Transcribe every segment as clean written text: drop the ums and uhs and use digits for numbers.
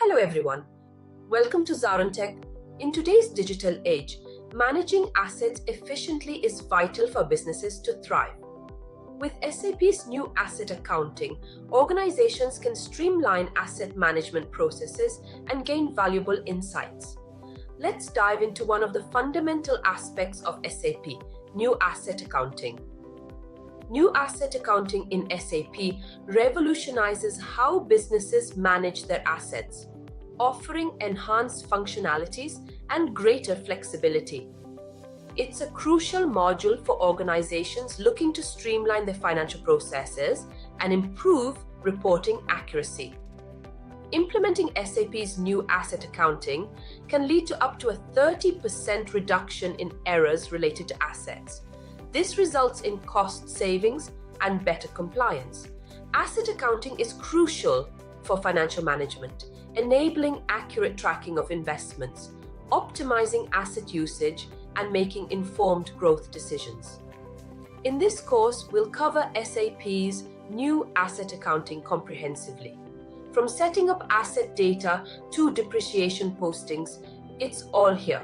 Hello everyone, welcome to ZaranTech. In today's digital age, managing assets efficiently is vital for businesses to thrive. With SAP's New Asset Accounting, organizations can streamline asset management processes and gain valuable insights. Let's dive into one of the fundamental aspects of SAP, New Asset Accounting. New Asset Accounting in SAP revolutionizes how businesses manage their assets, offering enhanced functionalities and greater flexibility. It's a crucial module for organizations looking to streamline their financial processes and improve reporting accuracy. Implementing SAP's New Asset Accounting can lead to up to a 30% reduction in errors related to assets. This results in cost savings and better compliance. Asset accounting is crucial for financial management, enabling accurate tracking of investments, optimizing asset usage, and making informed growth decisions. In this course, we'll cover SAP's New Asset Accounting comprehensively. From setting up asset data to depreciation postings, it's all here.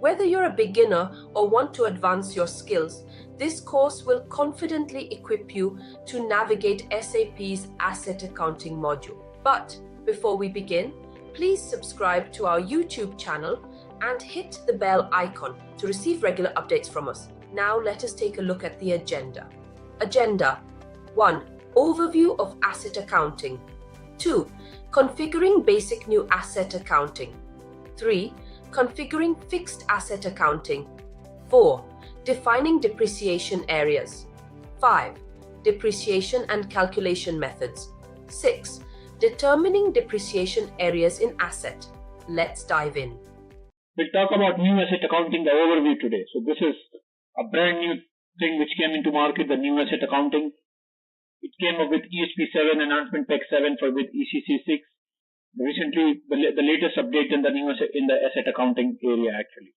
Whether you're a beginner or want to advance your skills, this course will confidently equip you to navigate SAP's Asset Accounting module. But before we begin, please subscribe to our YouTube channel and hit the bell icon to receive regular updates from us. Now let us take a look at the agenda. Agenda 1. Overview of Asset Accounting. 2. Configuring basic New Asset Accounting. 3. Configuring fixed asset accounting. 4. Defining depreciation areas. 5. Depreciation and calculation methods. 6. Determining depreciation areas in asset. Let's dive in. We'll talk about New Asset Accounting, the overview today. So this is a brand new thing which came into market, the New Asset Accounting. It came up with EHP 7, Enhancement Pack 7 with ECC 6. Recently, the latest update in the asset accounting area actually.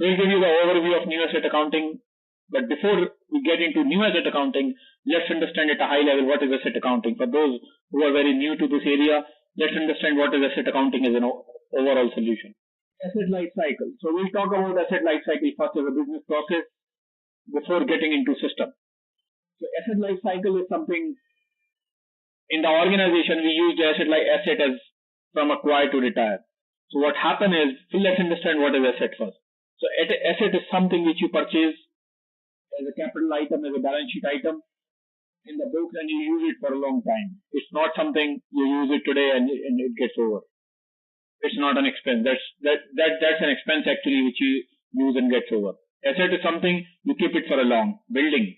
So we'll give you the overview of New Asset Accounting. But before we get into New Asset Accounting, let's understand at a high level what is asset accounting. For those who are very new to this area, let's understand what is asset accounting as an overall solution. Asset life cycle. So we'll talk about asset life cycle first as a business process before getting into system. So asset life cycle is something in the organization we use the asset as from acquire to retire. So what happens is, let's understand what is asset first. So asset is something which you purchase as a capital item, as a balance sheet item in the books, and you use it for a long time. It's not something you use it today and it gets over. It's not an expense. That's an expense actually which you use and gets over. Asset is something you keep it for a long. Building,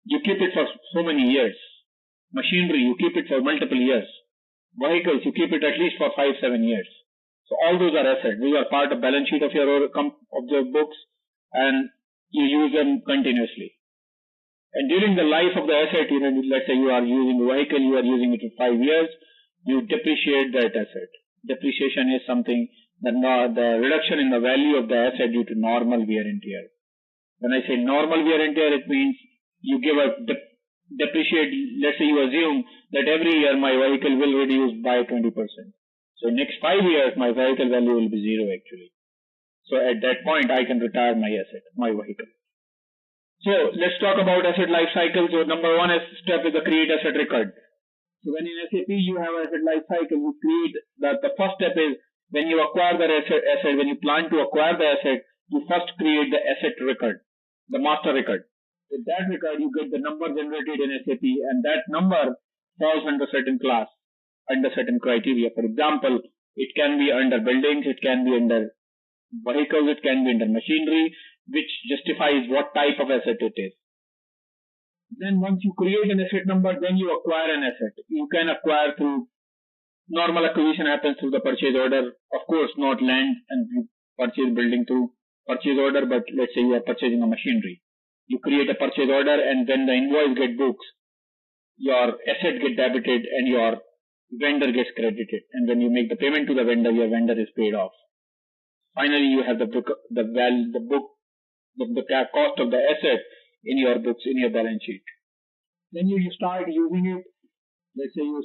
you keep it for so many years. Machinery, you keep it for multiple years. Vehicles, you keep it at least for 5-7 years. So all those are assets. These are part of balance sheet of your books, and you use them continuously. And during the life of the asset, let's say you are using a vehicle, you are using it for 5 years, you depreciate that asset. Depreciation is something that the reduction in the value of the asset due to normal wear and tear. When I say normal wear and tear, it means you give a depreciate, let's say you assume that every year my vehicle will reduce by 20%. So next 5 years, my vehicle value will be zero actually. So at that point, I can retire my asset, my vehicle. So let's talk about asset life cycle. So number one step is the create asset record. So when in SAP you have asset life cycle, you create the first step is when you acquire the asset, when you plan to acquire the asset, you first create the asset record, the master record. With that record, you get the number generated in SAP, and that number falls under certain class, under certain criteria. For example, it can be under buildings, it can be under vehicles, it can be under machinery, which justifies what type of asset it is. Then once you create an asset number, then you acquire an asset. You can acquire through normal acquisition happens through the purchase order. Of course, not land and you purchase building through purchase order, but let's say you are purchasing a machinery. You create a purchase order, and when the invoice gets booked, your asset gets debited and your vendor gets credited. And when you make the payment to the vendor, your vendor is paid off. Finally, you have the cost of the asset in your books, in your balance sheet. Then you start using it. Let's say you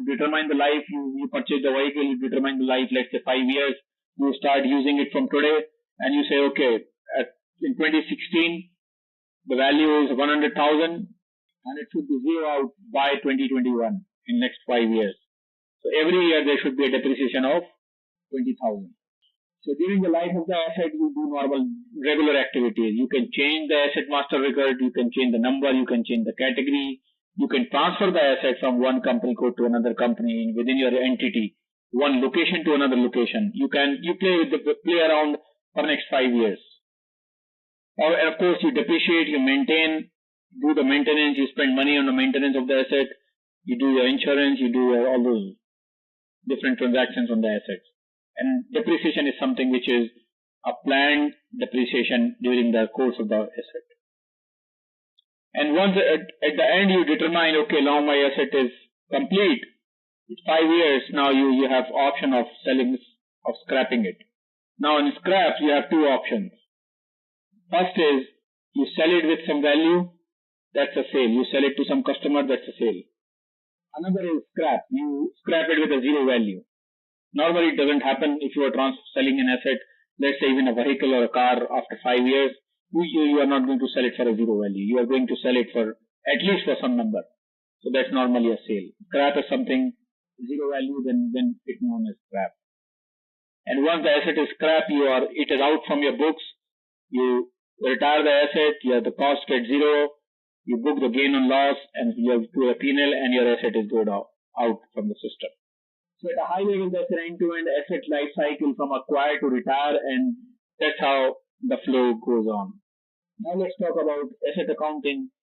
determine the life, you purchase the vehicle, you determine the life, let's say 5 years, you start using it from today, and you say, okay, in 2016, the value is 100,000, and it should be zero out by 2021 in next 5 years. So every year there should be a depreciation of 20,000. So during the life of the asset, you do normal, regular activities. You can change the asset master record, you can change the number, you can change the category, you can transfer the asset from one company code to another company within your entity, one location to another location. You play around for next 5 years. Or of course, you depreciate, you maintain, do the maintenance, you spend money on the maintenance of the asset, you do your insurance, you do all those different transactions on the assets. And depreciation is something which is a planned depreciation during the course of the asset. And once at the end you determine, okay, now my asset is complete, it's 5 years, now you have option of selling, of scrapping it. Now in scrap, you have two options. First is, you sell it with some value, that's a sale. You sell it to some customer, that's a sale. Another is scrap. You scrap it with a zero value. Normally it doesn't happen if you are selling an asset, let's say even a vehicle or a car after 5 years, you are not going to sell it for a zero value. You are going to sell it for at least for some number. So that's normally a sale. Scrap is something zero value, then it's known as scrap. And once the asset is scrap, it is out from your books. You retire the asset, the cost gets zero, you book the gain on loss, and you have to a P&L, and your asset is going out from the system. So at a high level, that's an end-to-end asset life cycle from acquire to retire, and that's how the flow goes on. Now let's talk about asset accounting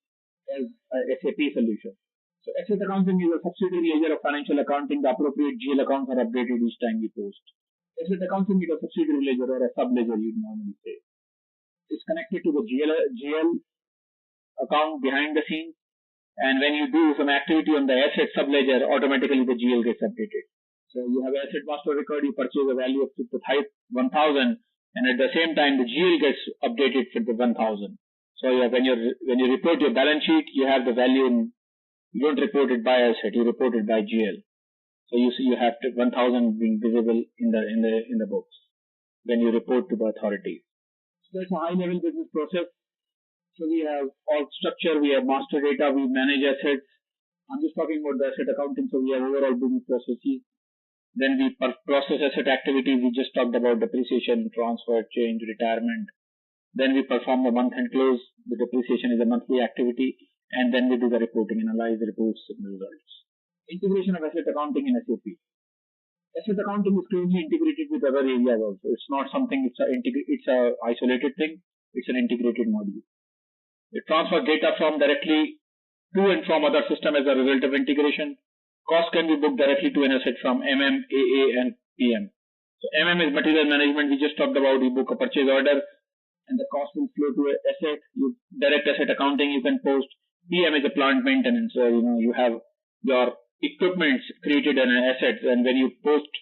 as a SAP solution. So asset accounting is a subsidiary ledger of financial accounting. The appropriate GL accounts are updated each time we post. Asset accounting is a subsidiary ledger or a sub-ledger, you'd normally say. It's connected to the GL account behind the scenes, and when you do some activity on the asset sub-ledger, automatically the GL gets updated. So you have asset master record, you purchase a value of 1,000, and at the same time the GL gets updated for the 1,000. So when you report your balance sheet, you have the value you don't report it by asset, you report it by GL. So you see you have 1,000 being visible in the books when you report to the authorities. So that's a high level business process. So we have org structure, we have master data, we manage assets. I'm just talking about the asset accounting, so we have overall business processes. Then we process asset activities. We just talked about depreciation, transfer, change, retirement. Then we perform the month-end close. The depreciation is a monthly activity. And then we do the reporting, analyze the reports and the results. Integration of asset accounting in SAP. Asset accounting is closely integrated with other areas also. It's not something, it's a isolated thing. It's an integrated module. It transfers data from directly to and from other system as a result of integration. Cost can be booked directly to an asset from MM, AA, and PM. So MM is material management. We just talked about. You book a purchase order, and the cost will flow to an asset. You direct asset accounting. You can post. PM is a plant maintenance. So you have your equipment created in an asset, and when you post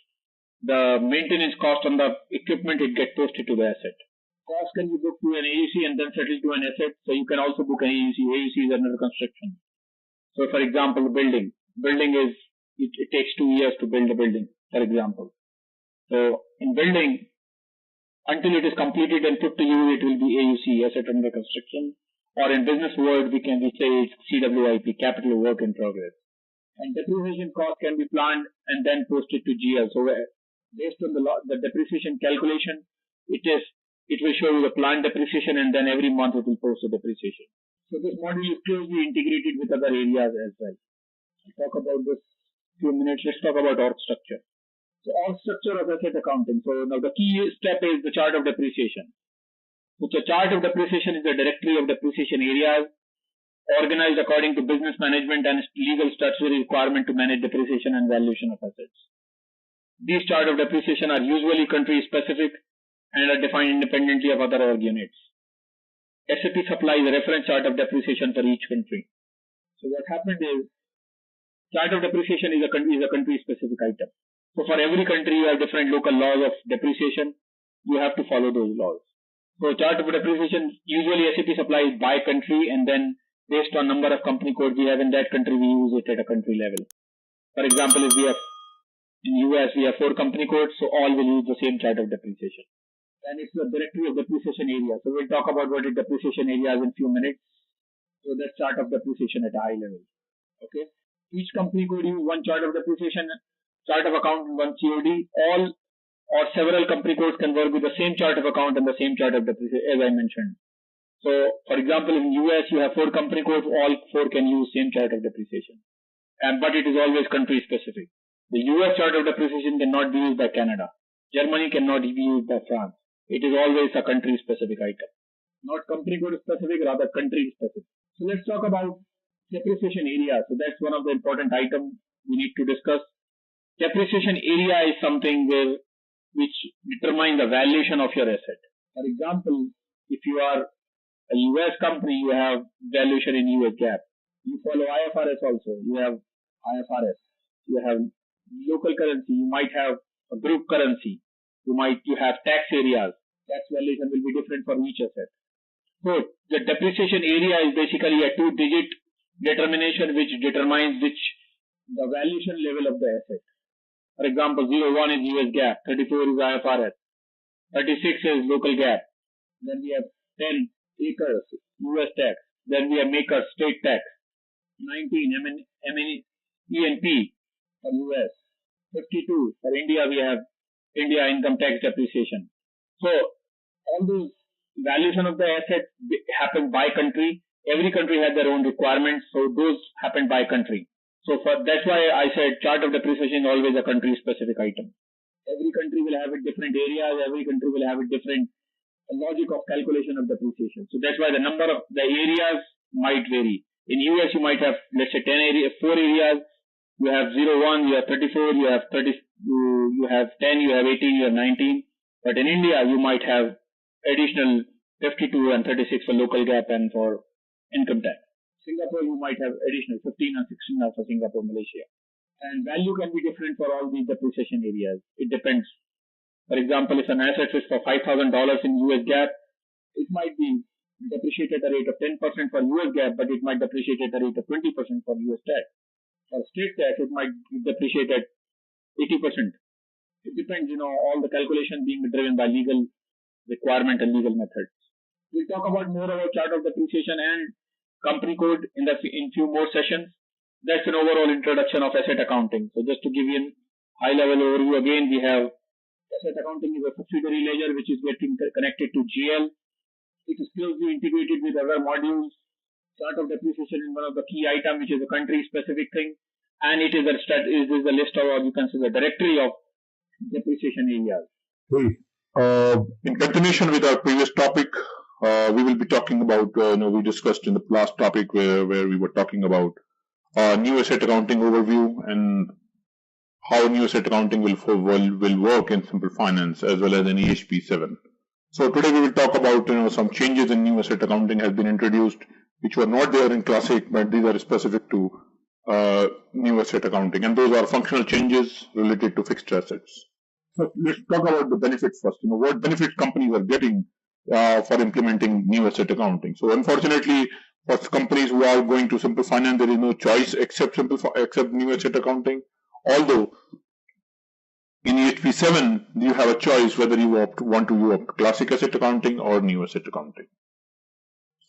the maintenance cost on the equipment, it gets posted to the asset. Cost can be booked to an AUC and then settled to an asset. So you can also book an AUC. AUC is under construction. So for example, building is, it takes 2 years to build a building, for example. So in building, until it is completed and put to use, it will be AUC, asset under construction. Or in business world, we say it's CWIP, capital work in progress. And depreciation cost can be planned and then posted to GL. So based on the depreciation calculation, it will show you the planned depreciation, and then every month it will post the depreciation. So this module is closely integrated with other areas as well. I'll talk about this few minutes. Let's talk about org structure. So org structure of asset accounting. So now the key step is the chart of depreciation. So the chart of depreciation is the directory of depreciation areas organized according to business management and legal statutory requirement to manage depreciation and valuation of assets. These chart of depreciation are usually country specific and are defined independently of other org units. SAP supplies a reference chart of depreciation for each country. So what happened is, chart of depreciation is a country-specific item. So for every country, you have different local laws of depreciation. You have to follow those laws. So chart of depreciation, usually SAP supplies by country, and then based on number of company codes we have in that country, we use it at a country level. For example, if we have in US we have 4 company codes, so all will use the same chart of depreciation. And it's the directory of depreciation area. So we'll talk about what is depreciation areas in few minutes. So that's chart of depreciation at a high level. Okay. Each company could use one chart of depreciation, chart of account, and one COD. All or several company codes can work with the same chart of account and the same chart of depreciation, as I mentioned. So, for example, in US you have 4 company codes. All 4 can use same chart of depreciation, but it is always country specific. The US chart of depreciation cannot be used by Canada. Germany cannot be used by France. It is always a country specific item, not company code specific, rather country specific. So let's talk about depreciation area. So that's one of the important items we need to discuss. Depreciation area is something which determines the valuation of your asset. For example, if you are a US company, you have valuation in US GAAP. You follow IFRS also. You have IFRS. You have local currency. You might have a group currency. You have tax areas. Tax valuation will be different for each asset. So the depreciation area is basically a 2-digit determination which determines the valuation level of the asset. For example, 01 is US GAAP, 34 is IFRS, 36 is local GAAP. Then we have 10 acres, US tax. Then we have makers, state tax. 19 E&P for US. 52 for India, we have India income tax depreciation. So all those valuation of the asset happen by country. Every country has their own requirements, so those happen by country. So that's why I said chart of depreciation is always a country specific item. Every country will have a different areas. Every country will have a different logic of calculation of depreciation. So that's why the number of the areas might vary. In US you might have, let's say, 4 areas. You have 01, you have 34, you have 30, you have 10, you have 18, you have 19. But in India you might have additional 52 and 36 for local GAAP and for income tax. Singapore you might have additional 15 and 16 for Singapore, Malaysia. And value can be different for all these depreciation areas. It depends. For example, if an asset is for $5,000 in US GAAP, it might be depreciated at a rate of 10% for US GAAP, but it might depreciate at a rate of 20% for US tax. For state tax, it might depreciate at 80%. It depends, all the calculation being driven by legal requirement and legal methods. We'll talk about more about chart of depreciation and company code in few more sessions. That's an overall introduction of asset accounting. So just to give you a high-level overview, again, we have asset accounting is a subsidiary ledger which is getting connected to GL. It is closely integrated with other modules. Chart of depreciation is one of the key items, which is a country-specific thing, and it is a list of, or you can say, the directory of depreciation areas. In continuation with our previous topic, we will be talking about, we discussed in the last topic where we were talking about new asset accounting overview and how new asset accounting will work in Simple Finance as well as in EHP 7. So today we will talk about, some changes in new asset accounting has been introduced, which were not there in Classic, but these are specific to new asset accounting, and those are functional changes related to fixed assets. So let's talk about the benefits first. What benefits companies are getting for implementing new asset accounting. So unfortunately, for companies who are going to Simple Finance, there is no choice except new asset accounting. Although in EHP 7, you have a choice whether you want to do classic asset accounting or new asset accounting.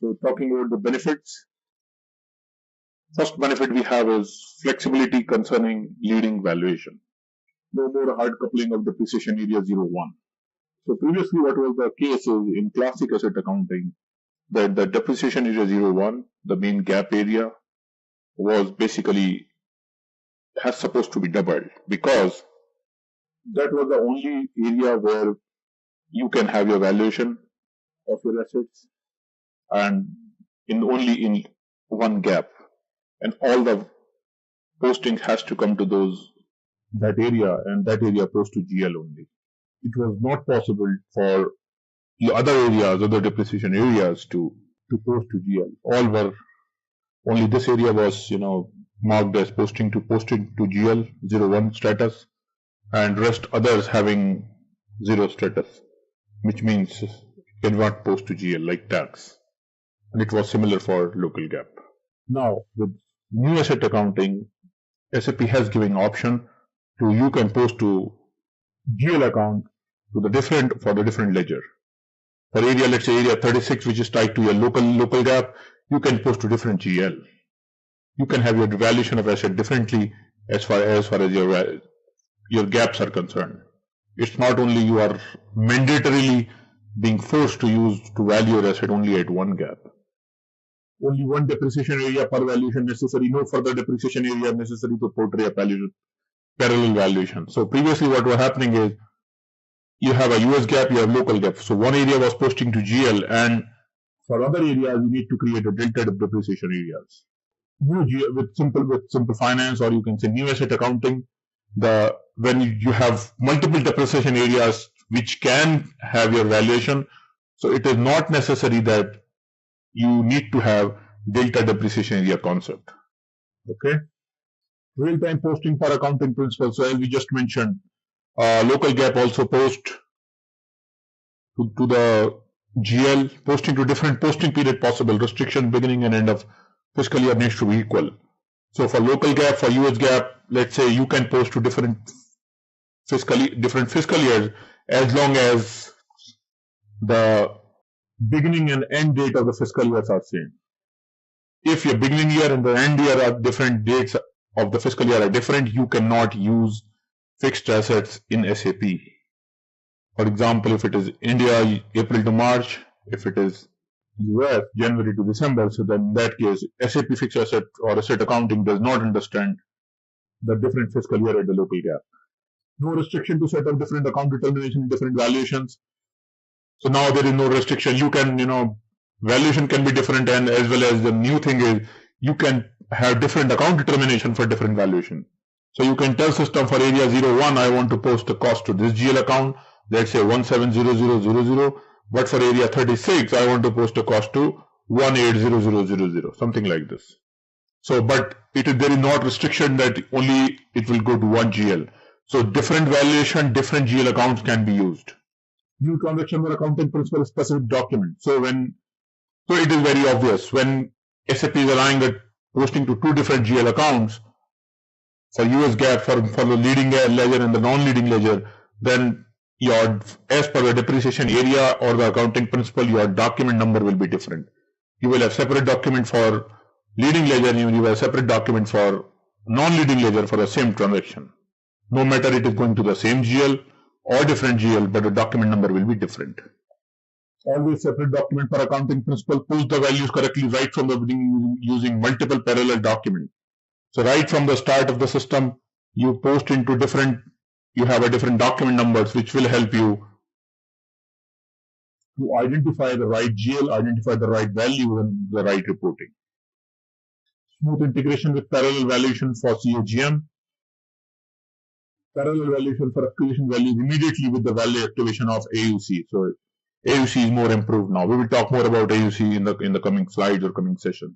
So talking about the benefits, first benefit we have is flexibility concerning leading valuation. No more hard coupling of depreciation area 01. So previously what was the case is in classic asset accounting that the depreciation area 01, the main gap area, was basically supposed to be doubled because that was the only area where you can have your valuation of your assets and only in one gap, and all the posting has to come to that area, and that area post to GL only. It was not possible for the other depreciation areas to post to GL. Only this area was marked as posting to GL 01 status, and rest others having 0 status, which means you cannot post to GL like tax. And it was similar for local GAAP. Now with new asset accounting, SAP has given option to you can post to GL account to the different ledger. For area, let's say area 36, which is tied to your local gap, you can post to different GL. You can have your valuation of asset differently as far as your gaps are concerned. It's not only you are mandatorily being forced to value your asset only at one gap. Only one depreciation area per valuation necessary, no further depreciation area necessary to portray a parallel valuation. So previously what was happening is you have a US gap, you have local gap. So one area was posting to GL, and for other areas you need to create a delta depreciation areas. With simple finance, or you can say new asset accounting, when you have multiple depreciation areas which can have your valuation, so it is not necessary that you need to have delta depreciation area concept. Okay. Real-time posting for accounting principles. So as we just mentioned, local gap also post to the GL, posting to different posting period possible. Restriction beginning and end of fiscal year needs to be equal. So for local gap, for US gap, let's say you can post to different fiscal years as long as the beginning and end date of the fiscal years are same. If your beginning year and the end year are different, dates of the fiscal year are different, you cannot use fixed assets in SAP. For example, if it is India, April to March, if it is US, January to December, so then in that case, SAP fixed asset or asset accounting does not understand the different fiscal year at the local gap. No restriction to set up different account determination, different valuations. So now there is no restriction. You can, valuation can be different, and as well as the new thing is you can have different account determination for different valuation. So you can tell system for area 01, I want to post a cost to this GL account, let's say 170000, but for area 36, I want to post a cost to 180000, something like this. So, but there is not restriction that only it will go to one GL. So different valuation, different GL accounts can be used. New transaction or accounting principle specific document. So it is very obvious when SAP is allowing the posting to two different GL accounts for US GAAP for the leading ledger and the non-leading ledger, then as per the depreciation area or the accounting principle, your document number will be different. You will have separate document for leading ledger, and you will have a separate document for non-leading ledger for the same transaction. No matter it is going to the same GL or different GL, but the document number will be different. Always separate document for accounting principle. Post the values correctly right from the beginning using multiple parallel documents. So right from the start of the system, you post into you have a different document numbers which will help you to identify the right GL, identify the right value and the right reporting. Smooth integration with parallel valuation for CAGM. Parallel valuation for activation values immediately with the value activation of AUC. So AUC is more improved now. We will talk more about AUC in the coming slides or coming sessions.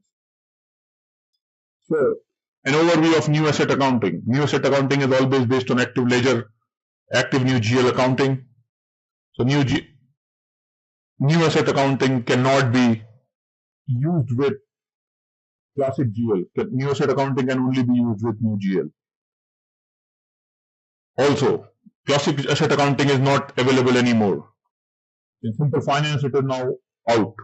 So an overview of new asset accounting. New asset accounting is always based on active ledger, active new GL accounting. So new asset accounting cannot be used with classic GL. New asset accounting can only be used with new GL. Also, classic asset accounting is not available anymore. In simple finance, it is now out.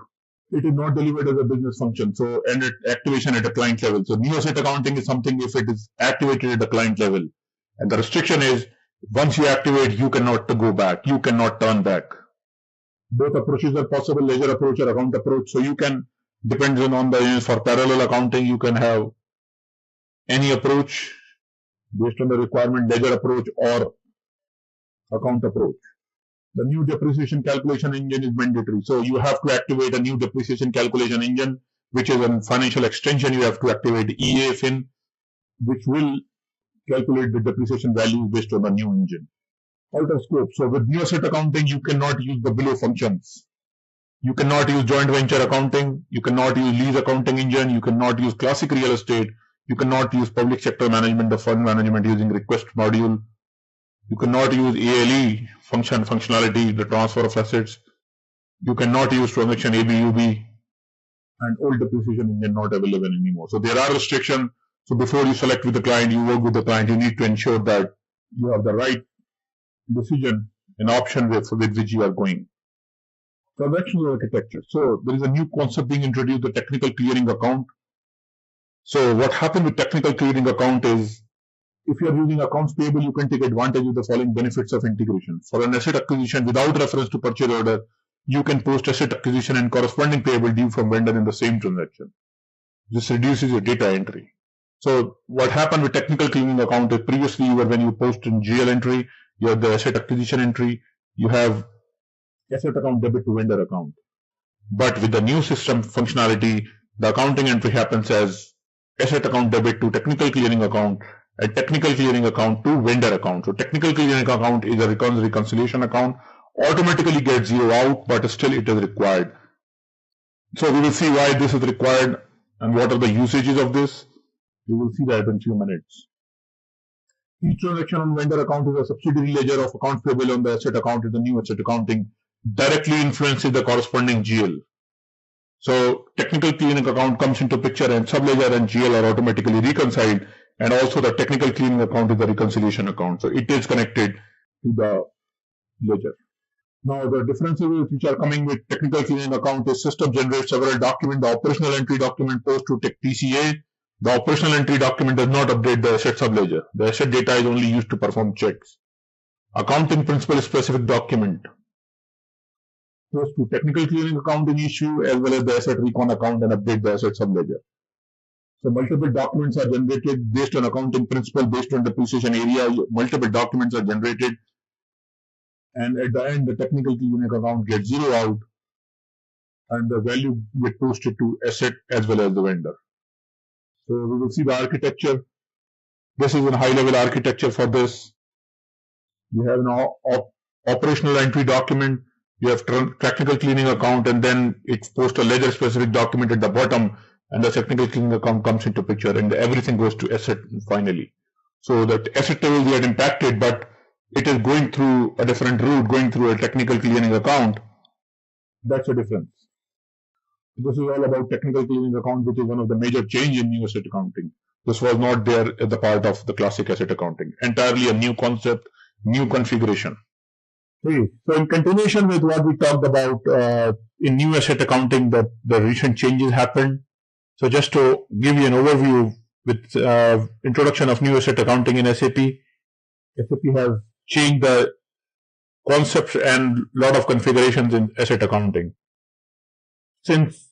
It is not delivered as a business function. So, and activation at a client level. So, new asset accounting is something if it is activated at the client level. And the restriction is once you activate, you cannot go back. You cannot turn back. Both approaches are possible, ledger approach or account approach. So, you can, depending on for parallel accounting, you can have any approach based on the requirement, ledger approach or account approach. The new depreciation calculation engine is mandatory. So you have to activate a new depreciation calculation engine, which is a financial extension. You have to activate EAFIN, which will calculate the depreciation value based on the new engine. Out of scope. So with new asset accounting, you cannot use the below functions. You cannot use joint venture accounting. You cannot use lease accounting engine. You cannot use classic real estate. You cannot use public sector management, the fund management using request module. You cannot use ALE functionality, the transfer of assets. You cannot use transaction ABUB, and old depreciation engine not available anymore. So there are restrictions. So before you select with the client, you work with the client, you need to ensure that you have the right decision and option with which you are going. Transactional architecture. So there is a new concept being introduced, the technical clearing account. So what happened with technical clearing account is, if you are using accounts payable, you can take advantage of the following benefits of integration. For an asset acquisition without reference to purchase order, you can post asset acquisition and corresponding payable due from vendor in the same transaction. This reduces your data entry. So what happened with technical clearing account is, previously when you post in GL entry, you have the asset acquisition entry, you have asset account debit to vendor account. But with the new system functionality, the accounting entry happens as asset account debit to technical clearing account and technical clearing account to vendor account. So technical clearing account is a reconciliation account, automatically gets zero out, but still it is required. So we will see why this is required and what are the usages of this. We will see that in a few minutes. Each transaction on vendor account is a subsidiary ledger of accounts payable on the asset account in the new asset accounting, directly influences the corresponding GL. So technical clearing account comes into picture and subledger and GL are automatically reconciled, and also the technical clearing account is the reconciliation account. So it is connected to the ledger. Now the differences which are coming with technical clearing account is, system generates several documents. The operational entry document post to TCA. The operational entry document does not update the asset subledger. The asset data is only used to perform checks. Accounting principle specific document post to technical clearing account in issue as well as the asset recon account and update the asset subledger. So multiple documents are generated based on accounting principle, based on depreciation area. Multiple documents are generated, and at the end the technical clearing account gets zero out and the value gets posted to asset as well as the vendor. So we will see the architecture. This is a high level architecture for this. You have an operational entry document, you have technical cleaning account, and then it posts a ledger specific document at the bottom, and the technical cleaning account comes into picture, and everything goes to asset finally. So that asset tables get impacted, but it is going through a different route, going through a technical clearing account. That's a difference. This is all about technical clearing account, which is one of the major change in new asset accounting. This was not there as the part of the classic asset accounting. Entirely a new concept, new configuration. Okay. So in continuation with what we talked about in new asset accounting, that the recent changes happened. So just to give you an overview with introduction of new asset accounting in SAP, SAP has changed the concepts and lot of configurations in asset accounting. Since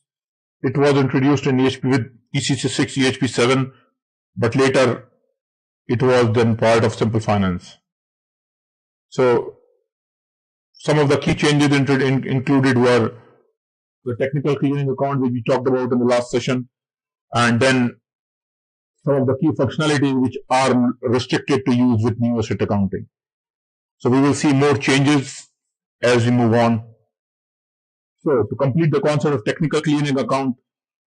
it was introduced in EHP with ECC 6, EHP 7, but later it was then part of Simple Finance. So some of the key changes included were the technical clearing account, which we talked about in the last session, and then some of the key functionalities which are restricted to use with new asset accounting. So we will see more changes as we move on. So to complete the concept of technical clearing account,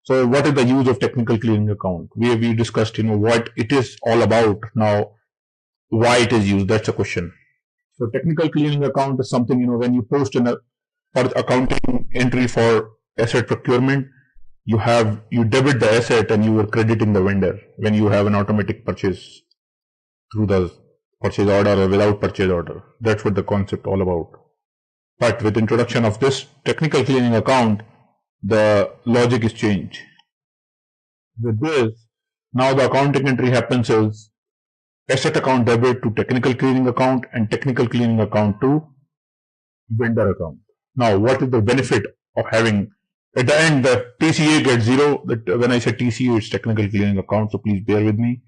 so what is the use of technical clearing account? We discussed, what it is all about. Now, why it is used, that's a question. So technical clearing account is something, when you post an accounting entry for asset procurement, you debit the asset and you are crediting the vendor when you have an automatic purchase through the purchase order or without purchase order. That's what the concept all about. But with introduction of this technical clearing account, the logic is changed. With this, now the accounting entry happens as asset account debit to technical clearing account and technical clearing account to vendor account. Now, what is the benefit of having, at the end, the TCA gets zero. When I say TCA, it's technical clearing account, so please bear with me.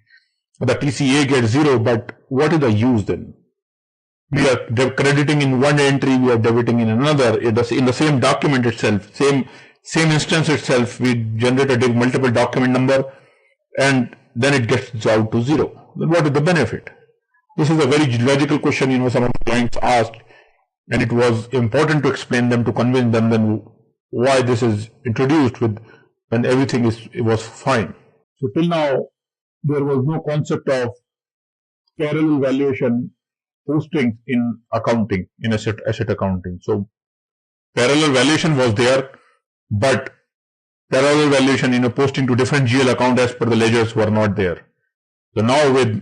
The TCA gets zero, but what is the use then? We are crediting in one entry, we are debiting in another. In the same document itself, same instance itself, we generate a multiple document number, and then it gets out to zero. Then what is the benefit? This is a very logical question, some of the clients asked, and it was important to explain them, to convince them then why this is introduced when everything was fine. So till now, there was no concept of parallel valuation posting in accounting, in asset accounting. So parallel valuation was there, but parallel valuation, posting to different GL account as per the ledgers were not there. So now with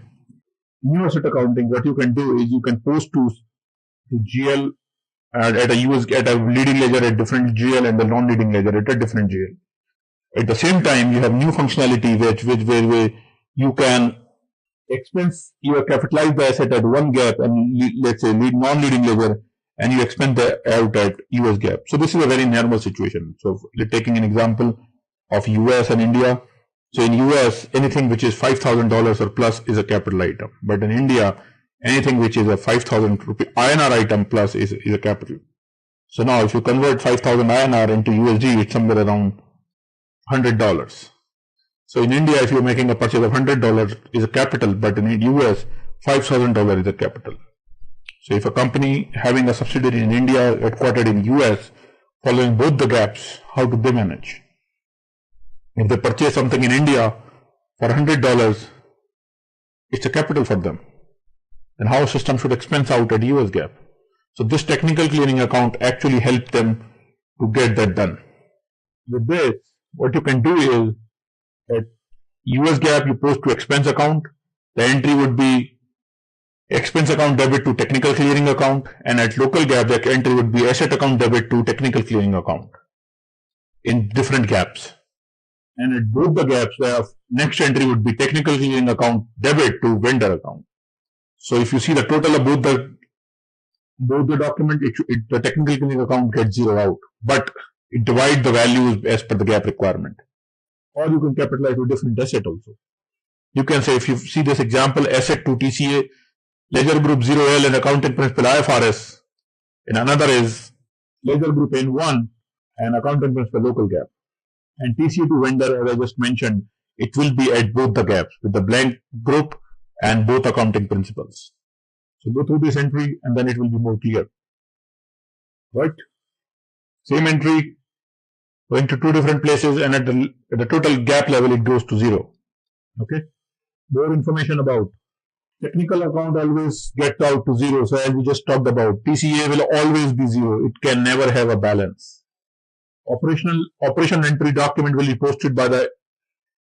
new asset accounting, what you can do is you can post to GL at a leading ledger at different GL and the non-leading ledger at a different GL. At the same time, you have new functionality where you can capitalize the asset at one gap and let's say non-leading ledger, and you expense the out at US gap. So this is a very normal situation. So taking an example of US and India. So in US, anything which is $5,000 or plus is a capital item. But in India, anything which is a 5,000 rupee INR item plus is a capital. So now if you convert 5,000 INR into USD, it's somewhere around $100. So in India, if you're making a purchase of $100 is a capital, but in US, $5,000 is a capital. So if a company having a subsidiary in India headquartered in US, following both the gaps, how do they manage? If they purchase something in India for $100, it's a capital for them. And how a system should expense out at US gap. So this technical clearing account actually helped them to get that done. With this, what you can do is at US gap, you post to expense account. The entry would be expense account debit to technical clearing account, and at local gap, the entry would be asset account debit to technical clearing account in different gaps. And at both the gaps, the next entry would be technical clearing account debit to vendor account. So if you see the total of both the document, the technical clearing account gets zero out, but it divides the values as per the gap requirement. Or you can capitalize to different asset also. You can say, if you see this example, asset to TCA, ledger group 0L and accounting principle IFRS, and another is ledger group N1 and accounting principle local gap. And TCA to vendor, as I just mentioned, it will be at both the gaps with the blank group and both accounting principles. So go through this entry and then it will be more clear. Right? Same entry going to two different places, and at the total gap level it goes to zero. Okay. More information about technical account always gets out to zero. So as we just talked about, TCA will always be zero. It can never have a balance. Operation entry document will be posted by the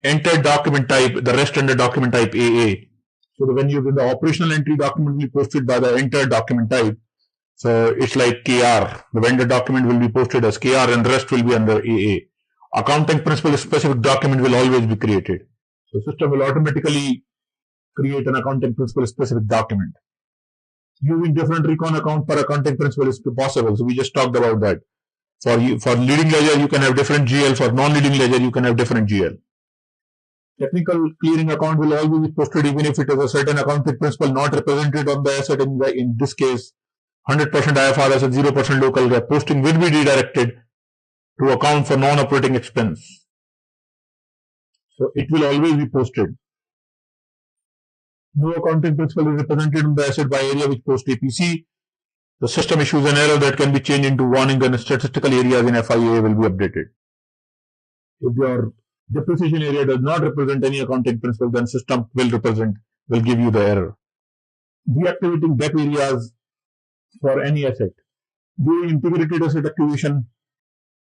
entered document type, the rest under document type AA. So when the operational entry document will be posted by the entered document type. So it's like KR. The vendor document will be posted as KR and the rest will be under AA. Accounting principle specific document will always be created. So system will automatically create an accounting principle specific document. Using different recon account per accounting principle is possible. So we just talked about that. For leading ledger, you can have different GL. For non-leading ledger, you can have different GL. Technical clearing account will always be posted even if it is a certain accounting principle not represented on the asset. In this case, 100% IFRS and 0% local gap. Posting will be redirected to account for non-operating expense. So it will always be posted. No accounting principle is represented on the asset by area which post APC. The system issues an error that can be changed into warning, and statistical areas in FIA will be updated. If your depreciation area does not represent any accounting principle, then system will give you the error. Deactivating gap areas for any asset. During integrated asset acquisition,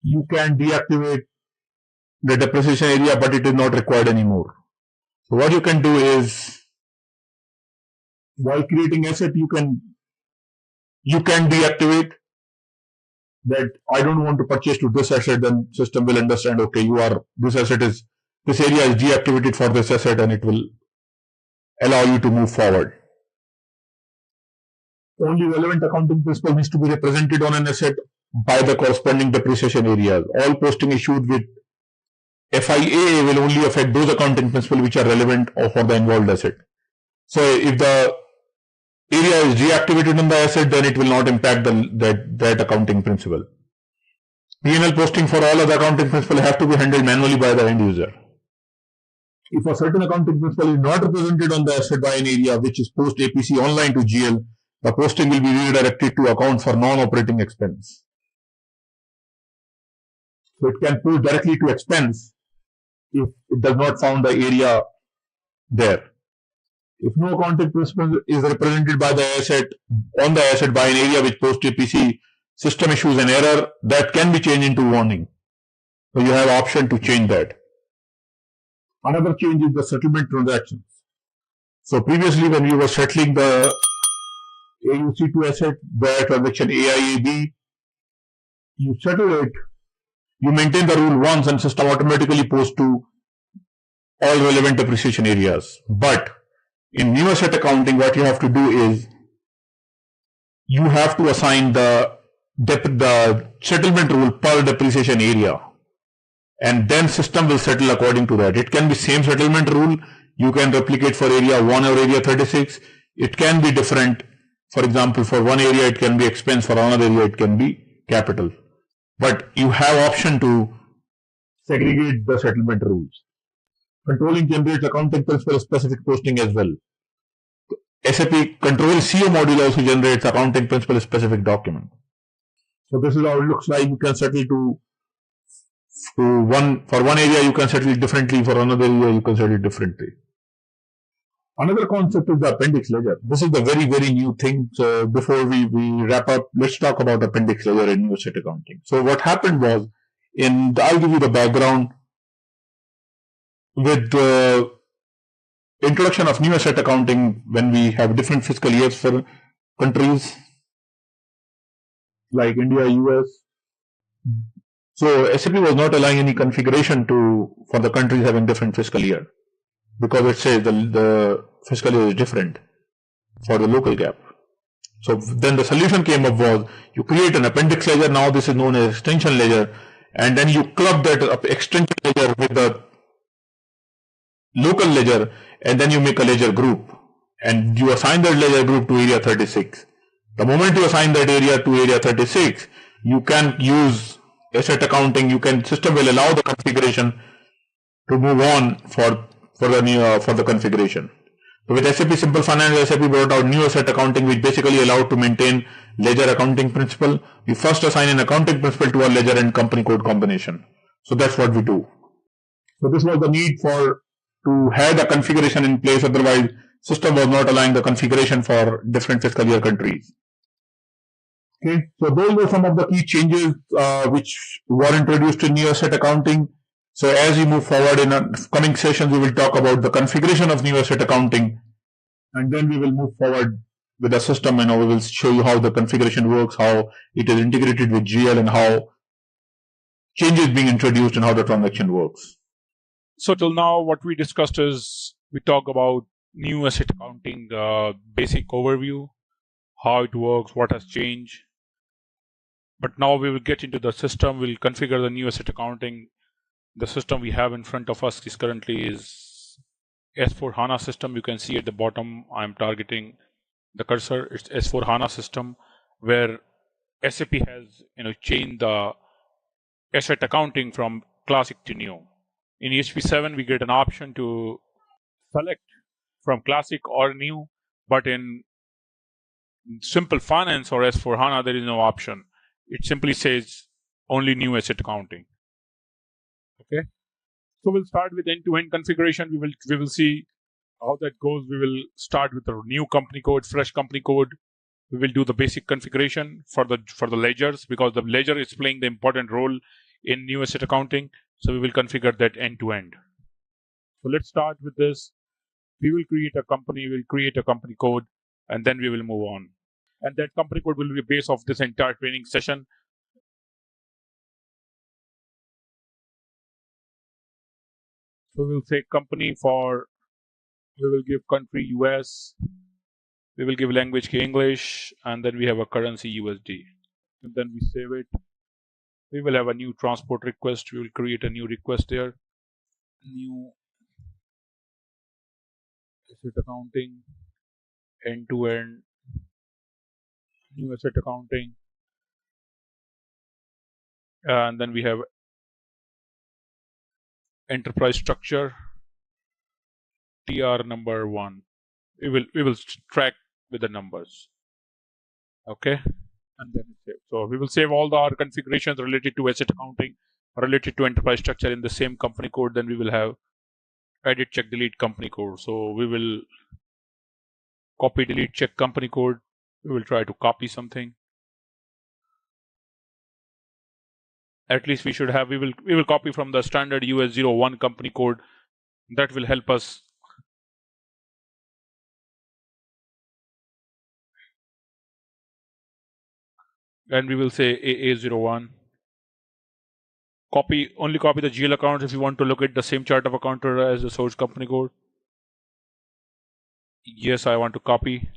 you can deactivate the depreciation area, but it is not required anymore. So what you can do is, while creating asset, you can deactivate that. I don't want to purchase to this asset, then system will understand, okay, this area is deactivated for this asset, and it will allow you to move forward. Only relevant accounting principle needs to be represented on an asset by the corresponding depreciation areas. All posting issued with FIA will only affect those accounting principles which are relevant for the involved asset. So if the area is deactivated on the asset, then it will not impact that accounting principle. P&L posting for all other accounting principles have to be handled manually by the end user. If a certain accounting principle is not represented on the asset by an area which is post APC online to GL, the posting will be redirected to account for non-operating expense. So it can post directly to expense if it does not found the area there. If no accounting principle is represented by the asset on the asset by an area which post APC, system issues an error that can be changed into warning. So you have option to change that. Another change is the settlement transactions. So previously, when you were settling the AUC2 asset, the transaction AIAB, you settle it, you maintain the rule once, and system automatically posts to all relevant depreciation areas. But in new asset accounting, what you have to do is you have to assign the settlement rule per depreciation area, and then system will settle according to that. It can be same settlement rule. You can replicate for area 1 or area 36. It can be different. For example, for one area it can be expense, for another area it can be capital. But you have option to segregate the settlement rules. Controlling generates accounting principle specific posting as well. SAP Control CO module also generates accounting principle specific document. So this is how it looks like. You can settle to one, for one area you can settle it differently, for another area you can settle it differently. Another concept is the appendix ledger. This is the very, very new thing. So before we wrap up, let's talk about appendix ledger in new asset accounting. So what happened was, I'll give you the background. With the introduction of new asset accounting, when we have different fiscal years for countries like India, US, so SAP was not allowing any configuration for the countries having different fiscal year, because it says the fiscal year is different for the local gap. So then the solution came up was, you create an appendix ledger. Now this is known as extension ledger, and then you club that extension ledger with the local ledger, and then you make a ledger group, and you assign that ledger group to area 36. The moment you assign that area to area 36, you can use asset accounting. System will allow the configuration to move on for the configuration. So with SAP Simple Finance, SAP brought out new asset accounting, which basically allowed to maintain ledger accounting principle. We first assign an accounting principle to a ledger and company code combination. So that's what we do. So this was the need to have the configuration in place. Otherwise, system was not allowing the configuration for different fiscal year countries. Okay, so those were some of the key changes which were introduced in new asset accounting. So as we move forward in coming sessions, we will talk about the configuration of new asset accounting, and then we will move forward with the system, and we will show you how the configuration works, how it is integrated with GL, and how changes being introduced and how the transaction works. So till now, what we discussed is, we talk about new asset accounting, basic overview, how it works, what has changed. But now we will get into the system. We'll configure the new asset accounting. The system we have in front of us currently is S4 HANA system. You can see at the bottom, I'm targeting the cursor. It's S4 HANA system, where SAP has changed the asset accounting from classic to new. In EHP 7, we get an option to select from classic or new, but in Simple Finance or S4 HANA, there is no option. It simply says only new asset accounting. Okay, so we'll start with end-to-end configuration. We will see how that goes. We will start with the new company code, fresh company code. We will do the basic configuration for the ledgers, because the ledger is playing the important role in new asset accounting. So we will configure that end-to-end. So let's start with this. We will create a company. We'll create a company code, and then we will move on. And that company code will be base of this entire training session. So we'll say company we will give country US, we will give language English, and then we have a currency USD. And then we save it. We will have a new transport request. We will create a new request there. New asset accounting, end-to-end, new asset accounting. And then we have enterprise structure, TR number 1. We will track with the numbers. Okay, and then save. So we will save all our configurations related to asset accounting, related to enterprise structure in the same company code. Then we will have edit, check, delete company code. So we will copy, delete, check company code. We will try to copy something. At least we should have. We will copy from the standard US 01 company code. That will help us and we will say AA01. Only copy the GL accounts if you want to look at the same chart of account as the source company code. Yes, I want to copy.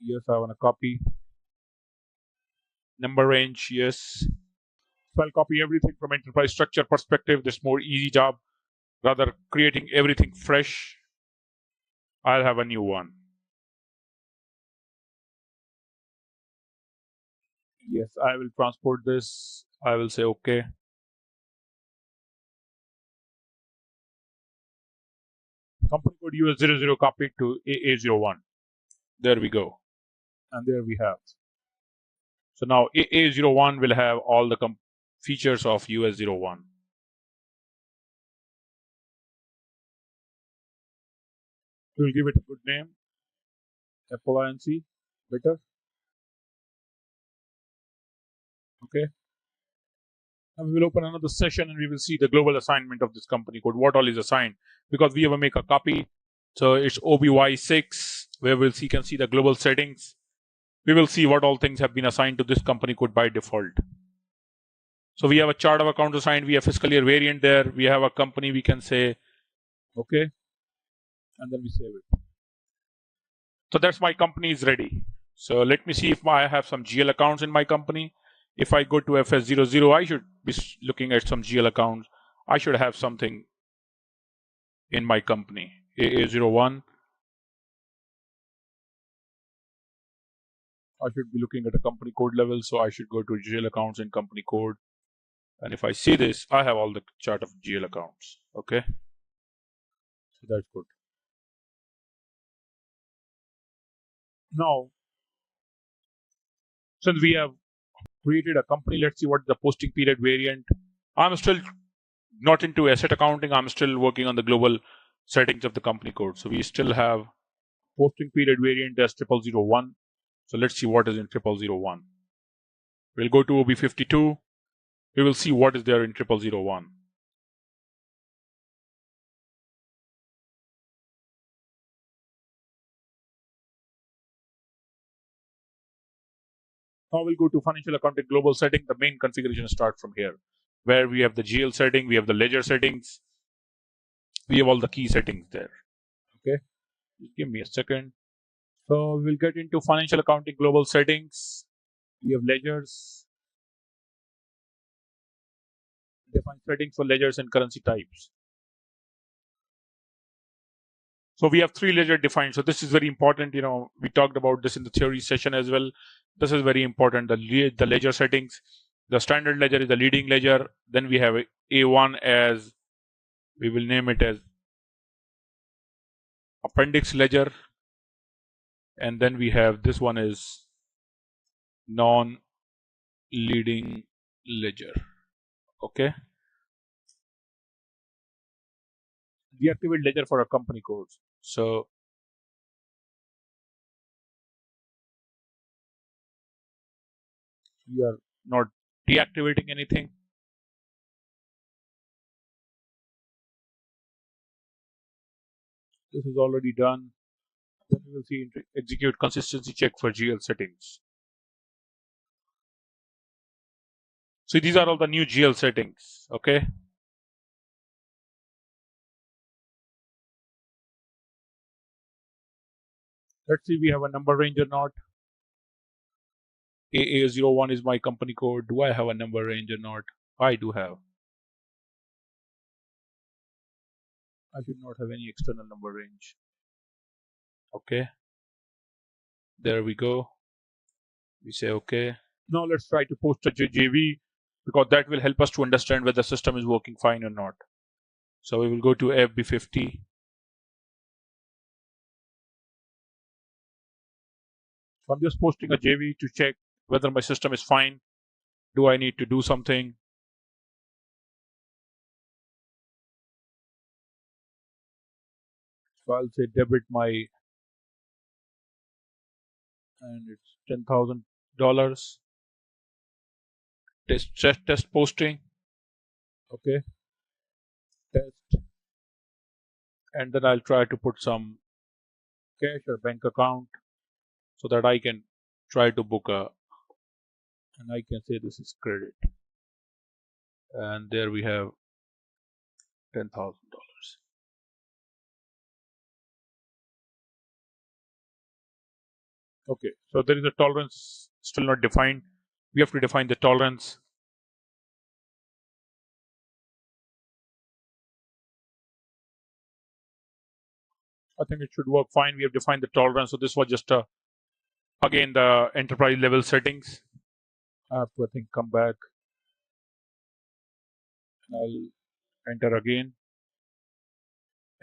Yes, I want to copy. Number range, yes. So I'll copy everything from enterprise structure perspective. This more easy job. Rather creating everything fresh, I'll have a new one. Yes, I will transport this. I will say okay. Company code US00 copied to AA01. There we go. And there we have. So now AA01 will have all the features of US01. We'll give it a good name. Appliance, better. Okay. And we will open another session and we will see the global assignment of this company code. What all is assigned? Because we have to make a copy. So it's OBY6, where we can see the global settings. We will see what all things have been assigned to this company code by default. So we have a chart of accounts assigned. We have fiscal year variant there. We have a company. We can say, okay. And then we save it. So that's my company is ready. So let me see if I have some GL accounts in my company. If I go to FS00, I should be looking at some GL accounts. I should have something in my company. AA01. I should be looking at a company code level. So I should go to GL accounts and company code. And if I see this, I have all the chart of GL accounts. Okay. So that's good. Now, since we have created a company, let's see what the posting period variant. I'm still not into asset accounting. I'm still working on the global settings of the company code. So we still have posting period variant as 0001. So let's see what is in 0001. We'll go to OB52. We will see what is there in 0001. Now we'll go to financial accounting global setting. The main configuration starts from here, where we have the GL setting, we have the ledger settings, we have all the key settings there. Okay, just give me a second. So we'll get into financial accounting global settings. We have ledgers, define settings for ledgers and currency types. So we have 3 ledger defined. So this is very important. We talked about this in the theory session as well. This is very important. The ledger settings. The standard ledger is the leading ledger. Then we have A1 as, we will name it as appendix ledger. And then we have this one is non-leading ledger. Okay. Deactivate ledger for our company codes. So we are not deactivating anything. This is already done. Then we will see execute consistency check for GL settings. So these are all the new GL settings. Okay. Let's see we have a number range or not. AA01 is my company code. Do I have a number range or not? I do have. I should not have any external number range. Okay. There we go. We say okay. Now let's try to post a JV, because that will help us to understand whether the system is working fine or not. So we will go to FB50. So I'm just posting a JV to check whether my system is fine. Do I need to do something? So I'll say debit my, and it's $10,000. Test posting. Okay. Test. And then I'll try to put some cash or bank account so that I can try to book and I can say this is credit. And there we have $10,000. Okay, so there is a tolerance still not defined. We have to define the tolerance. I think it should work fine. We have defined the tolerance. So this was just again the enterprise level settings. I have to, I think, come back. I'll enter again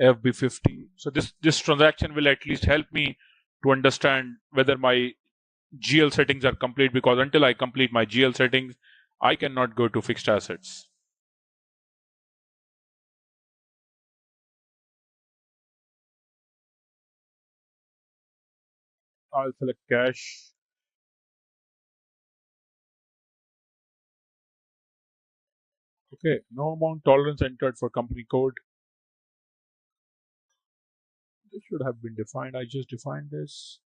FB50. So this transaction will at least help me to understand whether my GL settings are complete, because until I complete my GL settings, I cannot go to fixed assets. I'll select cash. Okay, no amount tolerance entered for company code. This should have been defined. I just defined this.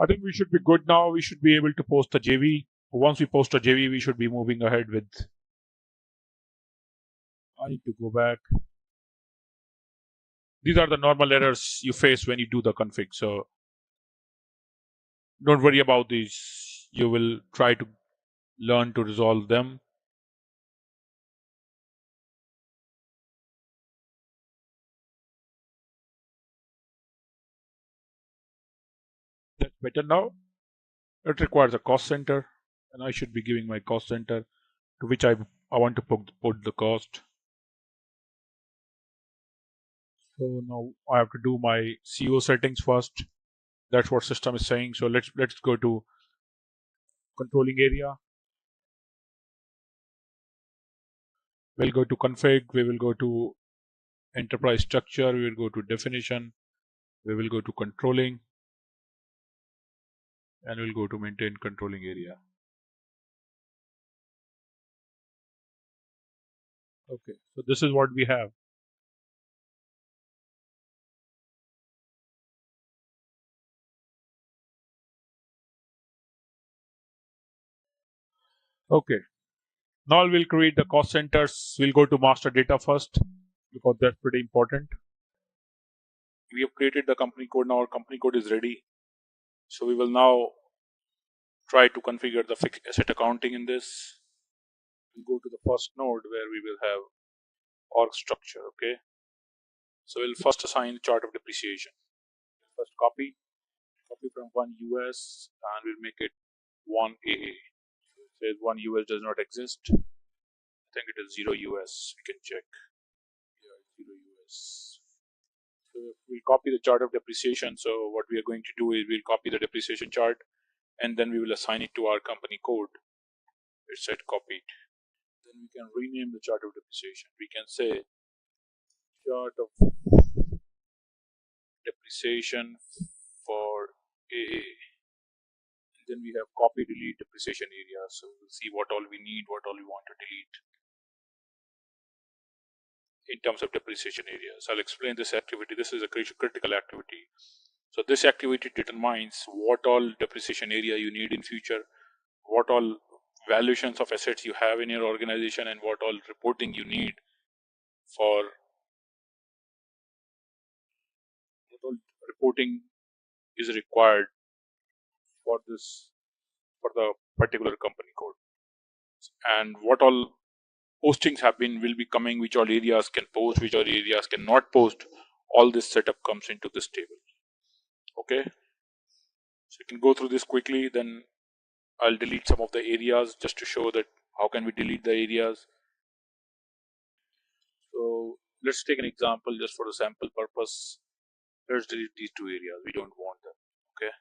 I think we should be good now. We should be able to post a JV. Once we post a JV, we should be moving ahead with. I need to go back. These are the normal errors you face when you do the config. So don't worry about these. You will try to learn to resolve them. That's better now. It requires a cost center, and I should be giving my cost center to which I want to put the cost. So now I have to do my CO settings first. That's what system is saying. So let's go to controlling area. We'll go to config. We will go to enterprise structure. We will go to definition. We will go to controlling, and we'll go to maintain controlling area. Okay, so this is what we have. Okay, now we'll create the cost centers. We'll go to master data first because that's pretty important. We have created the company code. Now our company code is ready. So we will now try to configure the fixed asset accounting in this. We'll go to the first node where we will have org structure. Okay, so we'll first assign the chart of depreciation. First copy from one US and we'll make it one AA. So it says one US does not exist. I think it is 0 US. We can check. Yeah, 0 US. So we'll copy the chart of depreciation. So what we are going to do is we'll copy the depreciation chart and then we will assign it to our company code. It said copied. Then we can rename the chart of depreciation. We can say chart of depreciation for AA. And then we have copy, delete, depreciation area. So we'll see what all we need, what all we want to delete in terms of depreciation areas. I'll explain this activity. This is a critical activity. So this activity determines what all depreciation area you need in future, what all valuations of assets you have in your organization, and what all reporting you need for what all reporting is required for the particular company code, and what all postings will be coming, which all areas can post, which all areas cannot post. All this setup comes into this table. Okay, so you can go through this quickly. Then I'll delete some of the areas just to show that how can we delete the areas. So let's take an example just for the sample purpose. Let's delete these two areas. We don't want them. Okay.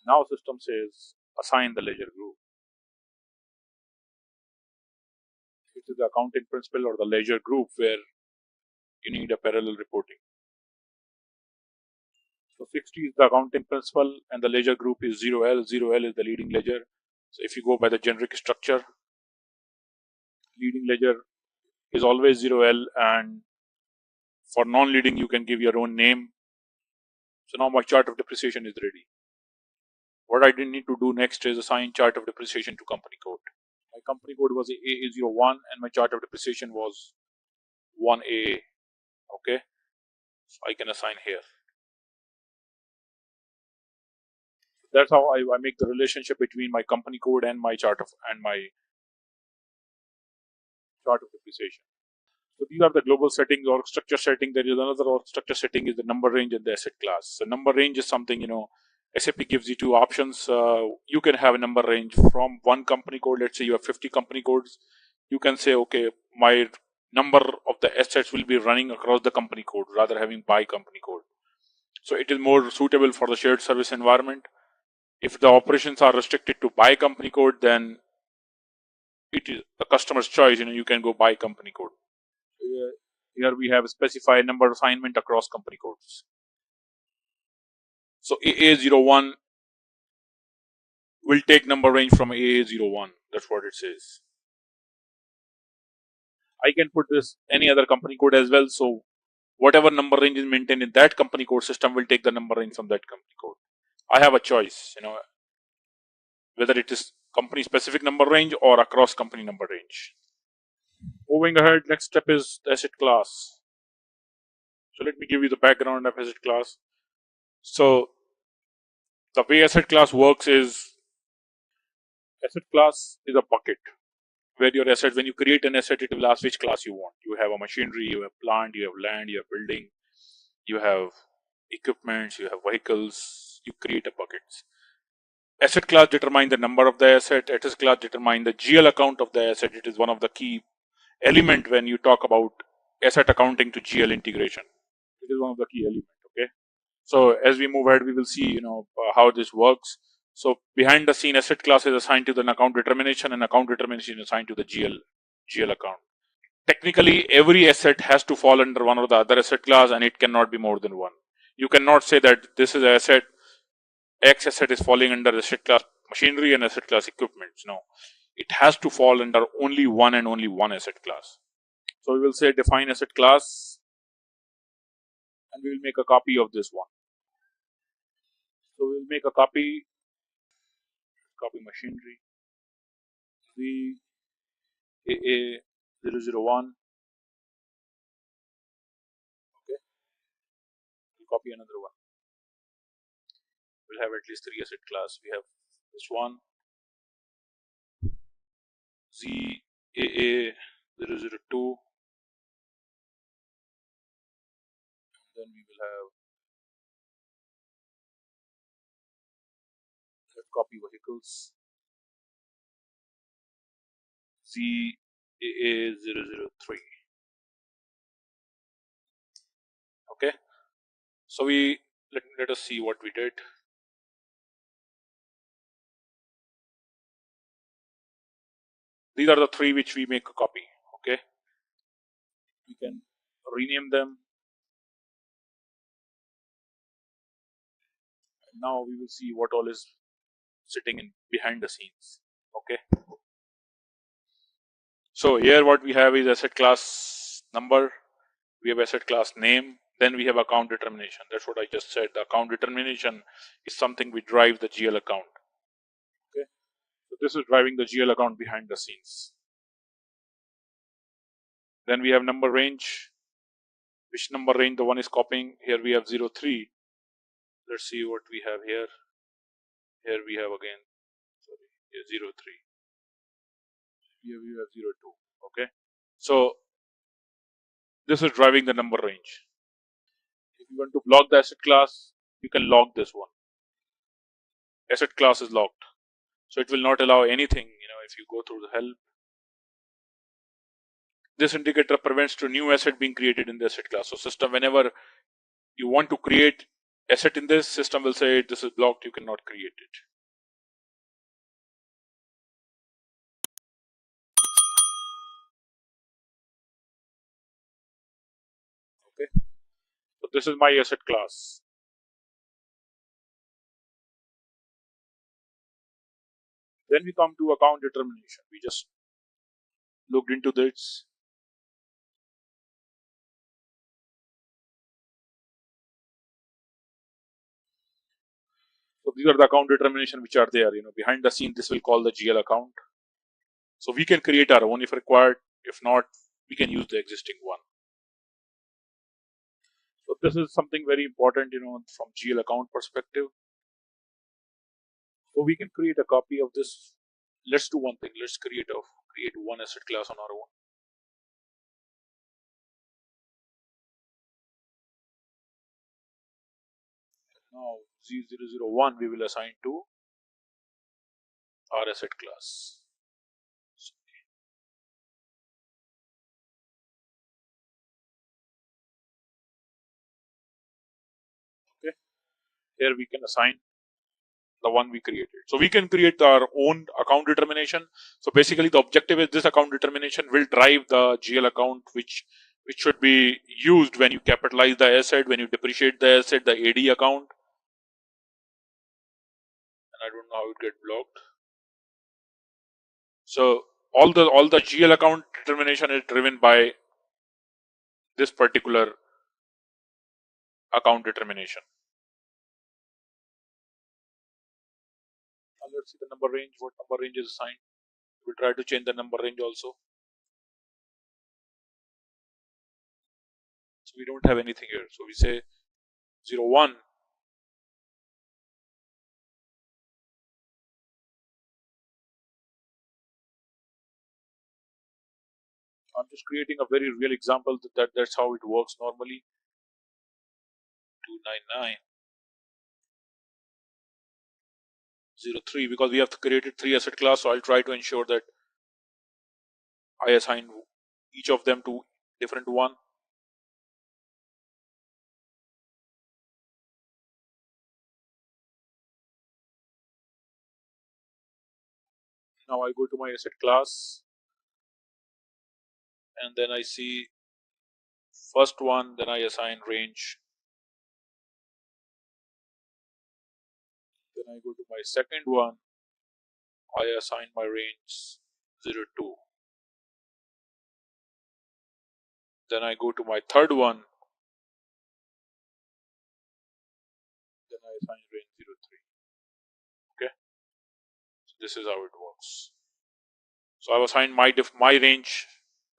Now system says assign the ledger group. It This is the accounting principle or the ledger group where you need a parallel reporting. So 60 is the accounting principle and the ledger group is 0L. 0L is the leading ledger. So if you go by the generic structure, leading ledger is always 0L, and for non-leading you can give your own name. So now my chart of depreciation is ready. What I didn't need to do next is assign chart of depreciation to company code. My company code was AA01 and my chart of depreciation was 1AA. Okay, so I can assign here. That's how I make the relationship between my company code and my chart of depreciation. So these are the global settings or structure setting. There is another org structure setting is the number range and the asset class. So number range is something, SAP gives you two options. You can have a number range from one company code. Let's say you have 50 company codes. You can say, okay, my number of the assets will be running across the company code rather having by company code. So it is more suitable for the shared service environment. If the operations are restricted to by company code, then it is the customer's choice. You can go by company code. Here we have a specified number assignment across company codes. So AA01 will take number range from AA01. That's what it says. I can put this any other company code as well. So whatever number range is maintained in that company code system will take the number range from that company code. I have a choice, whether it is company specific number range or across company number range. Moving ahead, next step is the asset class. So let me give you the background of asset class. So the way asset class works is asset class is a bucket where your asset, when you create an asset, it will ask which class you want. You have a machinery, you have plant, you have land, you have building, you have equipments, you have vehicles, you create a buckets. Asset class determine the number of the asset. Asset class determine the GL account of the asset. It is one of the key element when you talk about asset accounting to GL integration. It is one of the key elements. Okay. So as we move ahead, we will see, how this works. So behind the scene, asset class is assigned to the account determination, and account determination is assigned to the GL account. Technically, every asset has to fall under one or the other asset class, and it cannot be more than one. You cannot say that this is an asset, X asset is falling under asset class machinery and asset class equipment. No, it has to fall under only one and only one asset class. So we will say define asset class, and we will make a copy of this one. So we will make a copy machinery, AA001. Okay, we'll copy another one. We'll have at least 3 asset class. We have this one, ZAA002. Then we will have, let's copy vehicles, ZAA003. Okay, so let us see what we did. These are the 3 which we make a copy. Okay, we can rename them. And now we will see what all is sitting in behind the scenes. Okay, so here what we have is asset class number, we have asset class name, then we have account determination. That's what I just said. The account determination is something we drive the GL account. Okay, so this is driving the GL account behind the scenes. Then we have number range. Which number range the one is copying? Here we have 03. Let's see what we have here. Here we have again, sorry, here 03. Here we have 02. Okay, so this is driving the number range. If you want to block the asset class, you can lock this one. Asset class is locked, so it will not allow anything. If you go through the help, this indicator prevents to new asset being created in the asset class. So system, whenever you want to create asset in this, system will say this is blocked, you cannot create it. Okay, so this is my asset class. Then we come to account determination. We just looked into this. So these are the account determination which are there. Behind the scene, this will call the GL account. So we can create our own if required. If not, we can use the existing one. So this is something very important, from GL account perspective. So we can create a copy of this. Let's do one thing. Let's create one asset class on our own. Now Z001 we will assign to our asset class. Okay, here we can assign the one we created. So we can create our own account determination. So basically the objective is this account determination will drive the GL account which should be used when you capitalize the asset, when you depreciate the asset, the AD account. And I don't know how it get blocked. So all the GL account determination is driven by this particular account determination. Now let's see the number range. What number range is assigned? We'll try to change the number range also. So we don't have anything here. So we say 01. I'm just creating a very real example that's how it works normally. 29903 because we have created 3 asset class, so I'll try to ensure that I assign each of them to different one. Now I go to my asset class and then I see first one, then I assign range. Then I go to my second one, I assign my range 02. Then I go to my third one, then I assign range 03. Okay, so this is how it works. So I've assigned my range,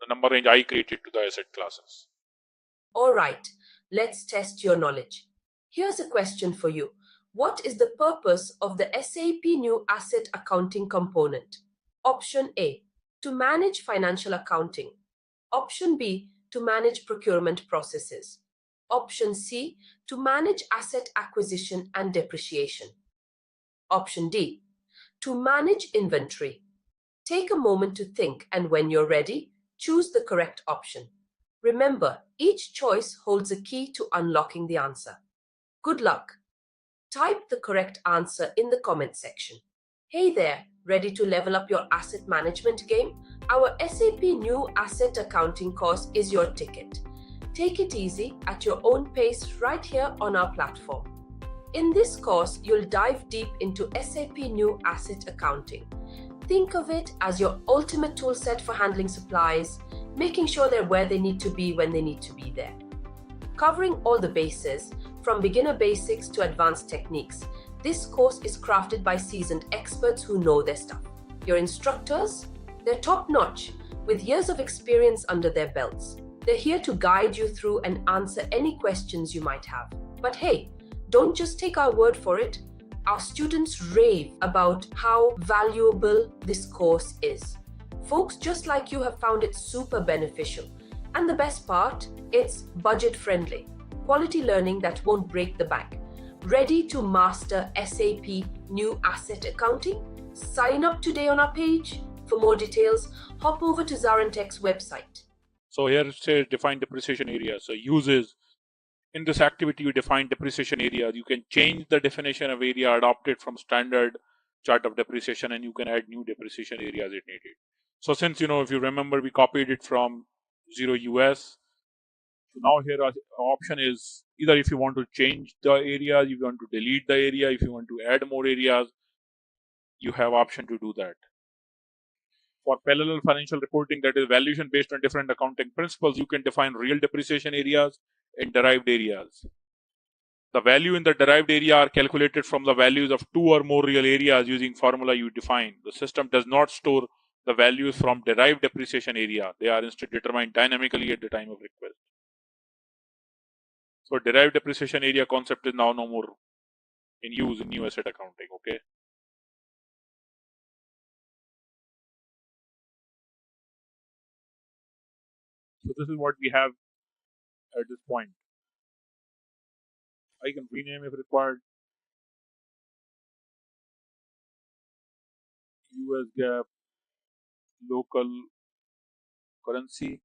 the number range I created to the asset classes. All right, let's test your knowledge. Here's a question for you. What is the purpose of the SAP New Asset Accounting component? Option A, to manage financial accounting. Option B, to manage procurement processes. Option C, to manage asset acquisition and depreciation. Option D, to manage inventory. Take a moment to think, and when you're ready, choose the correct option. Remember, each choice holds a key to unlocking the answer. Good luck! Type the correct answer in the comment section. Hey there, ready to level up your asset management game? Our SAP New Asset Accounting course is your ticket. Take it easy at your own pace right here on our platform. In this course, you'll dive deep into SAP New Asset Accounting. Think of it as your ultimate toolset for handling supplies, making sure they're where they need to be when they need to be there. Covering all the bases, from beginner basics to advanced techniques, this course is crafted by seasoned experts who know their stuff. Your instructors? They're top-notch, with years of experience under their belts. They're here to guide you through and answer any questions you might have. But hey, don't just take our word for it. Our students rave about how valuable this course is. Folks just like you have found it super beneficial. And the best part, it's budget friendly. Quality learning that won't break the bank. Ready to master SAP New Asset Accounting? Sign up today on our page. For more details, hop over to ZaranTech's website. So here it says define depreciation area. So uses. In this activity, you define depreciation area. You can change the definition of area, adopt it from standard chart of depreciation, and you can add new depreciation areas if needed. So since, if you remember, we copied it from 0 US. So now here our option is either if you want to change the area, if you want to delete the area, if you want to add more areas, you have option to do that. For parallel financial reporting, that is valuation based on different accounting principles, you can define real depreciation areas and derived areas. The value in the derived area are calculated from the values of two or more real areas using formula you define. The system does not store the values from derived depreciation area. They are instead determined dynamically at the time of request. So derived depreciation area concept is now no more in use in new asset accounting. Okay. So this is what we have at this point. I can rename if required. US GAAP, local currency,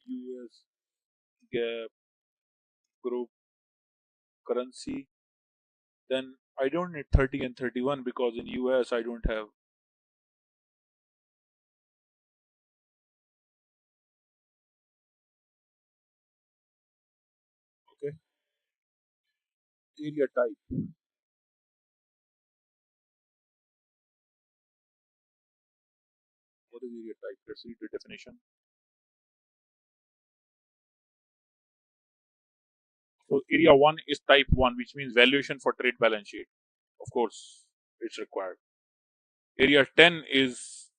US GAAP group currency. Then I don't need 30 and 31 because in US I don't have. Okay. Area type. What is area type? Let's read the definition. So area 1 is type 1, which means valuation for trade balance sheet. Of course, it's required. Area 10 is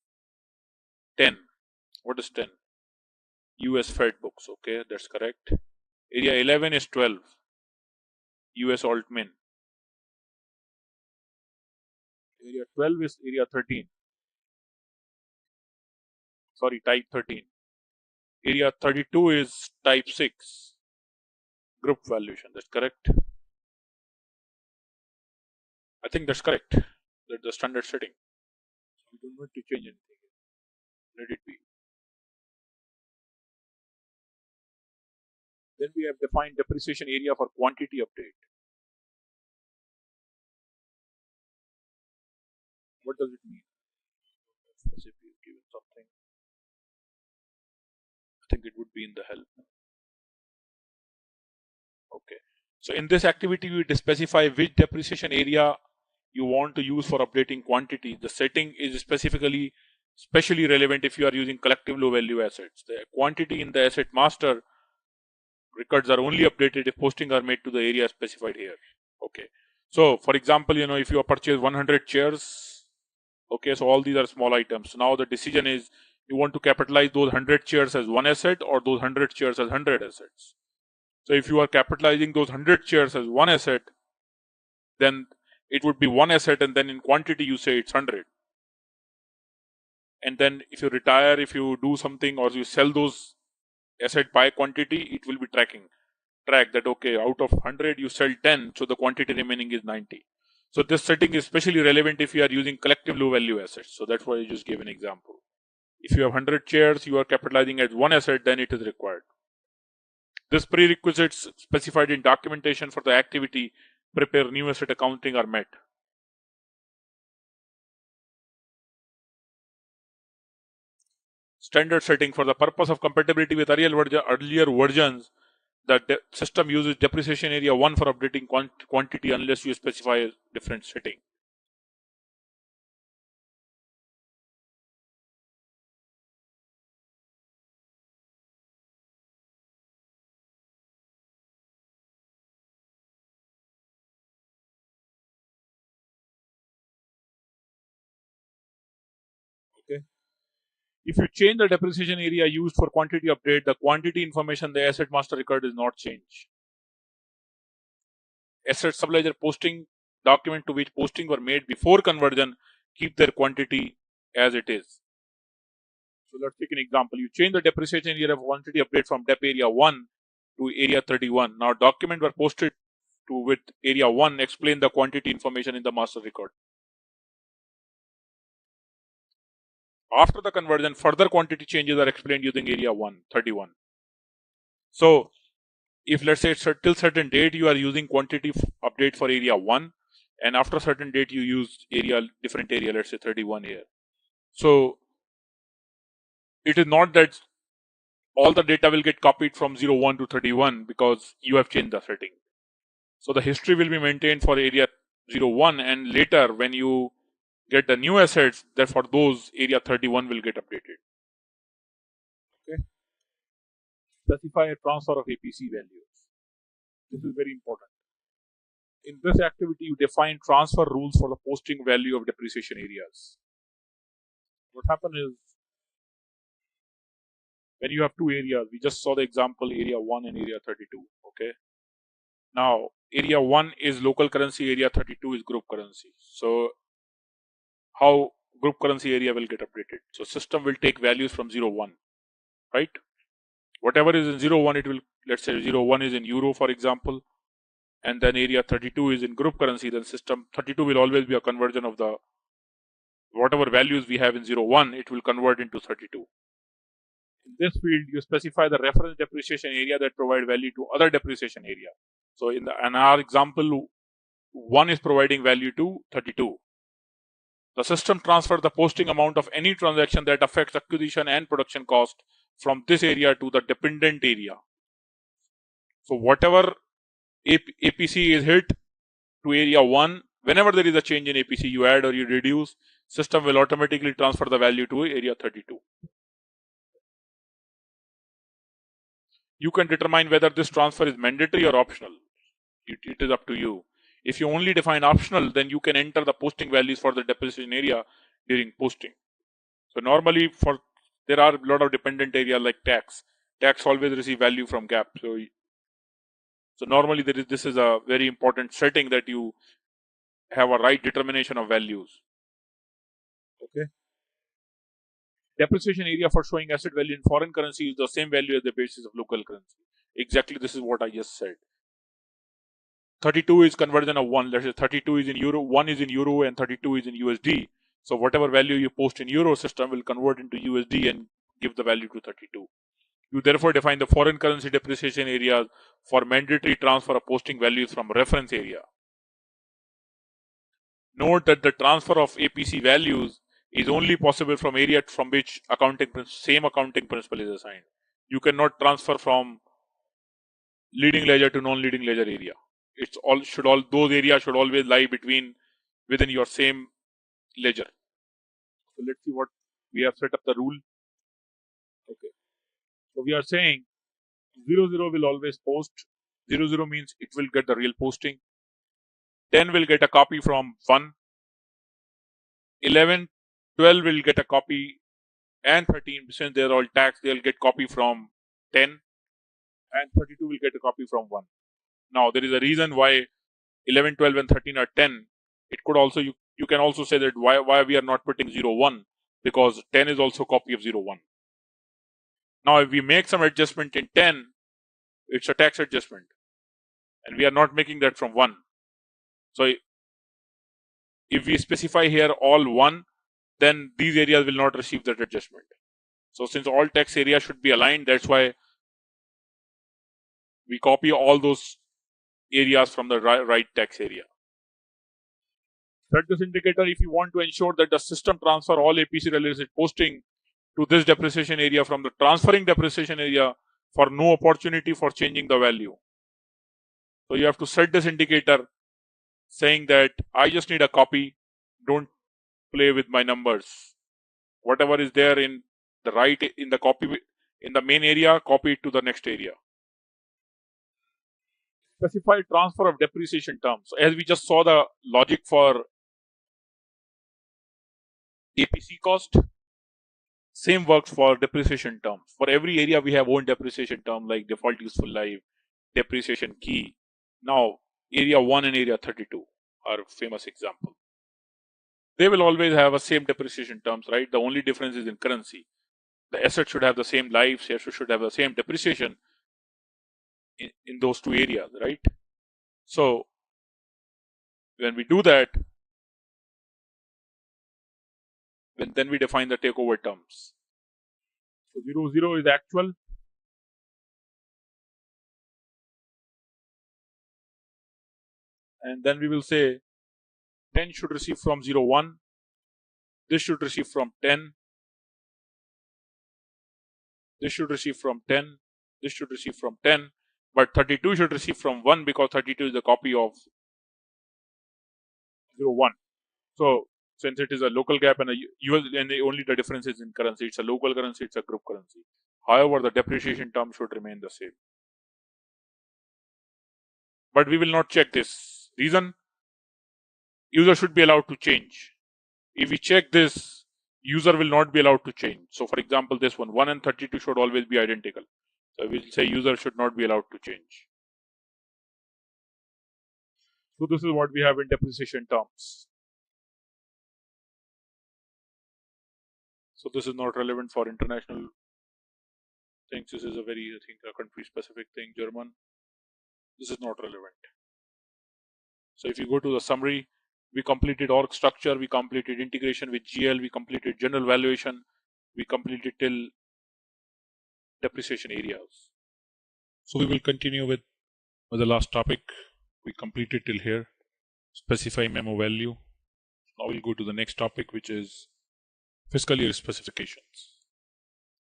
10. What is 10? US Fed books. Okay, that's correct. Area 11 is 12. US Altmin. Area 12 is area 13. Sorry, type 13. Area 32 is type 6. Group valuation. That's correct. I think that's correct. That's the standard setting. We don't need to change anything. Let it be. Then we have defined depreciation area for quantity update. What does it mean? As if you've given something. I think it would be in the help. Okay. So in this activity, we specify which depreciation area you want to use for updating quantity. The setting is specially relevant if you are using collective low value assets. The quantity in the asset master records are only updated if postings are made to the area specified here. Okay. So for example, if you purchase 100 chairs, okay, so all these are small items. So now the decision is you want to capitalize those 100 chairs as one asset or those 100 chairs as 100 assets. So if you are capitalizing those 100 chairs as one asset, then it would be one asset, and then in quantity you say it's 100. And then if you retire, if you do something or you sell those asset by quantity, it will be track that, okay, out of 100 you sell 10, so the quantity remaining is 90. So this setting is especially relevant if you are using collective low value assets. So that's why I just gave an example. If you have 100 chairs, you are capitalizing as one asset, then it is required. This prerequisites specified in documentation for the activity prepare new asset accounting are met. Standard setting for the purpose of compatibility with earlier versions, the system uses depreciation area 1 for updating quantity unless you specify a different setting. Okay. If you change the depreciation area used for quantity update, the quantity information the asset master record is not changed. Asset subledger posting document to which posting were made before conversion keep their quantity as it is. So let's take an example. You change the depreciation area of quantity update from dep area 1 to area 31. Now document were posted to with area 1 explain the quantity information in the master record. After the conversion, further quantity changes are explained using area 31. So if let's say till certain date you are using quantity update for area 1, and after certain date you use different area, let's say 31 here. So it is not that all the data will get copied from 01 to 31 because you have changed the setting. So the history will be maintained for area 01, and later when you get the new assets, therefore those area 31 will get updated. Okay. Specify a transfer of APC values. This is very important. In this activity, you define transfer rules for the posting value of depreciation areas. What happens is, when you have two areas, we just saw the example area 1 and area 32. Okay. Now, area 1 is local currency, area 32 is group currency. So, how group currency area will get updated? So, system will take values from 01, right? Whatever is in 01, it will, let's say 01 is in euro, for example, and then area 32 is in group currency, then system 32 will always be a conversion of the whatever values we have in 01, it will convert into 32. In this field, you specify the reference depreciation area that provide value to other depreciation area. So in our example, 1 is providing value to 32. The system transfers the posting amount of any transaction that affects acquisition and production cost from this area to the dependent area. So whatever APC is hit to area 1, whenever there is a change in APC, you add or you reduce, system will automatically transfer the value to area 32. You can determine whether this transfer is mandatory or optional. It is up to you. If you only define optional, then you can enter the posting values for the depreciation area during posting. So normally there are a lot of dependent area like tax. Tax always receive value from GAAP. So normally this is a very important setting that you have a right determination of values. Okay. Depreciation area for showing asset value in foreign currency is the same value as the basis of local currency. Exactly, this is what I just said. 32 is conversion of 1. Let's say 32 is in euro, 1 is in euro, and 32 is in USD. So whatever value you post in euro, system will convert into USD and give the value to 32. You therefore define the foreign currency depreciation areas for mandatory transfer of posting values from reference area. Note that the transfer of APC values is only possible from area from which same accounting principle is assigned. You cannot transfer from leading ledger to non-leading ledger area. Those areas should always lie within your same ledger. So let's see what we have set up the rule. Okay. So we are saying 00 will always post. 00 means it will get the real posting. 10 will get a copy from 1. 11, 12 will get a copy, and 13, since they're all tax, they'll get copy from 10, and 32 will get a copy from 1. Now, there is a reason why 11, 12, and 13 are 10. It could also, you can also say that why we are not putting 01, because 10 is also a copy of 01. Now, if we make some adjustment in 10, it's a tax adjustment, and we are not making that from 1. So, if we specify here all 1, then these areas will not receive that adjustment. So, since all tax areas should be aligned, that's why we copy all those areas from the right tax area. Set this indicator if you want to ensure that the system transfer all APC related posting to this depreciation area from the transferring depreciation area for no opportunity for changing the value. So you have to set this indicator saying that I just need a copy, don't play with my numbers. Whatever is there in the main area, copy it to the next area. Specify transfer of depreciation terms. So as we just saw the logic for APC cost, same works for depreciation terms. For every area we have own depreciation term like default useful life, depreciation key. Now area 1 and area 32 are a famous example. They will always have a same depreciation terms, right? The only difference is in currency. The asset should have the same life, asset should have the same depreciation in those two areas, right? So when we do that, then we define the takeover terms. So 00 is actual. And then we will say 10 should receive from 01. This should receive from 10. This should receive from 10. This should receive from 10. But 32 should receive from 1 because 32 is a copy of 01. So since it is a local gap and a US, and only the difference is in currency, it's a local currency, it's a group currency. However, the depreciation term should remain the same. But we will not check this. Reason? User should be allowed to change. If we check this, user will not be allowed to change. So for example, this one and 32 should always be identical. So we'll say user should not be allowed to change. So this is what we have in depreciation terms. So this is not relevant for international things. This is a very, I think, a country specific thing, German. This is not relevant. So if you go to the summary, we completed org structure, we completed integration with GL, we completed general valuation, we completed till depreciation areas. So we will continue with the last topic. We completed till here. Specify memo value. Now we'll go to the next topic, which is fiscal year specifications.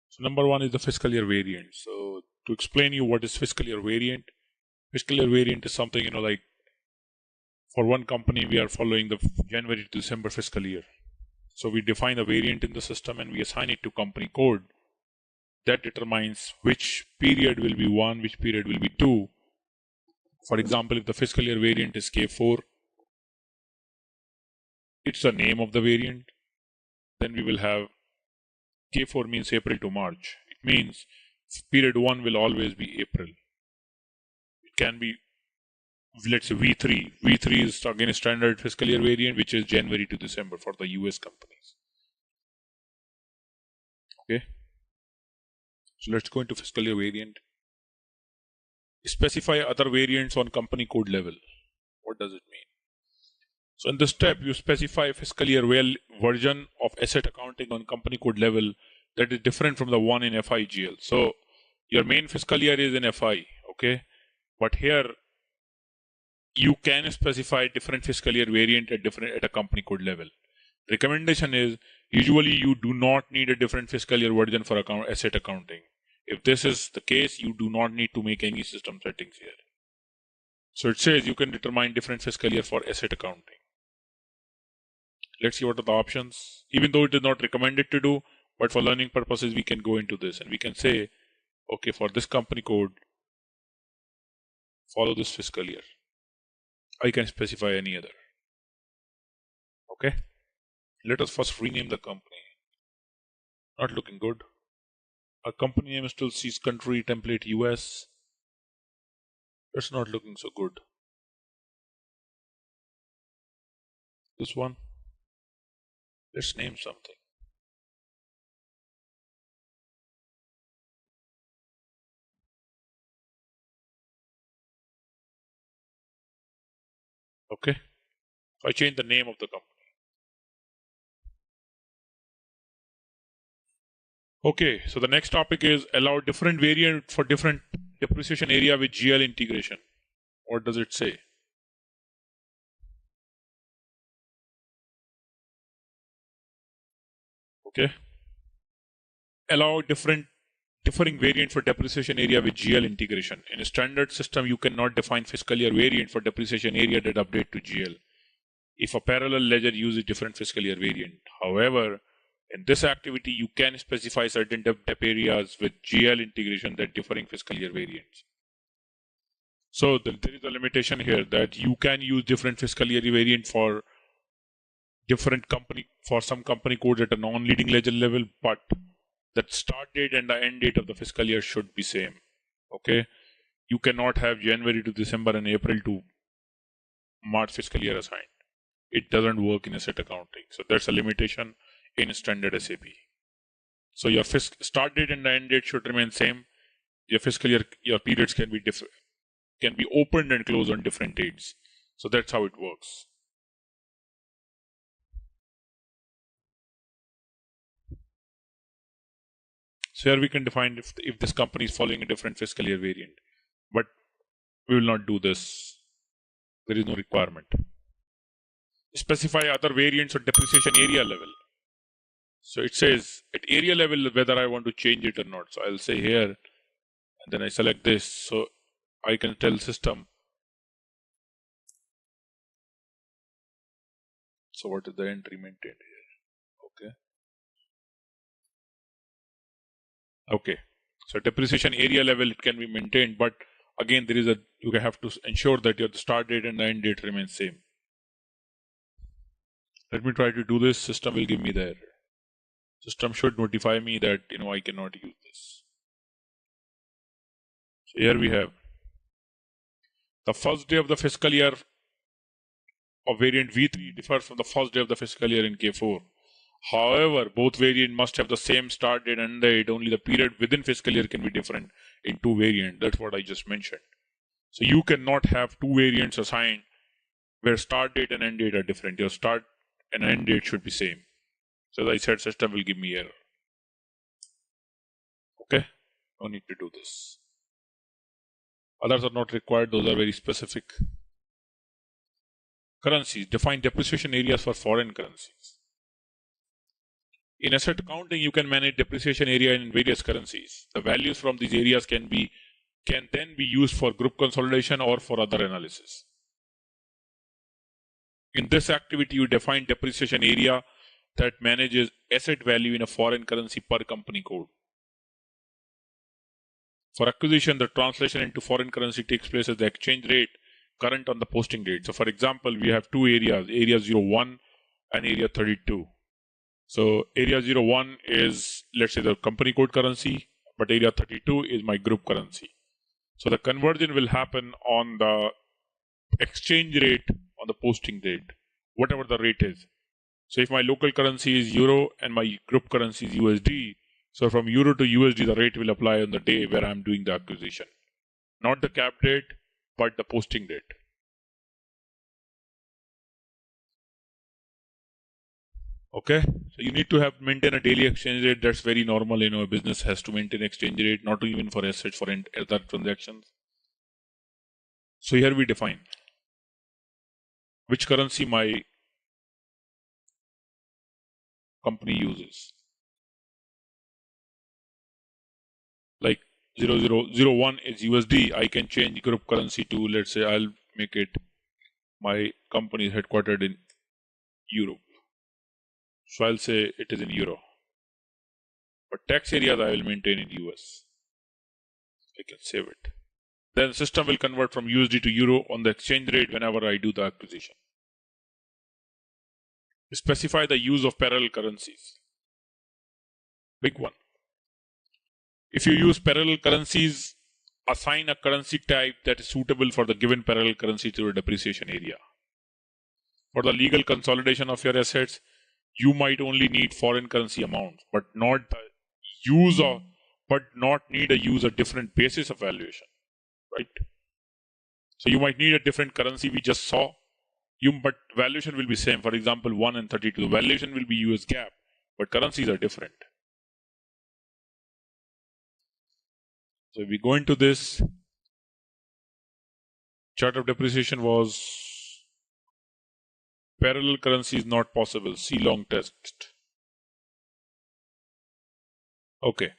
So number one is the fiscal year variant. So to explain you what is fiscal year variant is something, like for one company, we are following the January to December fiscal year. So we define a variant in the system and we assign it to company code that determines which period will be 1, which period will be 2. For example, if the fiscal year variant is K4, it's the name of the variant. Then we will have K4 means April to March. It means period 1 will always be April. It can be, let's say V3. V3 is again a standard fiscal year variant, which is January to December for the US companies. Okay. So let's go into fiscal year variant. Specify other variants on company code level. What does it mean? So in this step, you specify fiscal year version of asset accounting on company code level that is different from the one in FIGL. So your main fiscal year is in FI, okay? But here you can specify different fiscal year variant at a company code level. Recommendation is usually you do not need a different fiscal year version for asset accounting. If this is the case, you do not need to make any system settings here. So it says you can determine different fiscal year for asset accounting. Let's see what are the options. Even though it is not recommended to do, but for learning purposes, we can go into this and we can say, okay, for this company code, follow this fiscal year. I can specify any other. Okay. Let us first rename the company. Not looking good. Our company name still sees country template US. That's not looking so good. This one. Let's name something. Okay. So I change the name of the company. Okay, so the next topic is allow different variant for different depreciation area with GL integration. What does it say? Okay. Allow differing variant for depreciation area with GL integration. In a standard system, you cannot define fiscal year variant for depreciation area that update to GL. If a parallel ledger uses different fiscal year variant. However, in this activity, you can specify certain dep areas with GL integration that differing fiscal year variants. So there is a limitation here that you can use different fiscal year variant for different company, for some company codes at a non-leading ledger level, but the start date and the end date of the fiscal year should be same. Okay, you cannot have January to December and April to March fiscal year assigned. It doesn't work in asset accounting. So that's a limitation in standard SAP. So your start date and the end date should remain same. Your fiscal year, your periods can be different, can be opened and closed on different dates. So that's how it works. So here we can define if this company is following a different fiscal year variant, but we will not do this. There is no requirement. Specify other variants on depreciation area level. So it says at area level whether I want to change it or not. So I'll say here, and then I select this. So I can tell system. So what is the entry maintained here? Okay. So depreciation area level, it can be maintained, but again, you have to ensure that your start date and the end date remain same. Let me try to do this. System will give me the error. System should notify me that I cannot use this. So here we have the first day of the fiscal year of variant V3 differs from the first day of the fiscal year in K4. However, both variants must have the same start date and end date. Only the period within fiscal year can be different in two variants. That's what I just mentioned. So you cannot have two variants assigned where start date and end date are different. Your start and end date should be same. So as I said, system will give me error. Okay, no need to do this. Others are not required. Those are very specific. Currencies. Define depreciation areas for foreign currencies. In asset accounting, you can manage depreciation area in various currencies. The values from these areas can then be used for group consolidation or for other analysis. In this activity, you define depreciation area that manages asset value in a foreign currency per company code. For acquisition, the translation into foreign currency takes place as the exchange rate current on the posting date. So for example, we have two areas, area 01 and area 32. So area 01 is, let's say, the company code currency, but area 32 is my group currency. So the conversion will happen on the exchange rate on the posting date, whatever the rate is. So if my local currency is euro and my group currency is USD, so from euro to USD, the rate will apply on the day where I'm doing the acquisition. Not the cap date, but the posting date. Okay, so you need to maintain a daily exchange rate. That's very normal. A business has to maintain exchange rate, not even for assets, for other transactions. So here we define which currency my company uses. Like 0001 is USD. I can change group currency to, let's say, I'll make it my company is headquartered in Europe. So I'll say it is in euro. But tax areas I will maintain in US. I can save it. Then system will convert from USD to euro on the exchange rate whenever I do the acquisition. Specify the use of parallel currencies. Big one. If you use parallel currencies, assign a currency type that is suitable for the given parallel currency to a depreciation area. For the legal consolidation of your assets, you might only need foreign currency amounts, but not need a use a different basis of valuation, right? So you might need a different currency we just saw, but valuation will be same. For example, 1 and 32, valuation will be US GAAP, but currencies are different. So if we go into this, chart of depreciation was parallel currency is not possible. See long text. Okay.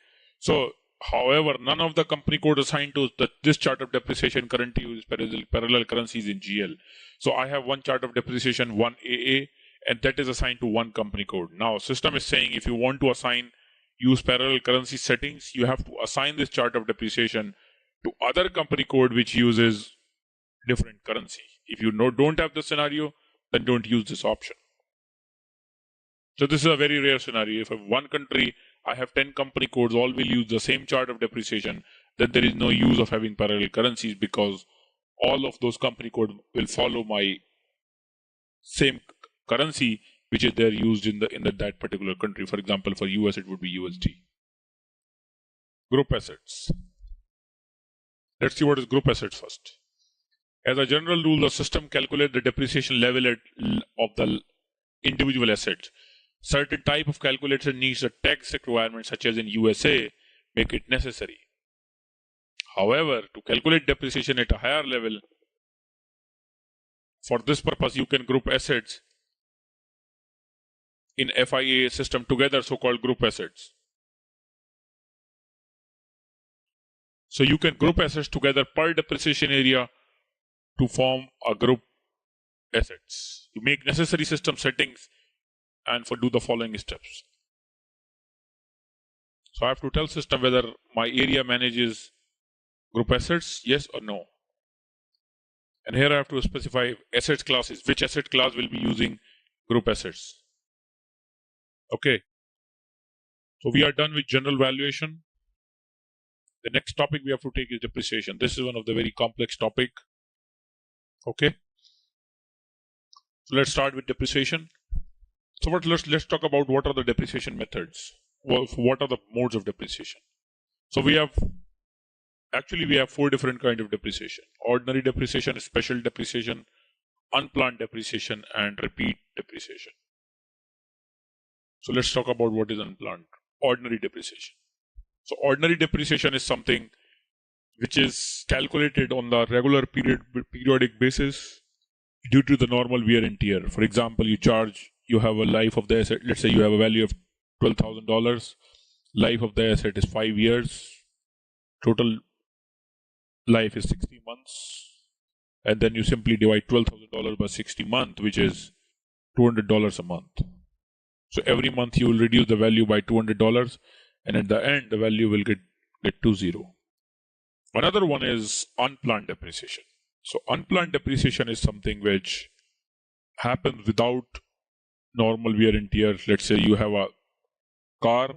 So, however, none of the company code assigned to this chart of depreciation currently uses parallel currencies in GL. So I have one chart of depreciation, one AA, and that is assigned to one company code. Now, system is saying if you want to use parallel currency settings, you have to assign this chart of depreciation to other company code which uses different currency. If you don't have the scenario, then don't use this option. So this is a very rare scenario. If I have one country, I have 10 company codes, all will use the same chart of depreciation, then there is no use of having parallel currencies because all of those company codes will follow my same currency which is there used in that particular country. For example, for US it would be USD. Group assets. Let's see what is group assets first. As a general rule, the system calculates the depreciation level of the individual assets. Certain type of calculation needs a tax requirement, such as in USA, make it necessary. However, to calculate depreciation at a higher level, for this purpose, you can group assets in FIA system together, so-called group assets. So you can group assets together per depreciation area to form a group assets. You make necessary system settings and do the following steps. So I have to tell system whether my area manages group assets, yes or no. And here I have to specify asset classes, which asset class will be using group assets. Okay. So we are done with general valuation. The next topic we have to take is depreciation. This is one of the very complex topic. Okay. So let's start with depreciation. So let's talk about what are the depreciation methods. Well, what are the modes of depreciation? So we have 4 different kinds of depreciation: ordinary depreciation, special depreciation, unplanned depreciation, and repeat depreciation. So let's talk about what is unplanned. Ordinary depreciation. So ordinary depreciation is something which is calculated on the regular periodic basis due to the normal wear and tear. For example, you have a life of the asset. Let's say you have a value of $12,000. Life of the asset is 5 years. Total life is 60 months. And then you simply divide $12,000 by 60 months, which is $200 a month. So every month you will reduce the value by $200, and at the end the value will get to 0. Another one is unplanned depreciation. So unplanned depreciation is something which happens without normal wear and tear. Let's say you have a car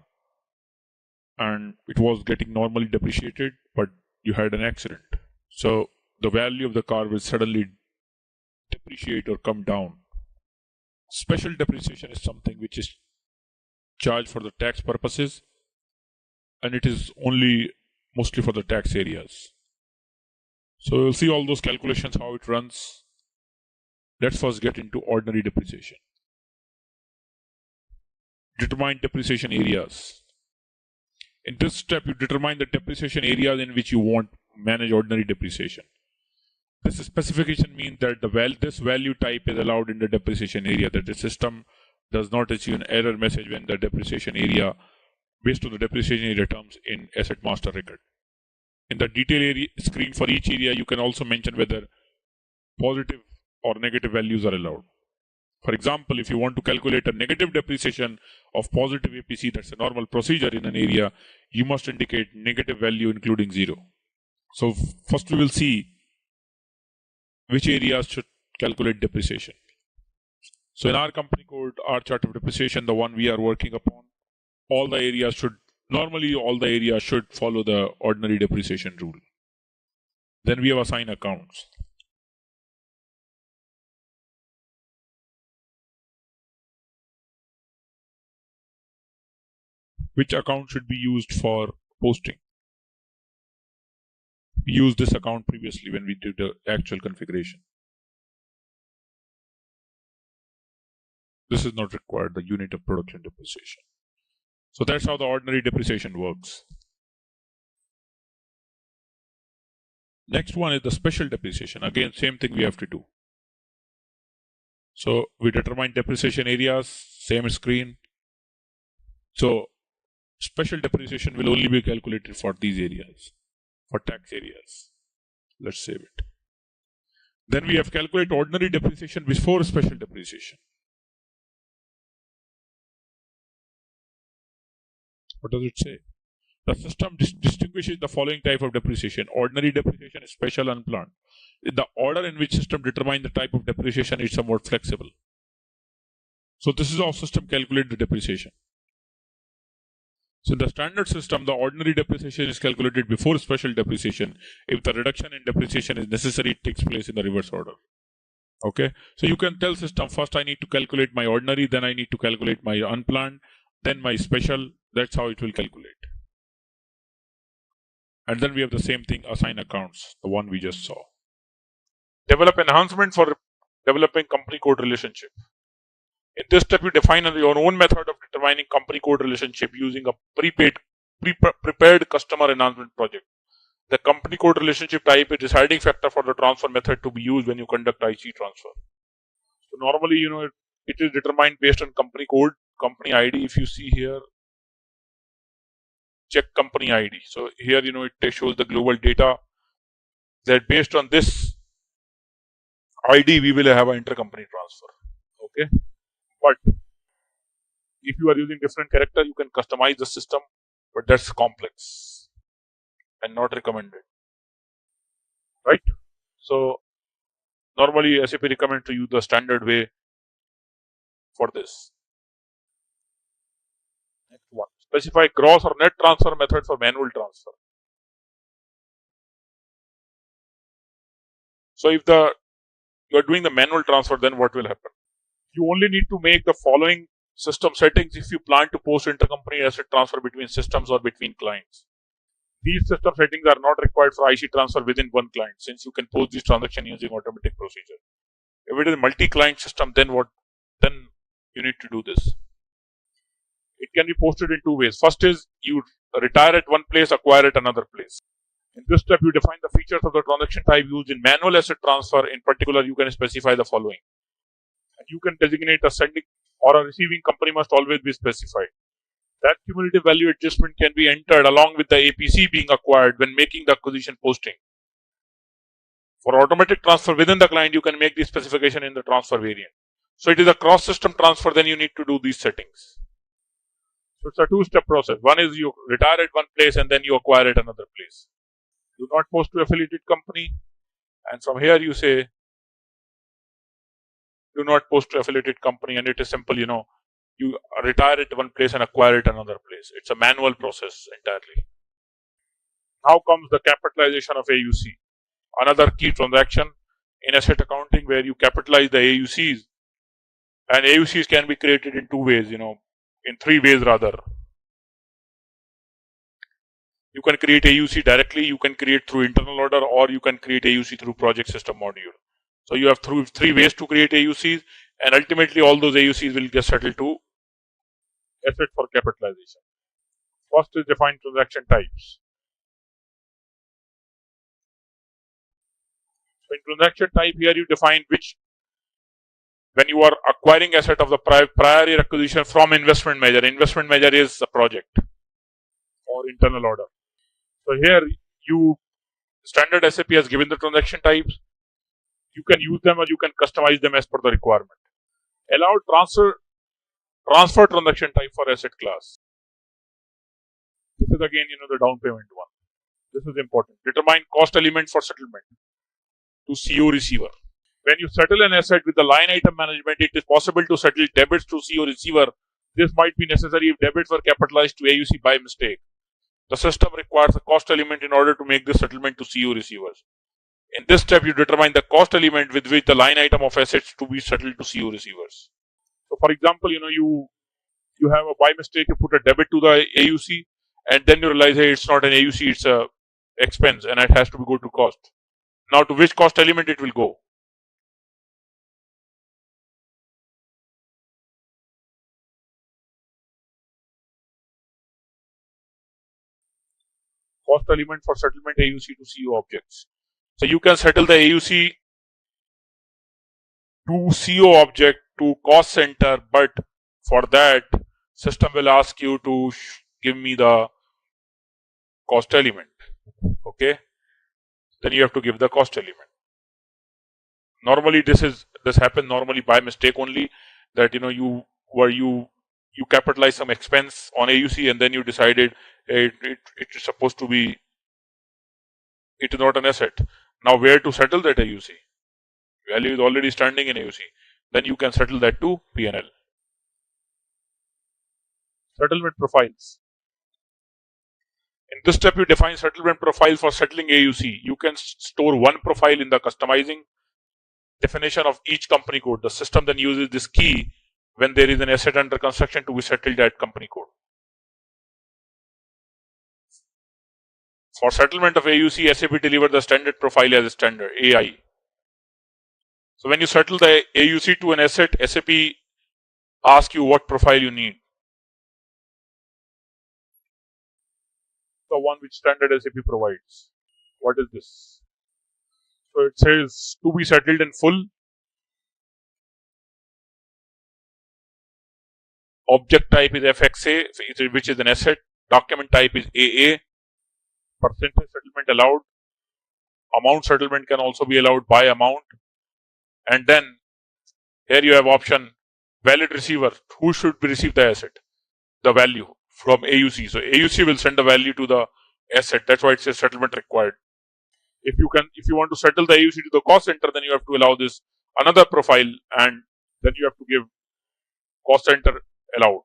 and it was getting normally depreciated, but you had an accident. So the value of the car will suddenly depreciate or come down. Special depreciation is something which is charged for the tax purposes, and it is mostly for the tax areas. So you'll see all those calculations, how it runs. Let's first get into ordinary depreciation. Determine depreciation areas. In this step, you determine the depreciation areas in which you want to manage ordinary depreciation. This specification means that this value type is allowed in the depreciation area, that the system does not issue an error message when the depreciation area, based on the depreciation area terms in asset master record. In the detail area screen for each area, you can also mention whether positive or negative values are allowed. For example, if you want to calculate a negative depreciation of positive APC, that's a normal procedure in an area, you must indicate negative value including 0. So first we will see which areas should calculate depreciation. So in our company code, our chart of depreciation, the one we are working upon, all the areas should follow the ordinary depreciation rule. Then we have assign accounts. Which account should be used for posting? We used this account previously when we did the actual configuration. This is not required, the unit of production depreciation. So that's how the ordinary depreciation works. Next one is the special depreciation. Again, same thing we have to do. So we determine depreciation areas, same screen. So special depreciation will only be calculated for these areas, for tax areas. Let's save it. Then we have calculate ordinary depreciation before special depreciation. What does it say? The system distinguishes the following type of depreciation: ordinary depreciation, special, unplanned. The order in which system determines the type of depreciation is somewhat flexible. So this is how system calculates the depreciation. So in the standard system, the ordinary depreciation is calculated before special depreciation. If the reduction in depreciation is necessary, it takes place in the reverse order. Okay, so you can tell system, first I need to calculate my ordinary, then I need to calculate my unplanned, then my special. That's how it will calculate. And then we have the same thing, assign accounts, the one we just saw. Develop enhancement for developing company code relationship. In this step, you define your own method of determining company code relationship using a prepared customer enhancement project. The company code relationship type is deciding factor for the transfer method to be used when you conduct IC transfer. So normally, it is determined based on company code. company ID, if you see here, check company ID. So here, it shows the global data that based on this ID, we will have an intercompany transfer. Okay. But if you are using different character, you can customize the system, but that's complex and not recommended. Right? So normally SAP recommends to use the standard way for this. Next one. Specify gross or net transfer method for manual transfer. So if you are doing the manual transfer, then what will happen? You only need to make the following system settings if you plan to post intercompany asset transfer between systems or between clients. These system settings are not required for IC transfer within one client, since you can post this transaction using automatic procedure. If it is a multi-client system, then what? Then you need to do this. It can be posted in two ways. First is you retire at one place, acquire at another place. In this step, you define the features of the transaction type used in manual asset transfer. In particular, you can specify the following. And you can designate a sending or a receiving company must always be specified. That cumulative value adjustment can be entered along with the APC being acquired when making the acquisition posting. For automatic transfer within the client, you can make the specification in the transfer variant. So it is a cross-system transfer, then you need to do these settings. So it's a two-step process. One is you retire at one place and then you acquire at another place. Do not post to affiliated company. And from here you say, do not post to affiliated company, and it is simple, you retire at one place and acquire at another place. It's a manual process entirely. Now comes the capitalization of AUC. Another key transaction in asset accounting where you capitalize the AUCs, and AUCs can be created in two ways, in three ways rather. You can create AUC directly, you can create through internal order, or you can create AUC through project system module. So you have three ways to create AUCs, and ultimately all those AUCs will get settled to asset for capitalization. First is define transaction types. So in transaction type, here you define when you are acquiring asset of the prior year acquisition from investment measure. Investment measure is a project or internal order. So here standard SAP has given the transaction types. You can use them or you can customize them as per the requirement. Allow transfer transaction type for asset class. This is again, the down payment one. This is important. Determine cost element for settlement to CO receiver. When you settle an asset with the line item management, it is possible to settle debits to CO receiver. This might be necessary if debits were capitalized to AUC by mistake. The system requires a cost element in order to make this settlement to CO receivers. In this step, you determine the cost element with which the line item of assets to be settled to CO receivers. So, for example, you have by mistake you put a debit to the AUC, and then you realize, hey, it's not an AUC, it's a expense, and it has to go to cost. Now, to which cost element it will go? Cost element for settlement AUC to CO objects. So you can settle the AUC to CO object to cost center, but for that, system will ask you to give me the cost element. Okay, then you have to give the cost element. Normally, this happens normally by mistake only. That you capitalize some expense on AUC and then you decided it is supposed to be. It is not an asset. Now, where to settle that AUC? Value is already standing in AUC. Then you can settle that to P&L. Settlement profiles. In this step, you define settlement profile for settling AUC. You can store one profile in the customizing definition of each company code. The system then uses this key when there is an asset under construction to be settled at company code. For settlement of AUC, SAP delivers the standard profile as a standard AI. So when you settle the AUC to an asset, SAP asks you what profile you need. The one which standard SAP provides. What is this? So it says to be settled in full. Object type is FXA, which is an asset. Document type is AA. Percentage settlement allowed. Amount settlement can also be allowed by amount. And then here you have option valid receiver. Who should receive the asset? The value from AUC. So AUC will send the value to the asset. That's why it says settlement required. If you want to settle the AUC to the cost center, then you have to allow this another profile, and then you have to give cost center allowed.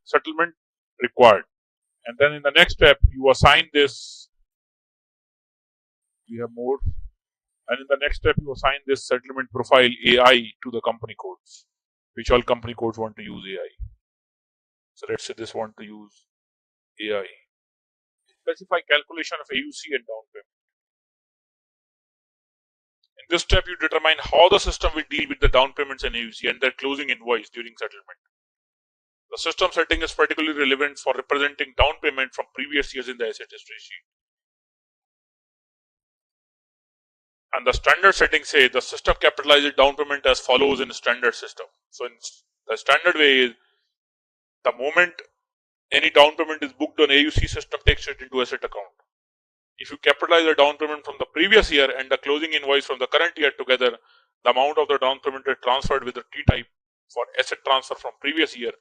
Settlement required. And then in the next step, you assign this. We have more. And in the next step, you assign this settlement profile AI to the company codes, which all company codes want to use AI. So let's say this want to use AI. Specify calculation of AUC and down payment. In this step, you determine how the system will deal with the down payments and AUC and their closing invoice during settlement. The system setting is particularly relevant for representing down payment from previous years in the asset history sheet. And the standard settings say the system capitalizes down payment as follows in a standard system. So in the standard way is the moment any down payment is booked on AUC, system takes it into asset account. If you capitalize a down payment from the previous year and the closing invoice from the current year together, the amount of the down payment is transferred with the T type for asset transfer from previous year,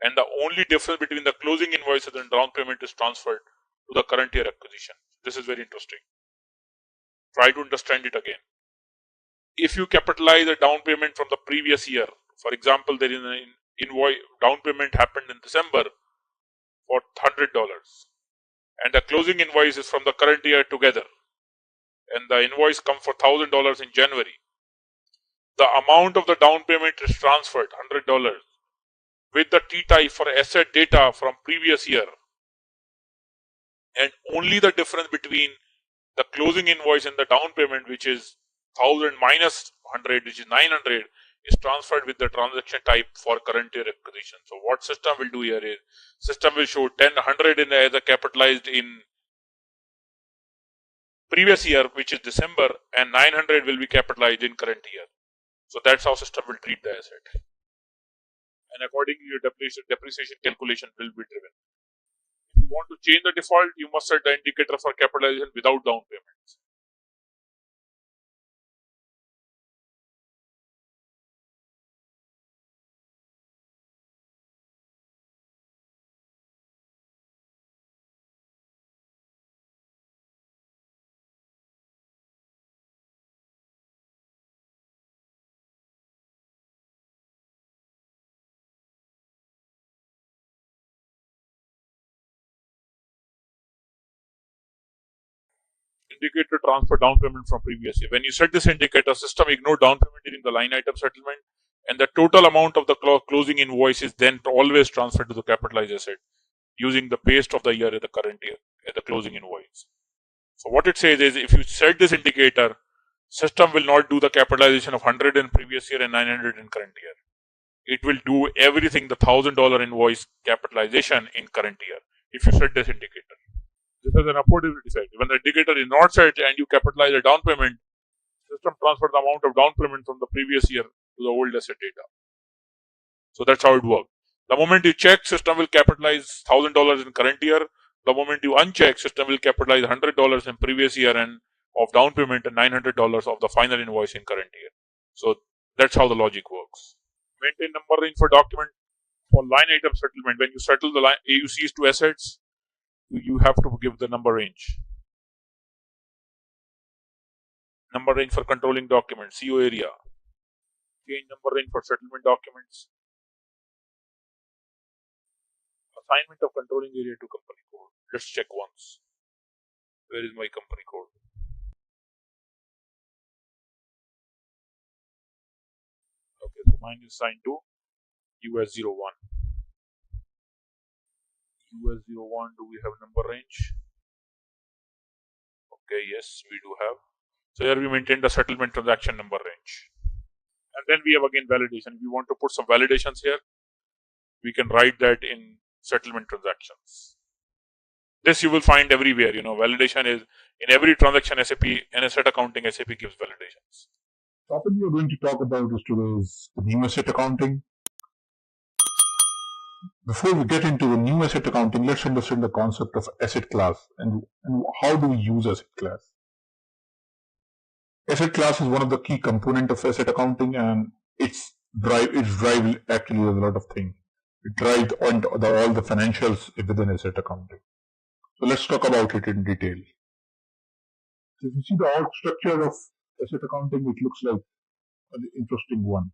and the only difference between the closing invoices and down payment is transferred to the current year acquisition. This is very interesting. Try to understand it again. If you capitalize a down payment from the previous year, for example, there is an invoice down payment happened in December for $100, and the closing invoice is from the current year together, and the invoice comes for $1,000 in January. The amount of the down payment is transferred $100 with the T type for asset data from previous year, and only the difference between the closing invoice and the down payment, which is 1000 minus 100, which is 900, is transferred with the transaction type for current year acquisition. So what system will do here is system will show 100 in as a capitalized in previous year, which is December, and 900 will be capitalized in current year. So that's how system will treat the asset. And accordingly, your depreciation calculation will be driven. If you want to change the default, you must set the indicator for capitalization without down payments. Indicator transfer down payment from previous year. When you set this indicator, system ignore down payment during the line item settlement, and the total amount of the closing invoice is then always transferred to the capitalized asset using the base of the year at the current year at the closing invoice. So what it says is if you set this indicator, system will not do the capitalization of 100 in previous year and 900 in current year. It will do everything the $1,000 invoice capitalization in current year if you set this indicator. This is an affordability side. When the indicator is not set and you capitalize a down payment, system transfers the amount of down payment from the previous year to the old asset data. So that's how it works. The moment you check, system will capitalize $1,000 in current year. The moment you uncheck, system will capitalize $100 in previous year and of down payment and $900 of the final invoice in current year. So that's how the logic works. Maintain number range for document for line item settlement. When you settle the AUCs to assets, you have to give the number range. Number range for controlling documents, CO area. Change number range for settlement documents. Assignment of controlling area to company code. Let's check once. Where is my company code? Okay, so mine is assigned to US01. US01, do we have number range? Okay, yes, we do have. So here we maintain the settlement transaction number range. And then we have again validation. If we want to put some validations here, we can write that in settlement transactions. This you will find everywhere. Validation is in every transaction. SAP and asset accounting, SAP gives validations. The topic we are going to talk about is today's new asset accounting. Before we get into the new asset accounting, let's understand the concept of asset class and how do we use asset class. Asset class is one of the key components of asset accounting, and its drive actually a lot of things. It drives on all the financials within asset accounting. So let's talk about it in detail. So if you see the org structure of asset accounting, it looks like an interesting one.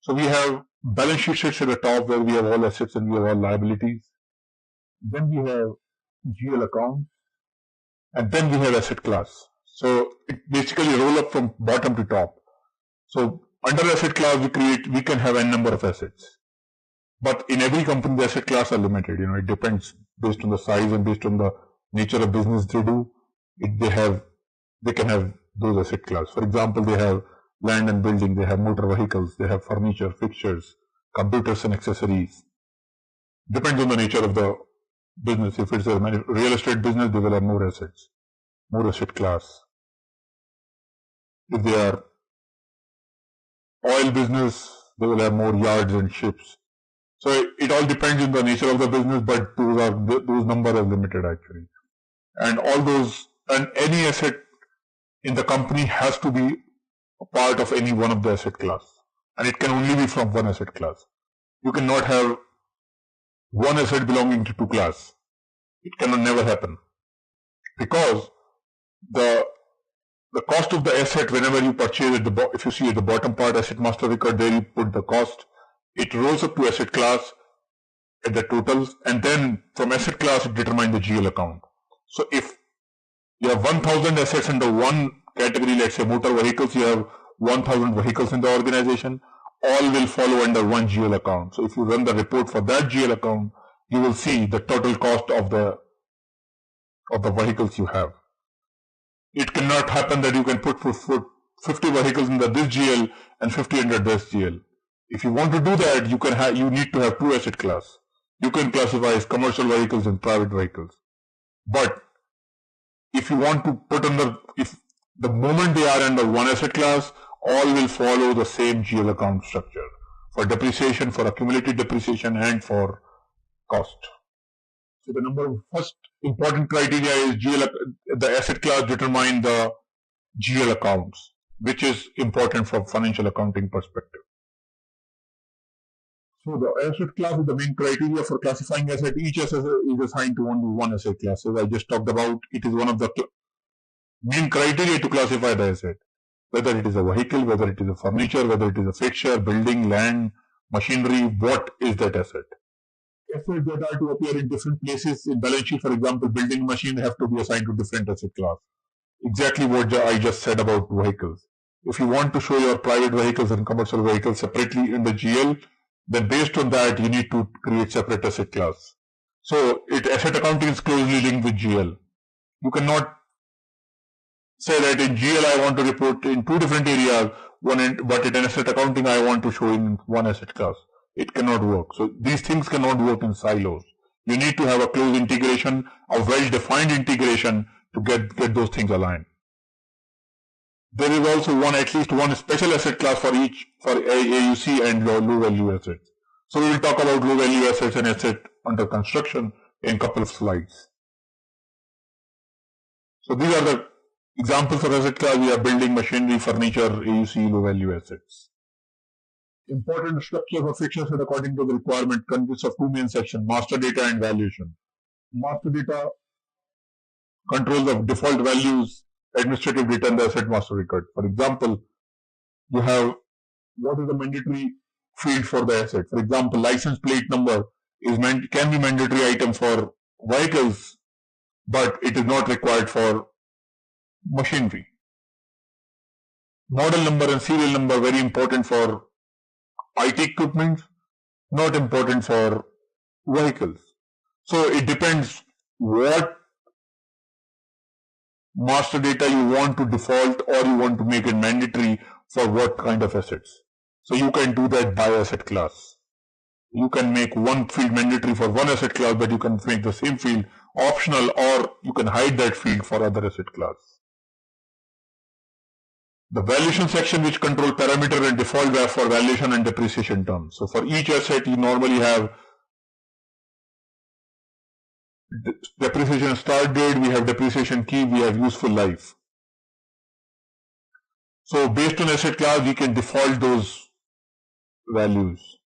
So we have balance sheet sits at the top where we have all assets and we have all liabilities. Then we have GL accounts, and then we have asset class. So it basically roll up from bottom to top. So under asset class we can have n number of assets. But in every company the asset class are limited. It depends based on the size and based on the nature of business they do. They can have those asset class. For example, they have land and building, they have motor vehicles, they have furniture, fixtures, computers and accessories. Depends on the nature of the business. If it's a real estate business, they will have more assets, more asset class. If they are oil business, they will have more yards and ships. So it all depends on the nature of the business, but those numbers are limited actually. And any asset in the company has to be a part of any one of the asset class, and it can only be from one asset class. You cannot have one asset belonging to two class. It cannot never happen, because the cost of the asset, whenever you purchase it, if you see at the bottom part asset master record, there you put the cost. It rolls up to asset class at the totals, and then from asset class it determines the GL account. So if you have 1,000 assets under one category, let's say motor vehicles, you have 1,000 vehicles in the organization, all will follow under one GL account. So if you run the report for that GL account, you will see the total cost of the vehicles you have. It cannot happen that you can put 50 vehicles in this GL and 50 under this GL. If you want to do that, you need to have two asset class. You can classify as commercial vehicles and private vehicles. But if you want to put if the moment they are under one asset class, all will follow the same GL account structure for depreciation, for accumulated depreciation, and for cost. So the first important criteria is the asset class determine the GL accounts, which is important from financial accounting perspective. So the asset class is the main criteria for classifying asset. Each asset is assigned to only one asset class. As I just talked about, it is one of the main criteria to classify the asset. Whether it is a vehicle, whether it is a furniture, whether it is a fixture, building, land, machinery, what is that asset? Assets that are to appear in different places in balance sheet, for example, building machine have to be assigned to different asset class. Exactly what I just said about vehicles. If you want to show your private vehicles and commercial vehicles separately in the GL, then based on that, you need to create separate asset class. So asset accounting is closely linked with GL. You cannot say that in GL I want to report in two different areas, but in asset accounting I want to show in one asset class. It cannot work. So these things cannot work in silos. You need to have a close integration, a well-defined integration to get those things aligned. There is also at least one special asset class for AUC and low value assets. So we will talk about low value assets and asset under construction in a couple of slides. So these are the examples of asset class. We have building, machinery, furniture, AUC, low value assets. Important structure for fixed asset according to the requirement consists of two main sections, master data and valuation. Master data controls the default values, administrative data in the asset master record. For example, you have what is the mandatory field for the asset. For example, license plate number can be mandatory item for vehicles, but it is not required for machinery. Model number and serial number very important for IT equipment, not important for vehicles. So it depends what master data you want to default or you want to make it mandatory for what kind of assets. So you can do that by asset class. You can make one field mandatory for one asset class, but you can make the same field optional, or you can hide that field for other asset class. The valuation section which control parameter and default for valuation and depreciation terms. So for each asset you normally have depreciation start date, we have depreciation key, we have useful life. So based on asset class, we can default those values.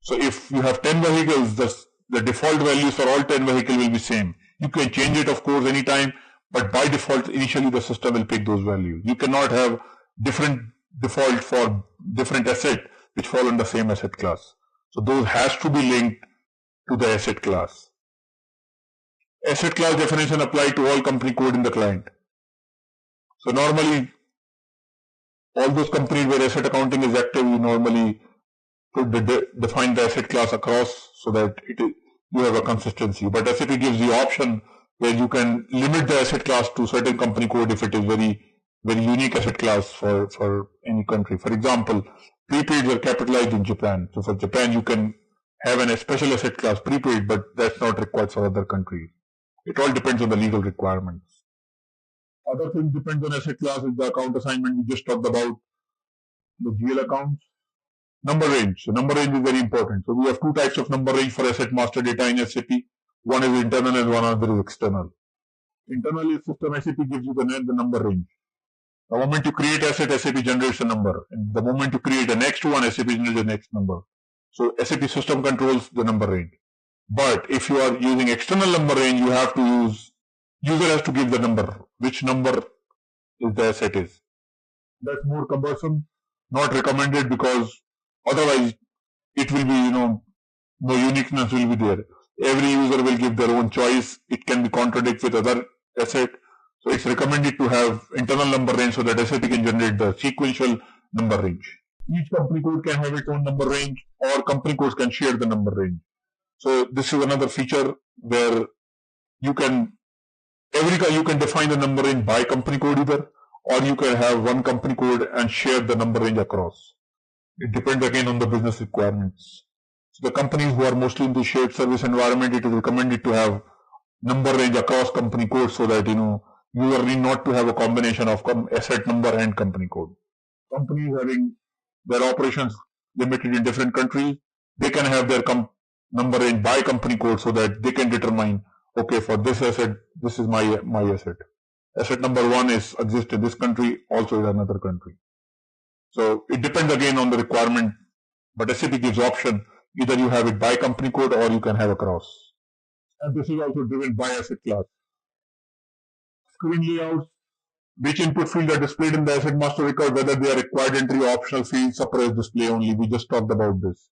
So if you have 10 vehicles, the default values for all 10 vehicles will be same. You can change it, of course, anytime, but by default, initially the system will pick those values. You cannot have different default for different asset which fall under the same asset class. So those has to be linked to the asset class. Asset class definition apply to all company code in the client. So normally, all those companies where asset accounting is active, you normally define the asset class across so that you have a consistency. But SAP gives the option where you can limit the asset class to certain company code if it is very unique asset class for any country. For example, prepaids are capitalized in Japan. So for Japan, you can have a special asset class prepaid, but that's not required for other countries. It all depends on the legal requirements. Other things depends on asset class is the account assignment we just talked about, the GL accounts. Number range. So number range is very important. So we have two types of number range for asset master data in SAP. One is internal and one other is external. Internal is system SAP gives you the number range. The moment you create asset, SAP generates a number. And the moment you create the next one, SAP generates the next number. So SAP system controls the number range. But if you are using external number range, you have to use, user has to give the number, which number is the asset is. That's more cumbersome, not recommended because otherwise it will be, no uniqueness will be there. Every user will give their own choice. It can be contradict with other asset. So it's recommended to have internal number range so that SAP can generate the sequential number range. Each company code can have its own number range or company codes can share the number range. So this is another feature where you can define the number range by company code either, or you can have one company code and share the number range across. It depends again on the business requirements. So the companies who are mostly in the shared service environment, it is recommended to have number range across company code so that user need not to have a combination of asset number and company code. Companies having their operations limited in different countries, they can have their number range by company code so that they can determine, okay, for this asset, this is my asset. Asset number 1 exists in this country, also in another country. So it depends again on the requirement, but SAP gives option, either you have it by company code or you can have across. And this is also driven by asset class. Screen layouts, which input fields are displayed in the asset master record, whether they are required entry or optional fields, suppress display only. We just talked about this.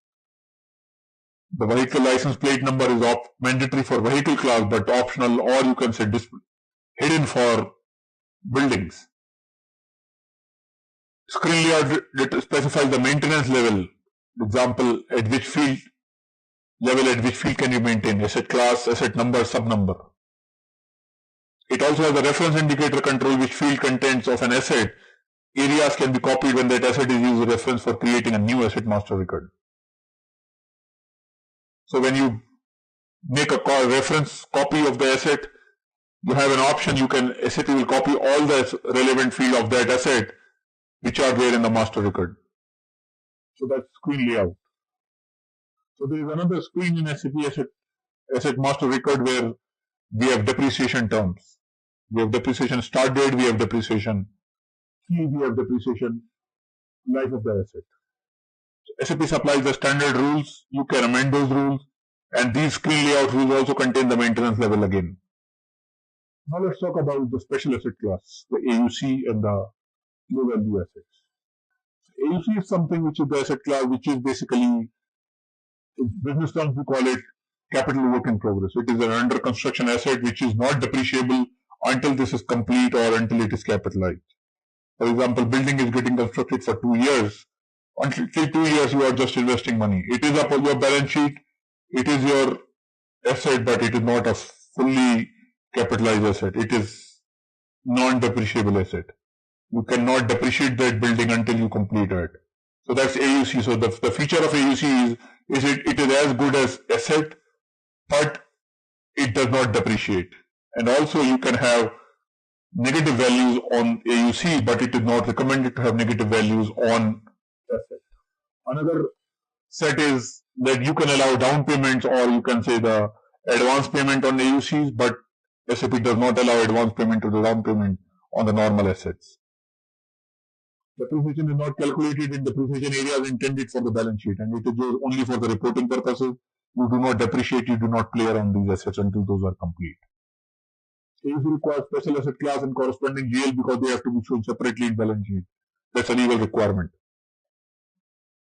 The vehicle license plate number is mandatory for vehicle class, but optional, or you can say hidden for buildings. Screen layout specifies the maintenance level. Example, at which field can you maintain? Asset class, asset number, sub number. It also has a reference indicator control which field contents of an asset. Areas can be copied when that asset is used as a reference for creating a new asset master record. So when you make a reference copy of the asset, you have an option, SAP will copy all the relevant field of that asset which are there in the master record. So that's screen layout. So there is another screen in SAP asset master record where we have depreciation terms. We have depreciation start date, we have depreciation key, we have depreciation life of the asset. SAP supplies the standard rules, you can amend those rules, and these screen layout rules also contain the maintenance level again. Now let's talk about the special asset class, the AUC and the low value assets. AUC is something which is the asset class which is basically, in business terms we call it capital work in progress. It is an under construction asset which is not depreciable until this is complete or until it is capitalized. For example, building is getting constructed for 2 years. Until 2 years you are just investing money. It is up on your balance sheet, it is your asset, but it is not a fully capitalized asset. It is non-depreciable asset. You cannot depreciate that building until you complete it. So that's AUC. So the feature of AUC is it is as good as asset, but it does not depreciate. And also you can have negative values on AUC, but it is not recommended to have negative values on asset. Another set is that you can allow down payments, or you can say the advance payment on AUCs, but SAP does not allow advance payment to the down payment on the normal assets. Depreciation is not calculated in depreciation areas intended for the balance sheet, and it is used only for the reporting purposes. You do not depreciate, you do not play around these assets until those are complete. AUC requires special asset class and corresponding GL because they have to be shown separately in balance sheet. That's a legal requirement.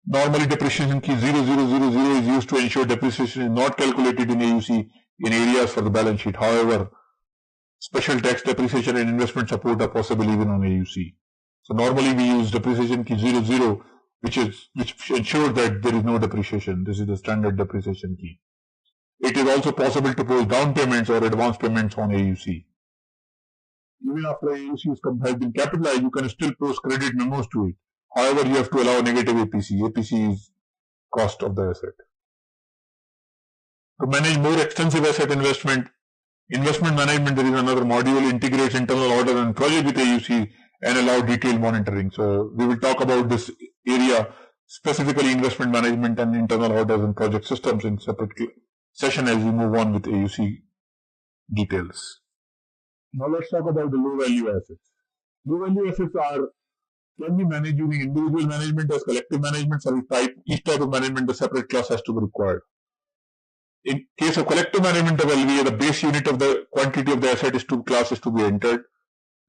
Normally, depreciation key 0000 is used to ensure depreciation is not calculated in AUC in areas for the balance sheet. However, special tax depreciation and investment support are possible even on AUC. So normally we use depreciation key 00, which ensures that there is no depreciation. This is the standard depreciation key. It is also possible to post down payments or advance payments on AUC. Even after AUC has been capitalized, you can still post credit memos to it. However, you have to allow negative APC. APC is cost of the asset. To manage more extensive asset investment management, there is another module, integrates internal order and project with AUC and allow detailed monitoring. So we will talk about this area, specifically investment management and internal orders and project systems in separate session as we move on with AUC details. Now let's talk about the low value assets. Low value assets can be managed using individual management as collective management. For each type of management, the separate class has to be required. In case of collective management of LVA, the base unit of the quantity of the asset is to be entered.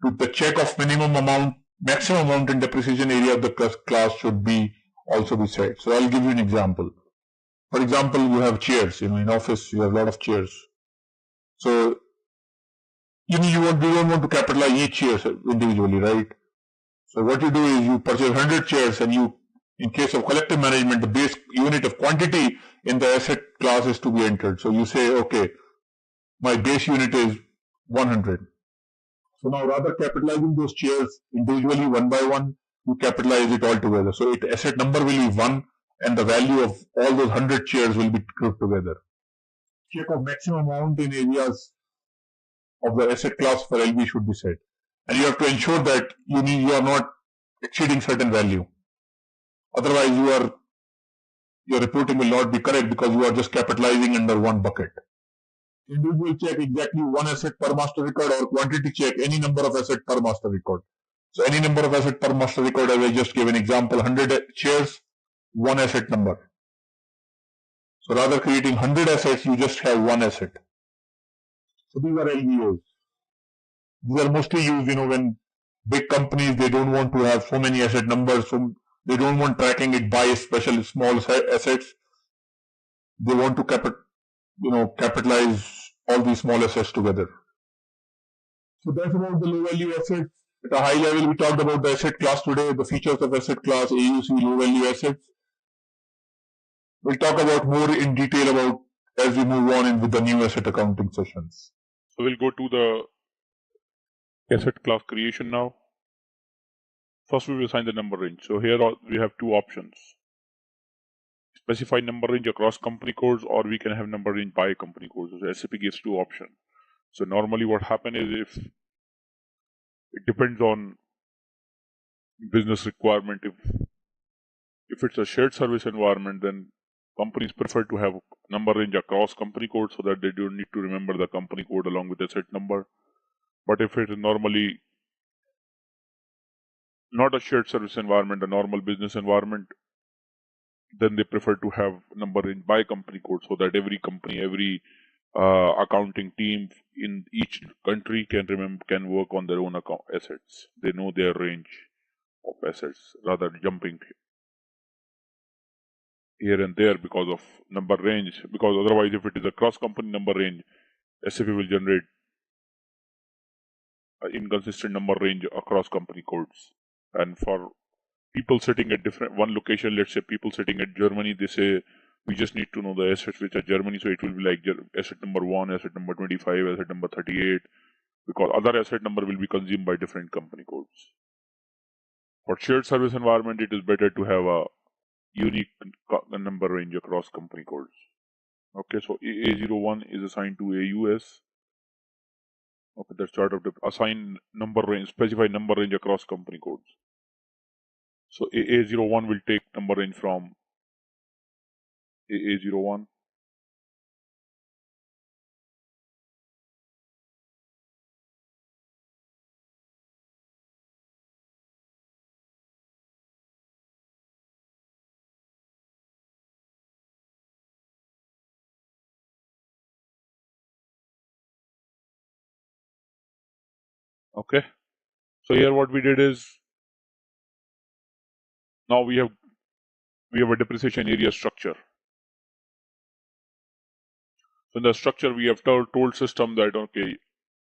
The check of maximum amount in depreciation area of the class should also be set. So I'll give you an example. For example, you have chairs. In office you have a lot of chairs. So you don't want to capitalize each chair individually, right? So what you do is you purchase 100 chairs, and in case of collective management, the base unit of quantity in the asset class is to be entered. So you say, okay, my base unit is 100. So now rather capitalizing those chairs individually one by one, you capitalize it all together. So asset number will be 1 and the value of all those 100 chairs will be grouped together. Check of maximum amount in areas of the asset class for LV should be set. And you have to ensure that you are not exceeding certain value. Otherwise your reporting will not be correct because you are just capitalizing under one bucket. Individual check exactly one asset per master record, or quantity check any number of asset per master record. So any number of asset per master record, as I just gave an example, 100 chairs, one asset number. So rather creating 100 assets, you just have one asset. So these are LVOs. These are mostly used, when big companies, they don't want to have so many asset numbers, so they don't want tracking it by special small assets. They want to capitalize all these small assets together. So that's about the low value assets. At a high level, we talked about the asset class today, the features of asset class, AUC, low value assets. We'll talk about more in detail about as we move on with the new asset accounting sessions. So we'll go to the asset class creation now. First, we will assign the number range. So here we have two options. Specify number range across company codes, or we can have number range by company codes. So SAP gives two options. So normally what happens is, if it depends on business requirement, if it's a shared service environment, then companies prefer to have number range across company codes so that they don't need to remember the company code along with the asset number. But if it is normally not a shared service environment, a normal business environment, then they prefer to have number range by company code so that every company, every accounting team in each country can work on their own assets. They know their range of assets rather than jumping here and there because of number range. Because otherwise, if it is a cross-company number range, SAP will generate an inconsistent number range across company codes. And for people sitting at one location, let's say people sitting at Germany, they say, we just need to know the assets which are Germany, so it will be like asset number 1, asset number 25, asset number 38, because other asset number will be consumed by different company codes. For shared service environment, it is better to have a unique number range across company codes. Okay, so A01 is assigned to AUS. Okay, that's chart of the assign number range, specify number range across company codes. So AA01 will take number range from AA01. Okay. So here what we did is, now we have a depreciation area structure. So in the structure, we have told system that, okay,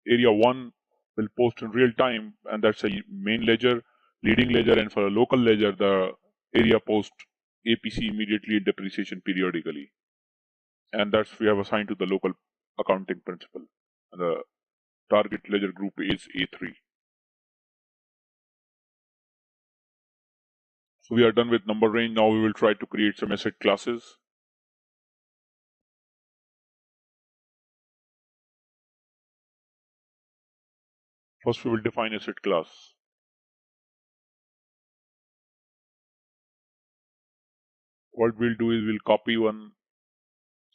area 1 will post in real time, and that's a main ledger, leading ledger, and for a local ledger, the area post APC immediately, depreciation periodically. And that's we have assigned to the local accounting principle. And the target ledger group is A3. So we are done with number range. Now we will try to create some asset classes. First, we will define asset class. What we'll do is we'll copy one,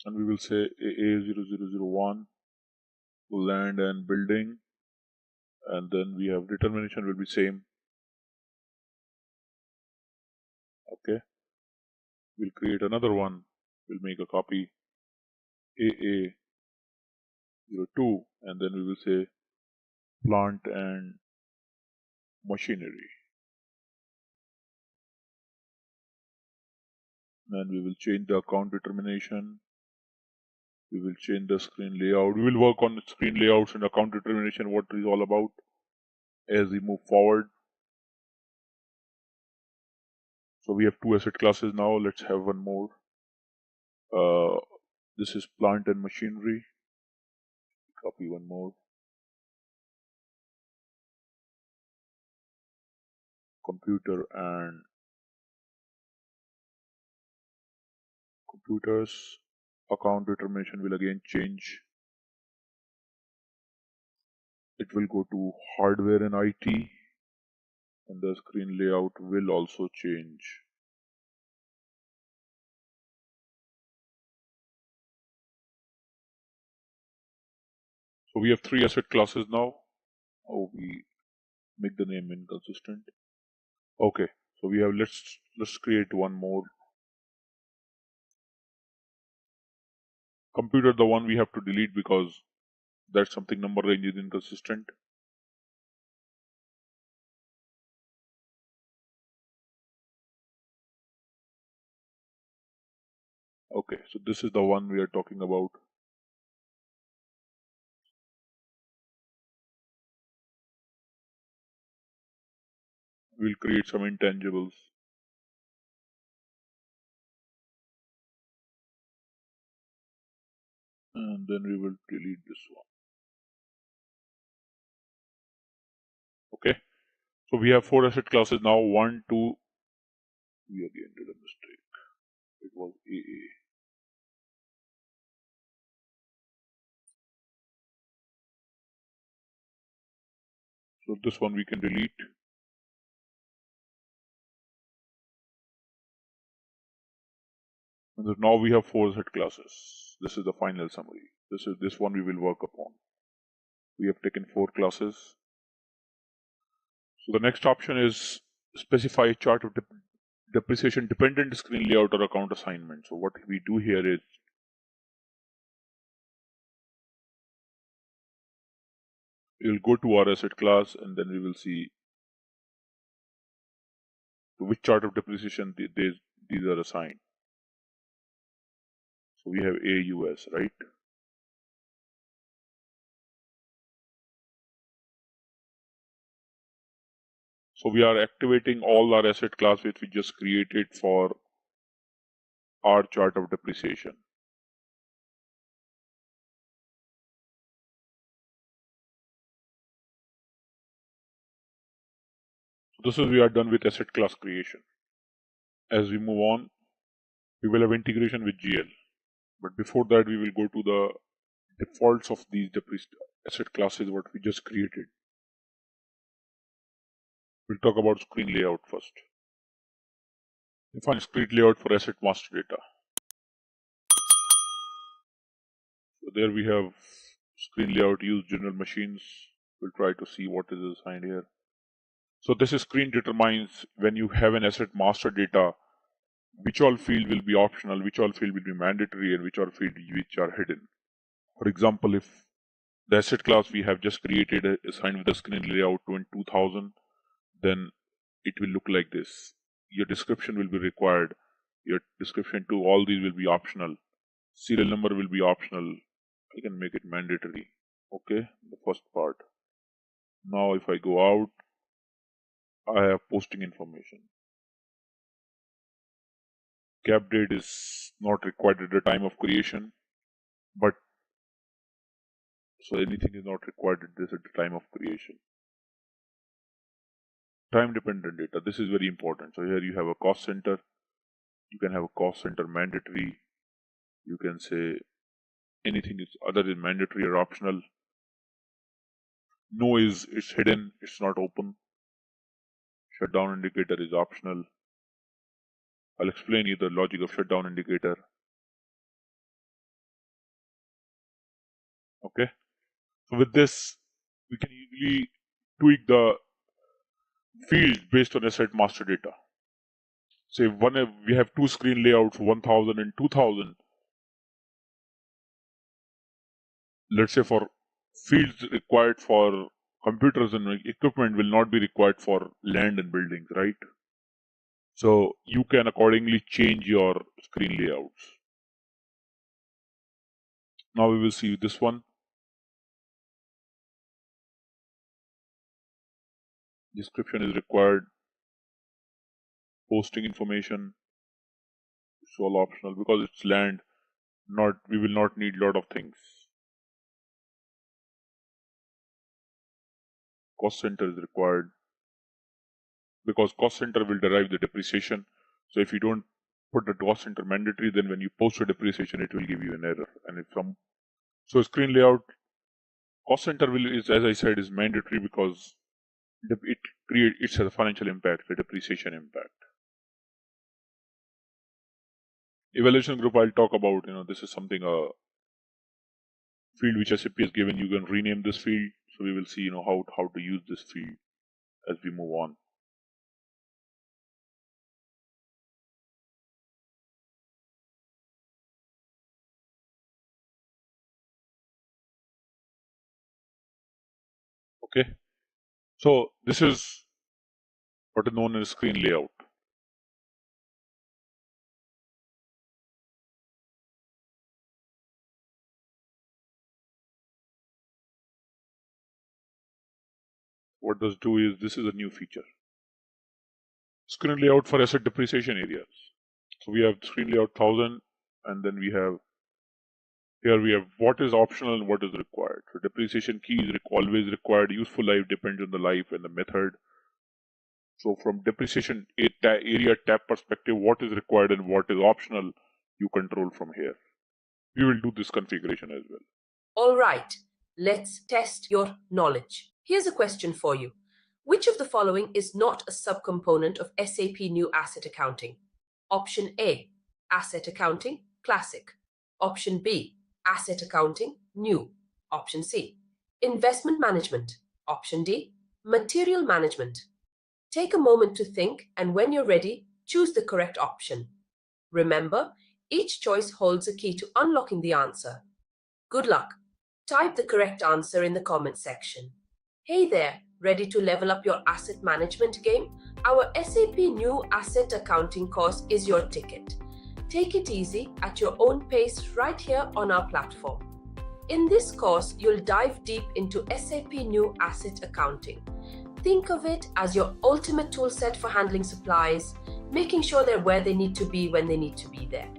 and we will say AA0001 land and building, and then we have determination will be same. Okay, we'll create another one. We'll make a copy AA02, and then we will say plant and machinery. Then we will change the account determination. We will change the screen layout. We will work on the screen layouts and account determination, what it is all about as we move forward. So we have 2 asset classes now. Let's have one more. This is plant and machinery. Copy one more. Computer and computers. Account determination will again change. It will go to hardware and IT, and the screen layout will also change. So we have 3 asset classes now. Oh, we make the name inconsistent. Okay, so we have let's create one more. Computer, the one we have to delete because that's something number range is inconsistent. Okay, so this is the one we are talking about. We'll create some intangibles. And then we will delete this one. Okay, so we have 4 asset classes now. 1, 2. We again did a mistake. It was AA. So this one we can delete. And now we have 4 asset classes. This is the final summary. This one we will work upon. We have taken 4 classes. So the next option is specify a chart of depreciation dependent screen layout or account assignment. So what we do here is we will go to our asset class, and then we will see to which chart of depreciation these are assigned. So we have AUS, right? So we are activating all our asset class which we just created for our chart of depreciation. So this is we are done with asset class creation. As we move on, we will have integration with GL. But before that, we will go to the defaults of these asset classes what we just created. We'll talk about screen layout first. Define screen layout for asset master data. So there we have screen layout, use general machines. We'll try to see what is assigned here. So this is screen determines when you have an asset master data, which all field will be optional, which all field will be mandatory, and which all field which are hidden. For example, if The asset class we have just created, assigned with the screen layout to in 2000, then it will look like this. Your description will be required. Your description to all these will be optional. Serial number will be optional. I can make it mandatory. Okay, the first part. Now if I go out, I have posting information. Cap date is not required at the time of creation, but so anything is not required at the time of creation. Time dependent data. This is very important. So here you have a cost center. You can have a cost center mandatory. You can say anything is other than mandatory or optional. No is it's hidden, it's not open. Shutdown indicator is optional. I'll explain you the logic of shutdown indicator. Okay. So with this, we can easily tweak the field based on asset master data. Say we have two screen layouts, 1000 and 2000. Let's say for fields required for computers and equipment will not be required for land and buildings, right? So you can accordingly change your screen layouts. Now we will see this one. Description is required. Posting information is all optional because it's land. We will not need a lot of things. Cost center is required because cost center will derive the depreciation. So if you don't put the cost center mandatory, then when you post a depreciation, it will give you an error. And so screen layout, cost center is, as I said, is mandatory because it has a financial impact, the depreciation impact. Evaluation group, I'll talk about. This is something field which SAP has given. You can rename this field. So we will see, how to use this field as we move on. Okay. So this is what is known as screen layout. What does do is this is a new feature. Screen layout for asset depreciation areas. So we have screen layout 1000, and then we have what is optional and what is required. So depreciation key is always required. Useful life depends on the life and the method. So from depreciation area tab perspective, what is required and what is optional, you control from here. We will do this configuration as well. All right, let's test your knowledge. Here's a question for you. Which of the following is not a subcomponent of SAP New Asset Accounting? Option A, Asset Accounting Classic. Option B, Asset Accounting New. Option C, Investment Management. Option D, Material Management. Take a moment to think, and when you're ready, choose the correct option. Remember, each choice holds a key to unlocking the answer. Good luck. Type the correct answer in the comment section. Hey there, ready to level up your asset management game? Our SAP New Asset Accounting course is your ticket. Take it easy at your own pace right here on our platform. In this course, you'll dive deep into SAP New Asset Accounting. Think of it as your ultimate toolset for handling supplies, making sure they're where they need to be when they need to be there.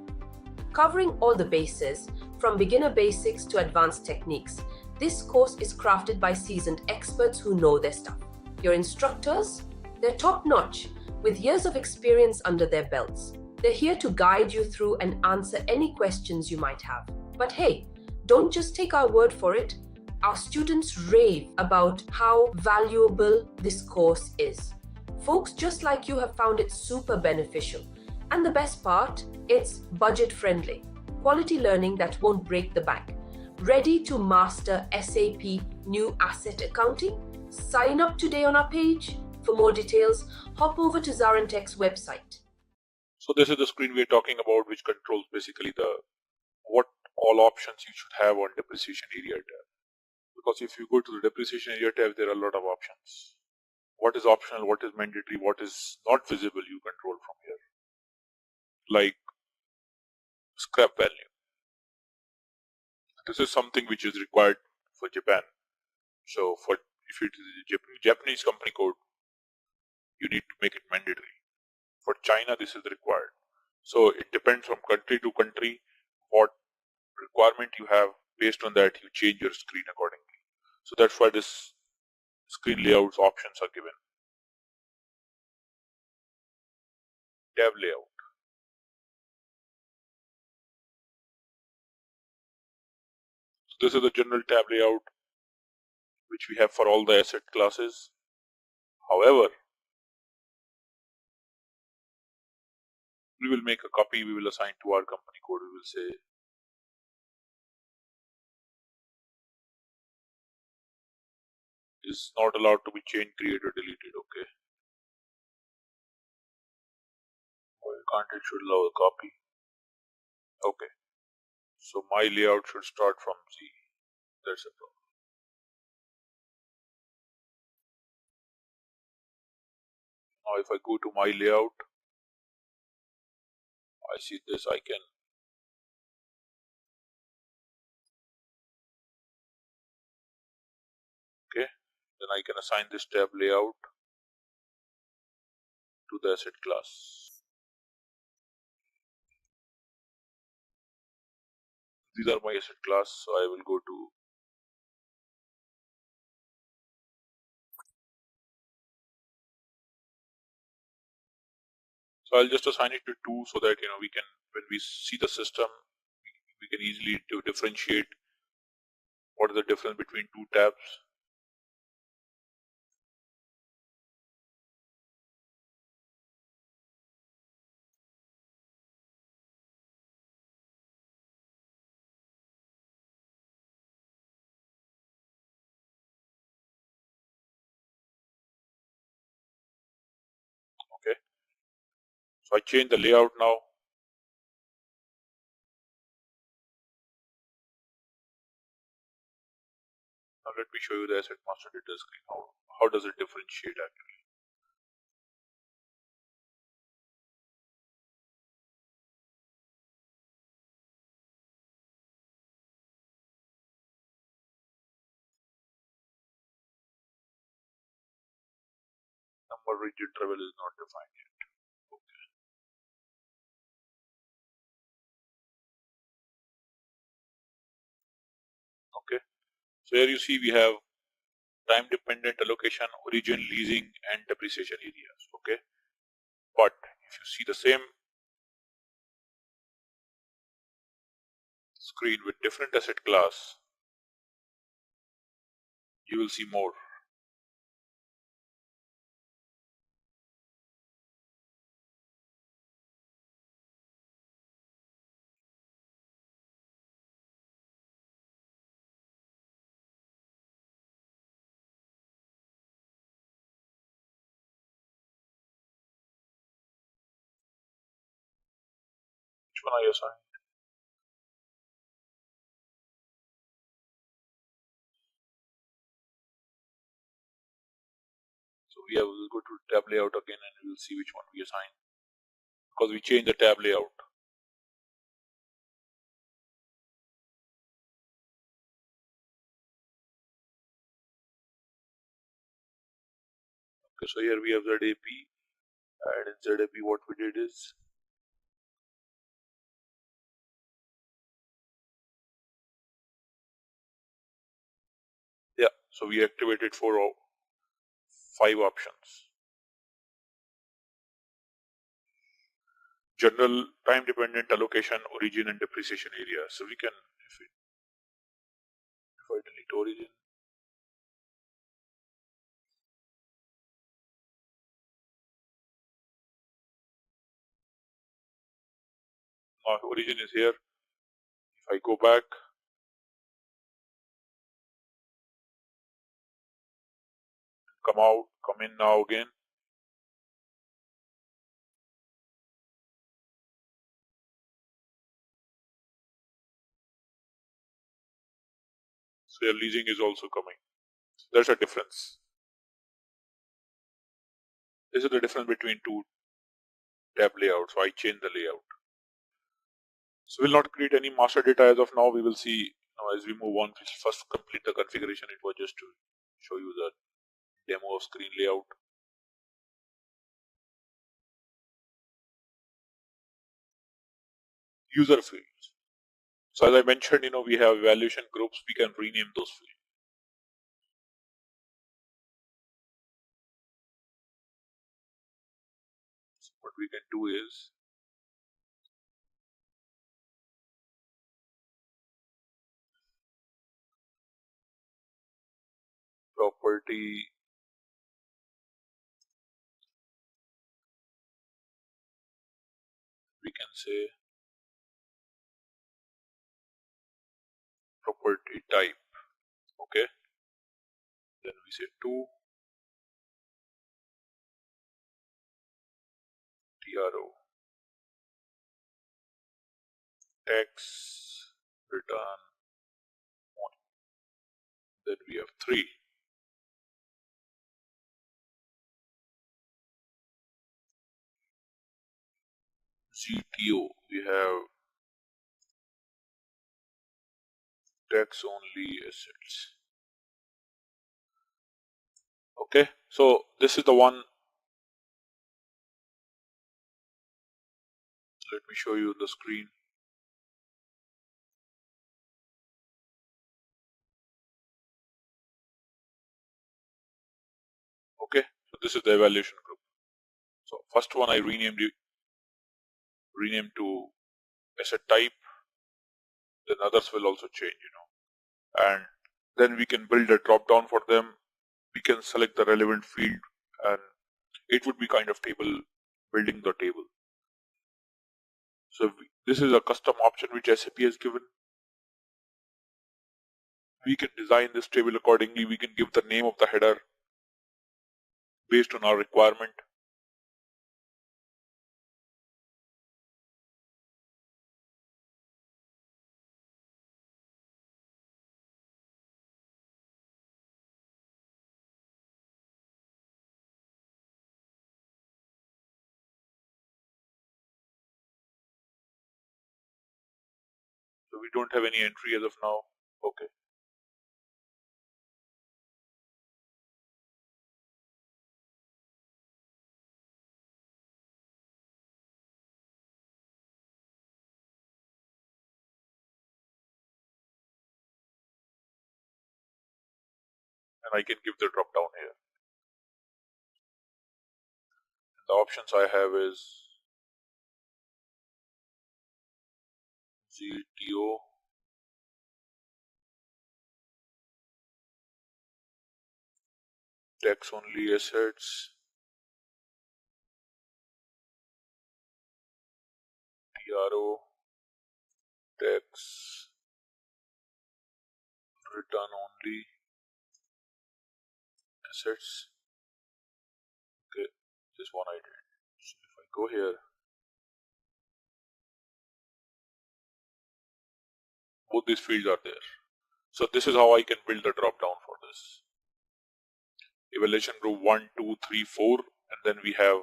Covering all the bases, from beginner basics to advanced techniques, this course is crafted by seasoned experts who know their stuff. Your instructors? They're top-notch, with years of experience under their belts. They're here to guide you through and answer any questions you might have. But hey, don't just take our word for it. Our students rave about how valuable this course is. Folks just like you have found it super beneficial. And the best part, it's budget-friendly. Quality learning that won't break the bank. Ready to master SAP New Asset Accounting? Sign up today on our page. For more details, hop over to ZaranTech's website. So this is the screen we're talking about, which controls basically what all options you should have on depreciation area tab. Because if you go to the depreciation area tab, there are a lot of options. What is optional, what is mandatory, what is not visible, you control from here. Like scrap value. This is something which is required for Japan. So for if it is a Japanese company code, you need to make it mandatory. For China, this is required. So it depends from country to country what requirement you have. Based on that, you change your screen accordingly. So that's why this screen layouts options are given. Tab layout. So this is the general tab layout which we have for all the asset classes. However, we will make a copy, we will assign to our company code. We will say is not allowed to be changed, created, or deleted. Okay. Why can't it should allow a copy? Okay. So my layout should start from Z. That's a problem. Now if I go to my layout, I see this, I can then I can assign this tab layout to the asset class. These are my asset class, so I will go to so I'll just assign it to 2 so that we can, when we see the system, we can easily differentiate what is the difference between 2 tabs. Okay. So I change the layout now. Now let me show you the asset master data screen. How does it differentiate actually? Number rigid travel is not defined yet. Okay. So here you see we have time dependent allocation, origin, leasing, and depreciation areas. Okay. But if you see the same screen with different asset class, you will see more. Which one are you assigned? So we'll go to tab layout again and we'll see which one we assign, because we changed the tab layout. Okay, so here we have ZAP, and in ZAP what we did is so we activated 5 options. General, time dependent allocation, origin, and depreciation area. So we can, if I delete origin, now origin is here. If I go back, come in now again. So your leasing is also coming. So there's a difference. This is the difference between two tab layouts. So I change the layout. So we'll not create any master data as of now. We will see as we move on. We'll first complete the configuration. It was just to show you the demo of screen layout. User fields. So as I mentioned, we have evaluation groups. We can rename those fields. So what we can do is property we can say property type. Okay. Then we say to TRO tax return on. Then we have 3. GTO we have tax only assets. Okay, so this is the one. Let me show you the screen. Okay, so this is the evaluation group. So first one I renamed to asset type. Then others will also change, and then we can build a drop down for them. We can select the relevant field, and it would be kind of building the table. So this is a custom option which SAP has given. We can design this table accordingly. We can give the name of the header based on our requirement. So we don't have any entry as of now. Okay. And I can give the drop down here. The options I have is GTO, tax only assets, TRO, tax return only assets. Okay, this one I did. So if I go here, both these fields are there. So this is how I can build the drop down for this. Evaluation group 1, 2, 3, 4, and then we have,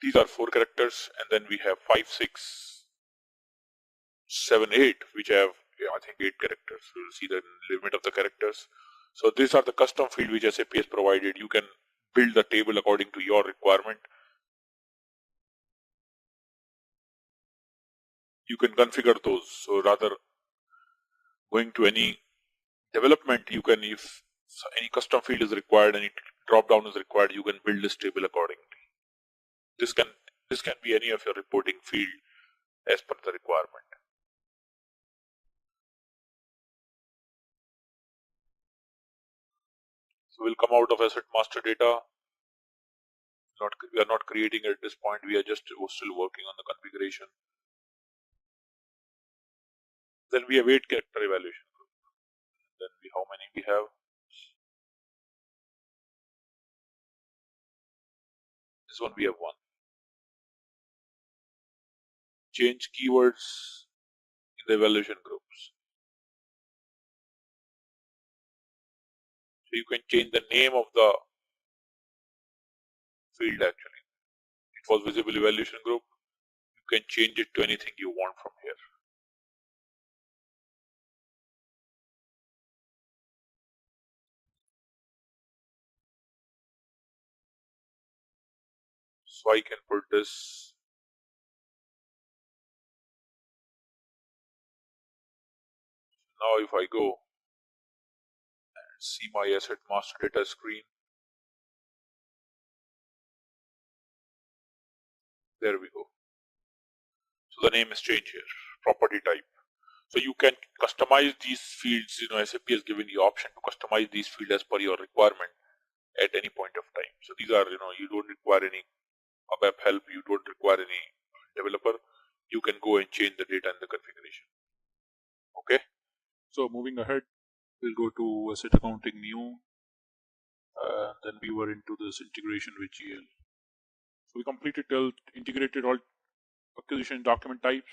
these are 4 characters, and then we have 5, 6, 7, 8, which have, I think 8 characters. You will see the limit of the characters. So these are the custom field which SAP has provided. You can build the table according to your requirement. You can configure those. So rather going to any development, you can, if any custom field is required, any drop down is required, you can build this table accordingly. This can be any of your reporting field as per the requirement. So we'll come out of asset master data. We are not creating at this point. We are just still working on the configuration. Then we have 8 character evaluation group. Then how many we have? This one we have 1. Change keywords in the evaluation groups. So you can change the name of the field actually. It was visible evaluation group. You can change it to anything you want from here. So I can put this. Now if I go and see my asset master data screen, there we go. So the name is changed here, property type. So you can customize these fields. SAP has given you option to customize these fields as per your requirement at any point of time. So these are, you don't require any web help, you don't require any developer. You can go and change the data in the configuration. Okay. So moving ahead, we'll go to asset accounting new. Then we were into this integration with GL. So we completed till integrated all acquisition document types.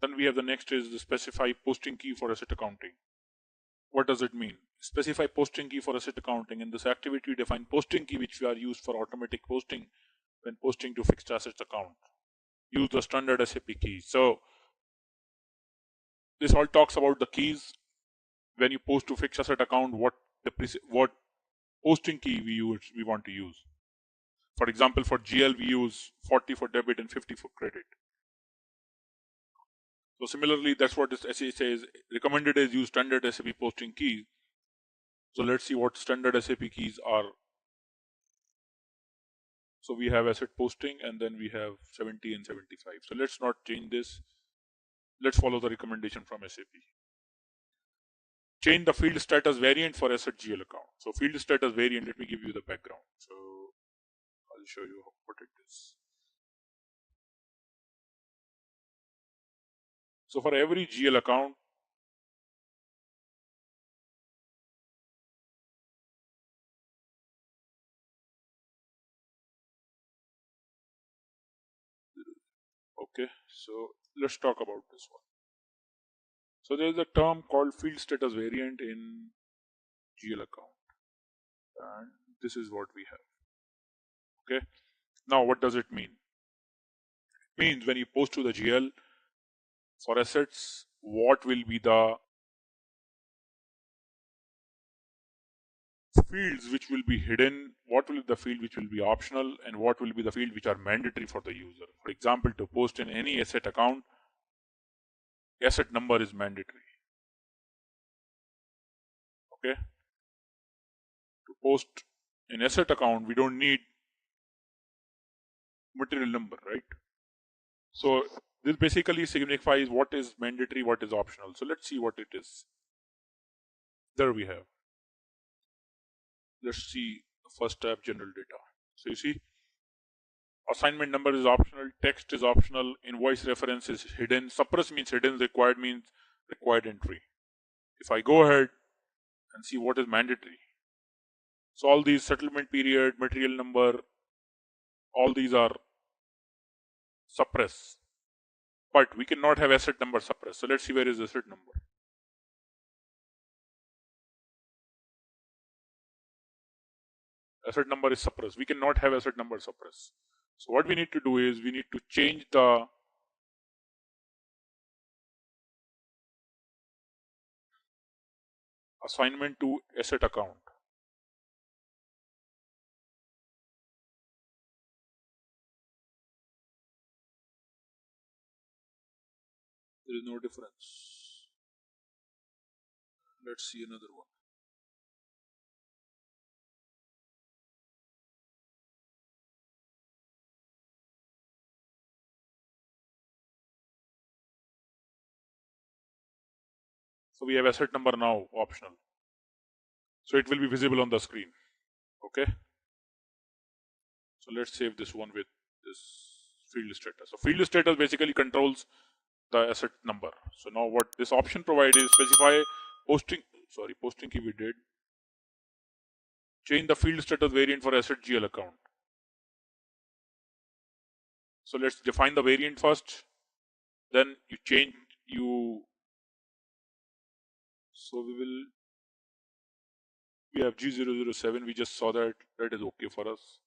Then we have the next is the specify posting key for asset accounting. What does it mean? Specify posting key for asset accounting. In this activity, define posting key which we are used for automatic posting when posting to fixed assets account. Use the standard SAP keys. So this all talks about the keys. When you post to fixed asset account, what posting key we want to use. For example, for GL we use 40 for debit and 50 for credit. So similarly, that's what this SAP says. Recommended is use standard SAP posting keys. So let's see what standard SAP keys are. So we have asset posting and then we have 70 and 75. So let's not change this. Let's follow the recommendation from SAP. Change the field status variant for asset GL account. So field status variant, let me give you the background. So I'll show you what it is. So for every GL account, okay, so let's talk about this one. So there is a term called field status variant in GL account, and this is what we have. Okay, now what does it mean? It means when you post to the GL for assets, what will be the fields which will be hidden, what will be the field which will be optional, and what will be the field which are mandatory for the user. For example, to post in any asset account, asset number is mandatory. Okay, to post in asset account, we don't need material number, right? So this basically signifies what is mandatory, what is optional. So let's see what it is. There we have. Let's see the first tab, general data. So you see, assignment number is optional, text is optional, invoice reference is hidden, suppress means hidden, required means required entry. If I go ahead and see what is mandatory, so all these settlement period, material number, all these are suppress. But we cannot have asset number suppress. So let's see where is asset number. Asset number is suppressed. We cannot have asset number suppress. So what we need to do is we need to change the assignment to asset account. There is no difference. Let's see another one. So we have asset number now optional. So it will be visible on the screen. Okay. So let's save this one with this field status. So field status basically controls the asset number. So now what this option provides is specify posting key we did. Change the field status variant for asset GL account. So let's define the variant first. Then so we will We have G007. We just saw that. That is okay for us.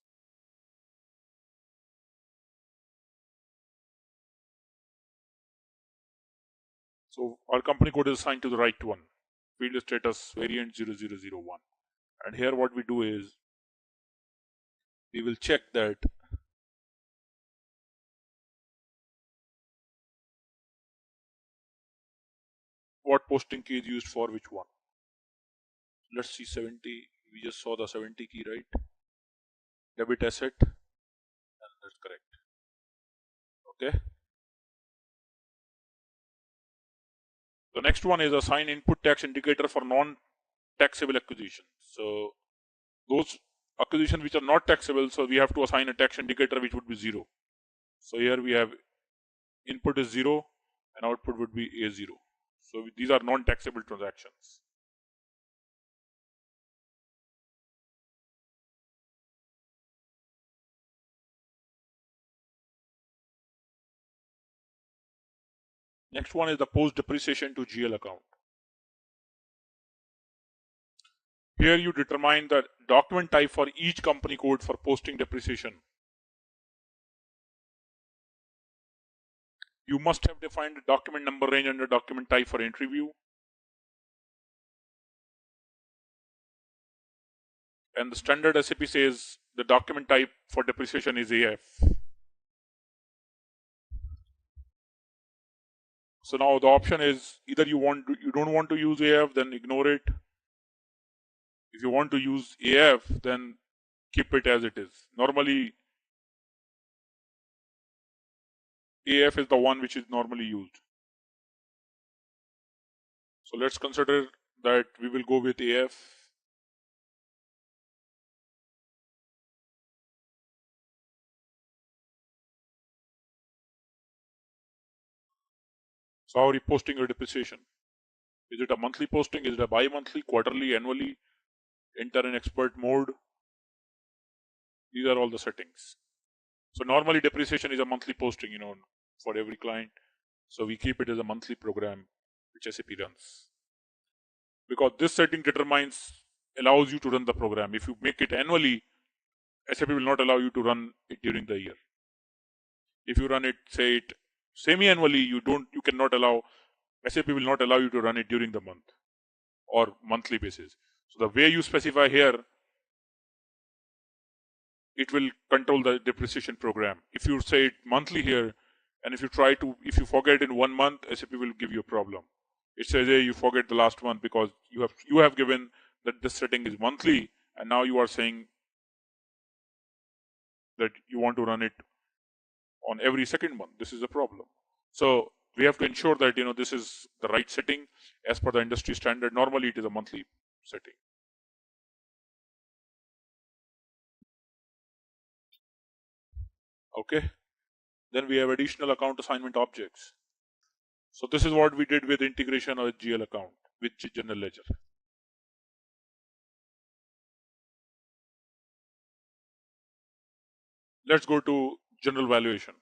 So our company code is assigned to the right one. Field status variant 0001. And here what we do is we will check that what posting key is used for which one. Let's see 70. We just saw the 70 key, right? Debit asset. And that's correct. Okay. The next one is assign input tax indicator for non-taxable acquisitions. So those acquisitions which are not taxable, so we have to assign a tax indicator which would be 0. So here we have input is 0 and output would be A0. So these are non-taxable transactions. Next one is the post depreciation to GL account. Here you determine the document type for each company code for posting depreciation. You must have defined the document number range and the document type for entry view. And the standard SAP says the document type for depreciation is AF. So now the option is either you don't want to use AF, then ignore it. If you want to use AF, then keep it as it is. Normally, AF is the one which is normally used. So let's consider that we will go with AF. So how are you posting your depreciation? Is it a monthly posting? Is it a bi-monthly, quarterly, annually? Enter in expert mode. These are all the settings. So normally depreciation is a monthly posting, for every client. So we keep it as a monthly program which SAP runs. Because this setting allows you to run the program. If you make it annually, SAP will not allow you to run it during the year. If you run it, say it semi-annually, you cannot allow, SAP will not allow you to run it during the month or monthly basis. So the way you specify here, it will control the depreciation program. If you say it monthly here, and if you forget in 1 month, SAP will give you a problem. It says, hey, you forget the last month because you have given that this setting is monthly, and now you are saying that you want to run it on every second month. This is a problem. So we have to ensure that this is the right setting as per the industry standard. Normally it is a monthly setting. Okay. Then we have additional account assignment objects. So this is what we did with integration of GL account with general ledger. Let's go to general valuation.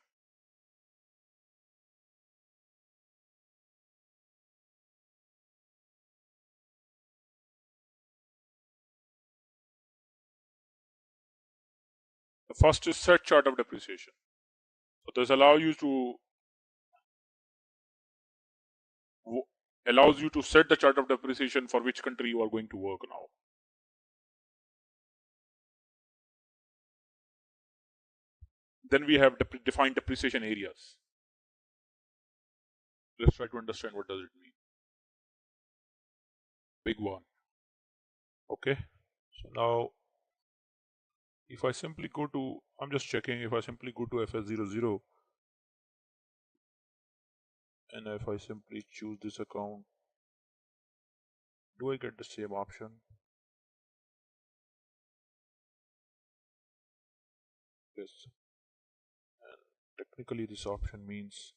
The first is set chart of depreciation. So this allows you to set the chart of depreciation for which country you are going to work now. Then we have defined depreciation areas. Let's try to understand what does it mean. Big one. Okay. So now, if I simply go to, I'm just checking, if I simply go to FS00, and if I simply choose this account, do I get the same option? Yes. And technically this option means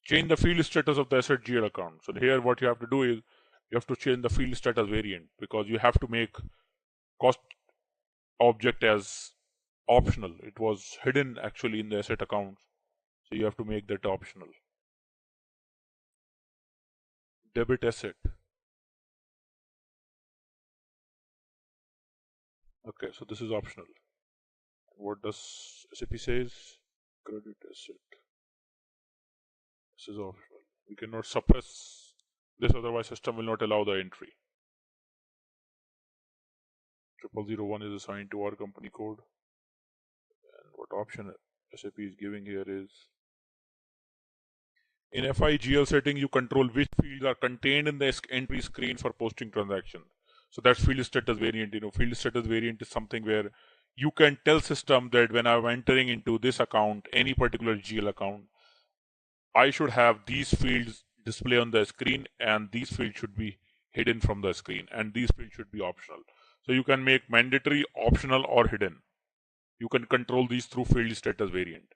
change the field status of the asset GL account. So here what you have to do is you have to change the field status variant, because you have to make cost object as optional. It was hidden actually in the asset account. So you have to make that optional. Debit asset. Okay, so this is optional. What does SAP says? Credit asset. This is optional. We cannot suppress this, otherwise system will not allow the entry. 0001 is assigned to our company code. And what option SAP is giving here is, in FIGL setting, you control which fields are contained in the entry screen for posting transaction. So that's field status variant. Field status variant is something where you can tell system that when I'm entering into this account, any particular GL account, I should have these fields display on the screen, and these fields should be hidden from the screen, and these fields should be optional. So you can make mandatory, optional, or hidden. You can control these through field status variant.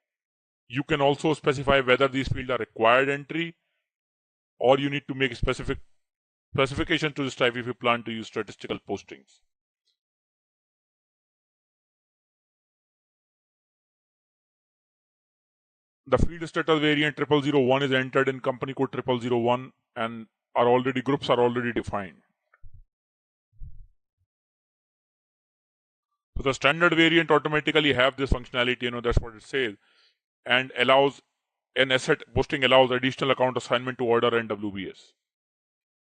You can also specify whether these fields are required entry, or you need to make specification to this type if you plan to use statistical postings. The field status variant 0001 is entered in company code 0001 and groups are already defined. So the standard variant automatically have this functionality, that's what it says, and allows an asset posting allows additional account assignment to order and WBS.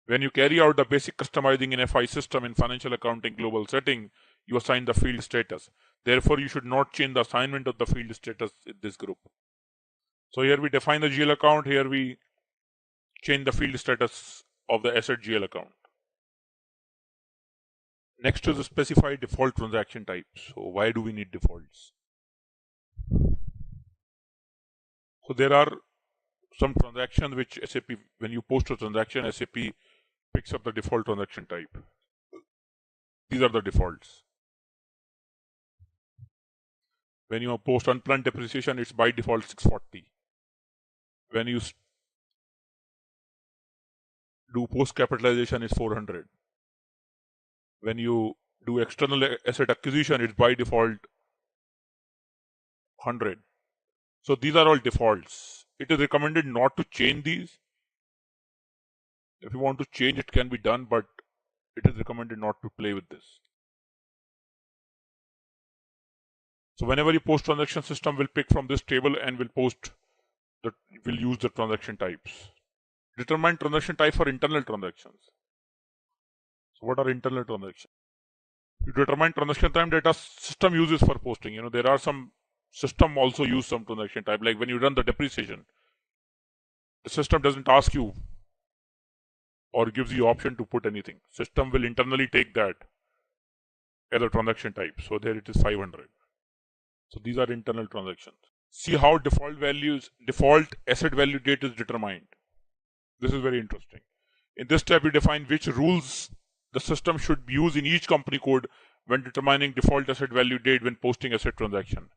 When you carry out the basic customizing in FI system in financial accounting global setting, you assign the field status. Therefore, you should not change the assignment of the field status in this group. So here we define the GL account, here we change the field status of the asset GL account. Next is the specified default transaction type. So why do we need defaults? So there are some transactions which SAP, when you post a transaction, SAP picks up the default transaction type. These are the defaults. When you post unplanned depreciation, it's by default 640. When you do post capitalization, it's 400. When you do external asset acquisition, it's by default 100. So these are all defaults. It is recommended not to change these. If you want to change, it can be done, but it is recommended not to play with this. So whenever you post transaction, system will pick from this table and will use the transaction types. Determine transaction type for internal transactions. So what are internal transactions? You determine transaction type data system uses for posting. There are some system also use some transaction type, like when you run the depreciation, the system doesn't ask you or gives you option to put anything. System will internally take that as a transaction type. So there it is 500. So these are internal transactions. See how default asset value date is determined. This is very interesting. In this step, you define which rules the system should use in each company code when determining default asset value date when posting asset transaction.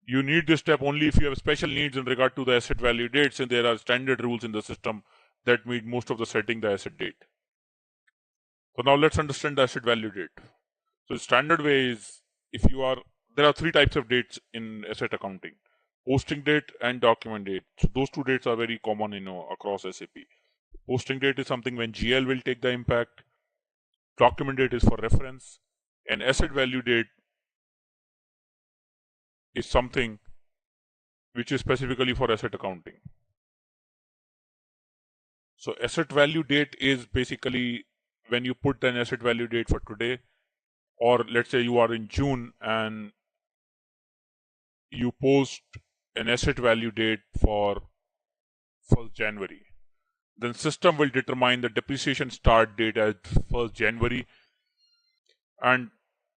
You need this step only if you have special needs in regard to the asset value dates, and there are standard rules in the system that meet most of the setting the asset date. So now let's understand the asset value date. So the standard way is, there are three types of dates in asset accounting: posting date and document date. So those two dates are very common, across SAP. Posting date is something when GL will take the impact. Document date is for reference, and asset value date is something which is specifically for asset accounting. So asset value date is basically when you put an asset value date for today, or let's say you are in June and you post an asset value date for 1st January. Then system will determine the depreciation start date as 1st January, and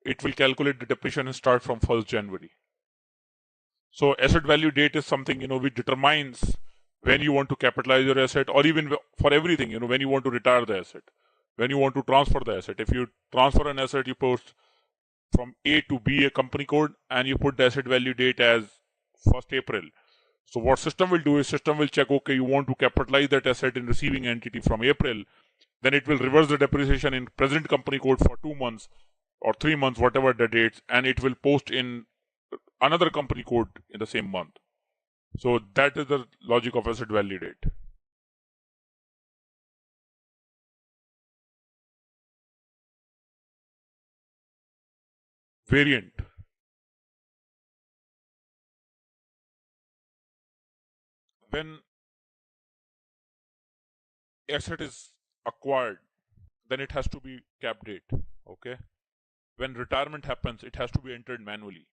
it will calculate the depreciation start from 1st January. So asset value date is something, which determines when you want to capitalize your asset, or even for everything, when you want to retire the asset, when you want to transfer the asset. If you transfer an asset, you post from A to B a company code, and you put the asset value date as 1st April. So what system will do is system will check, okay, you want to capitalize that asset in receiving entity from April, then it will reverse the depreciation in present company code for 2 months or 3 months, whatever the dates, and it will post in another company code in the same month. So that is the logic of asset value date. variant. When asset is acquired, then it has to be cap date. Okay. When retirement happens, it has to be entered manually.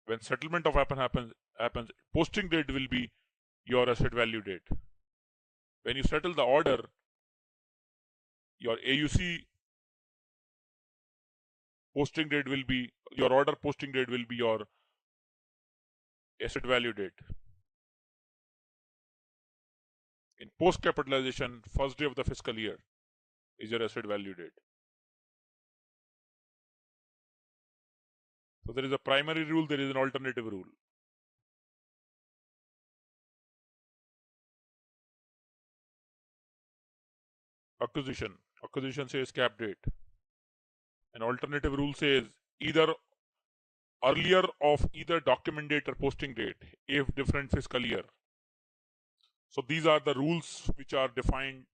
When settlement of happens, posting date will be your asset value date. When you settle the order, your AUC posting date will be, your order posting date will be your asset value date. In post capitalization, first day of the fiscal year is your asset value date. So there is a primary rule, there is an alternative rule. Acquisition says cap date. An alternative rule says either earlier of either document date or posting date if different fiscal year. So these are the rules which are defined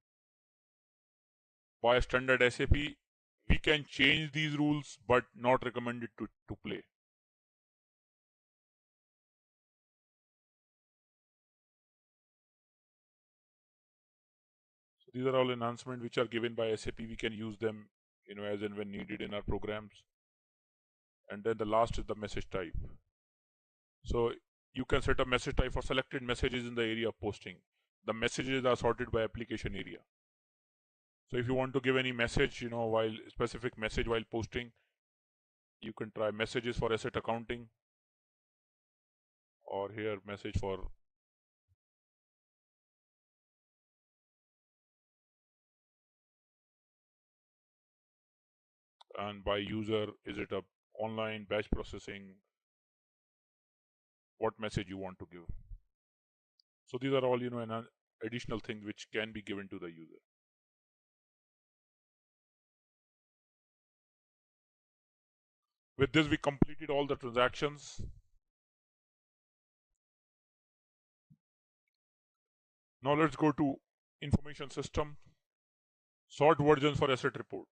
by standard SAP. We can change these rules, but not recommended to play. So these are all enhancements which are given by SAP. We can use them, as and when needed in our programs. And then the last is the message type. So you can set a message type for selected messages in the area of posting. The messages are sorted by application area. So if you want to give any message, while specific message while posting, you can try messages for asset accounting, or here message for and by user, is it a online batch processing, what message you want to give. So these are all, an additional things which can be given to the user. With this, we completed all the transactions. Now let's go to information system, sort versions for asset report.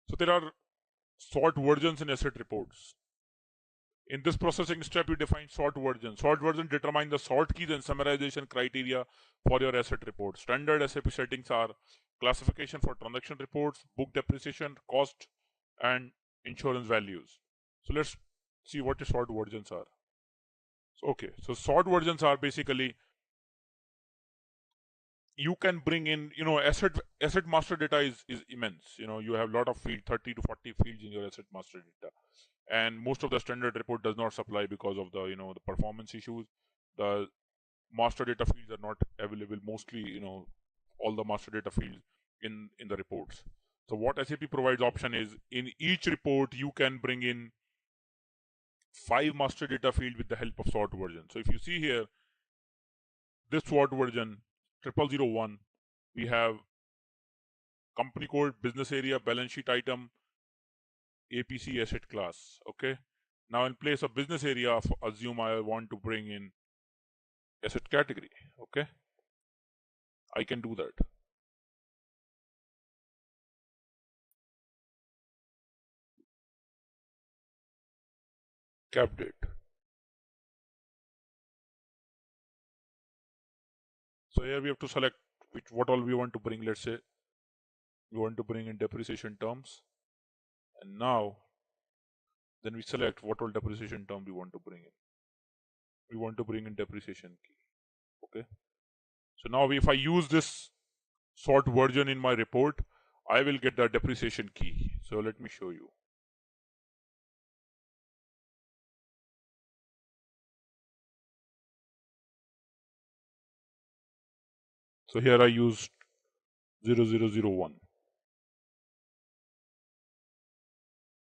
So there are sort versions in asset reports. In this processing step, you define sort version. Sort version determine the sort keys and summarization criteria for your asset report. Standard SAP settings are classification for transaction reports, book depreciation, cost, and insurance values. So let's see what the sort versions are. So sort versions are basically, you can bring in, asset master data is immense. You have a lot of fields, 30 to 40 fields in your asset master data. And most of the standard report does not supply because of the, the performance issues. The master data fields are not available, mostly, all the master data fields in the reports. So what SAP provides option is, in each report, you can bring in 5 master data field with the help of sort version. So if you see here, this sort version 0001, we have company code, business area, balance sheet item, APC asset class. Okay. Now in place of business area, assume I want to bring in asset category. Okay. I can do that. Cap date. So here we have to select what all we want to bring. Let's say we want to bring in depreciation terms. And now, then we select what all depreciation term we want to bring in. We want to bring in depreciation key. Okay. So now if I use this sort version in my report, I will get the depreciation key. So let me show you. So here I used 0001.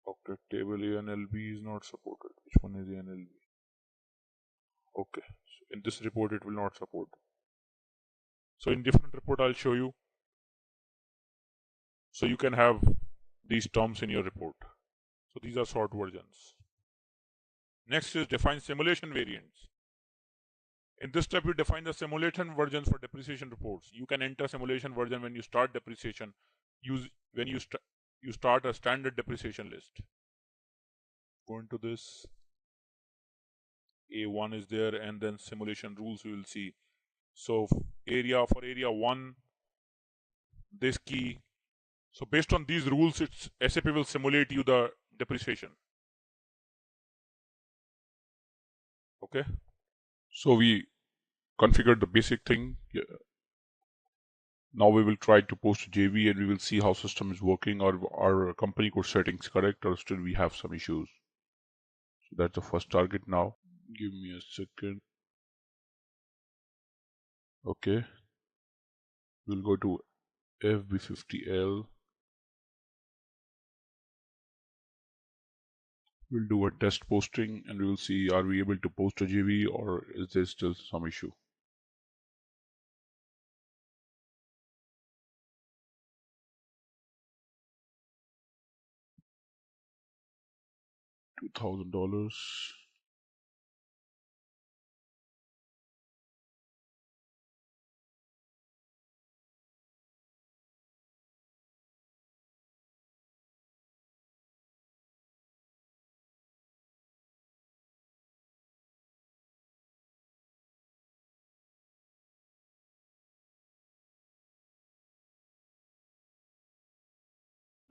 Okay, table ANLB is not supported. Which one is ANLB? Okay, so in this report it will not support. So in different report I'll show you. So you can have these terms in your report. So these are sort versions. Next is define simulation variants. In this step, you define the simulation versions for depreciation reports. You can enter simulation version when you start depreciation. you start a standard depreciation list. Go into this. A1 is there, and then simulation rules you will see. So for area 1, this key. So based on these rules, SAP will simulate you the depreciation. Okay. So we configured the basic thing. Yeah. Now we will try to post a JV and we will see how system is working, or our company code settings correct, or still we have some issues. So that's the first target now. Give me a second. Okay. We'll go to FB50L. We'll do a test posting and we will see, are we able to post a JV or is there still some issue? $2,000.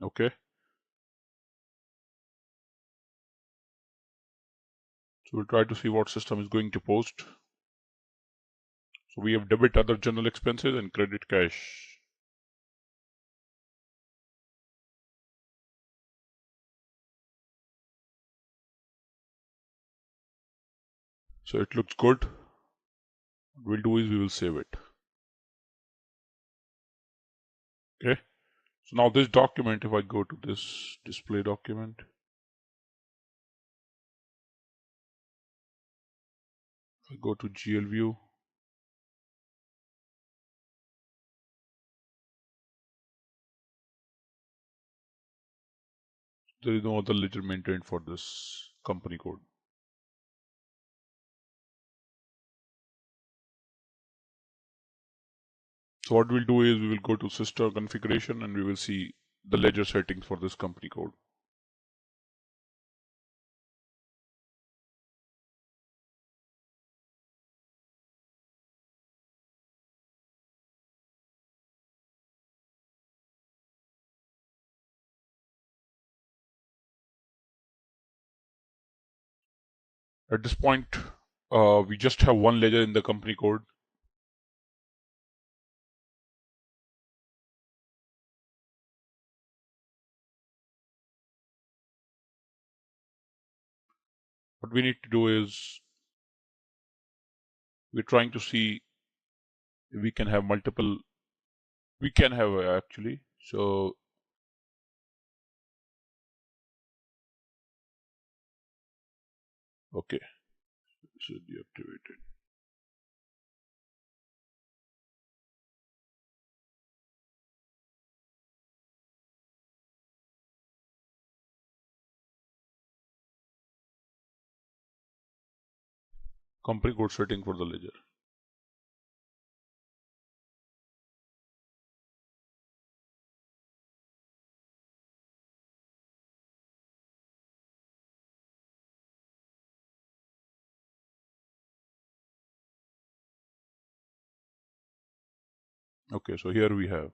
Okay. So we'll try to see what system is going to post. So we have debit other general expenses and credit cash. So it looks good. What we'll do is we will save it. Okay. So now this document, if I go to this display document, I go to GL view. There is no other ledger maintained for this company code. So what we'll do is we will go to system configuration and we will see the ledger settings for this company code. At this point, we just have one ledger in the company code. What we need to do is we're trying to see if we can have multiple. We can have actually. So okay, should be activated. Company code setting for the ledger. Okay, so here we have.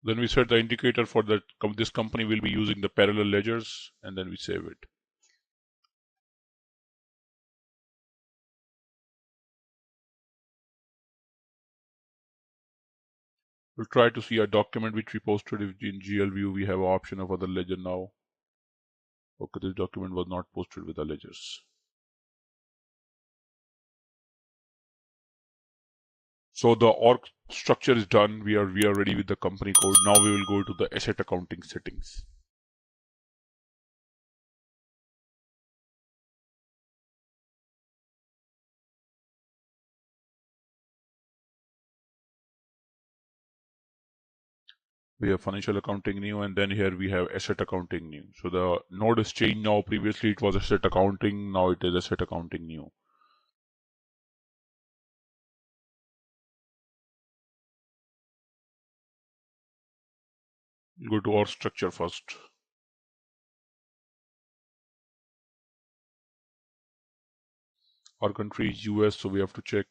Then we set the indicator for that this company will be using the parallel ledgers, and then we save it. We'll try to see a document which we posted. If in GL view we have an option of other ledger now. Okay, this document was not posted with the ledgers. So the org structure is done. We are ready with the company code. Now we will go to the asset accounting settings. We have financial accounting new, and then here we have asset accounting new. So the node is changed now. Previously it was asset accounting, now it is asset accounting new. Go to our structure first. Our country is US, so we have to check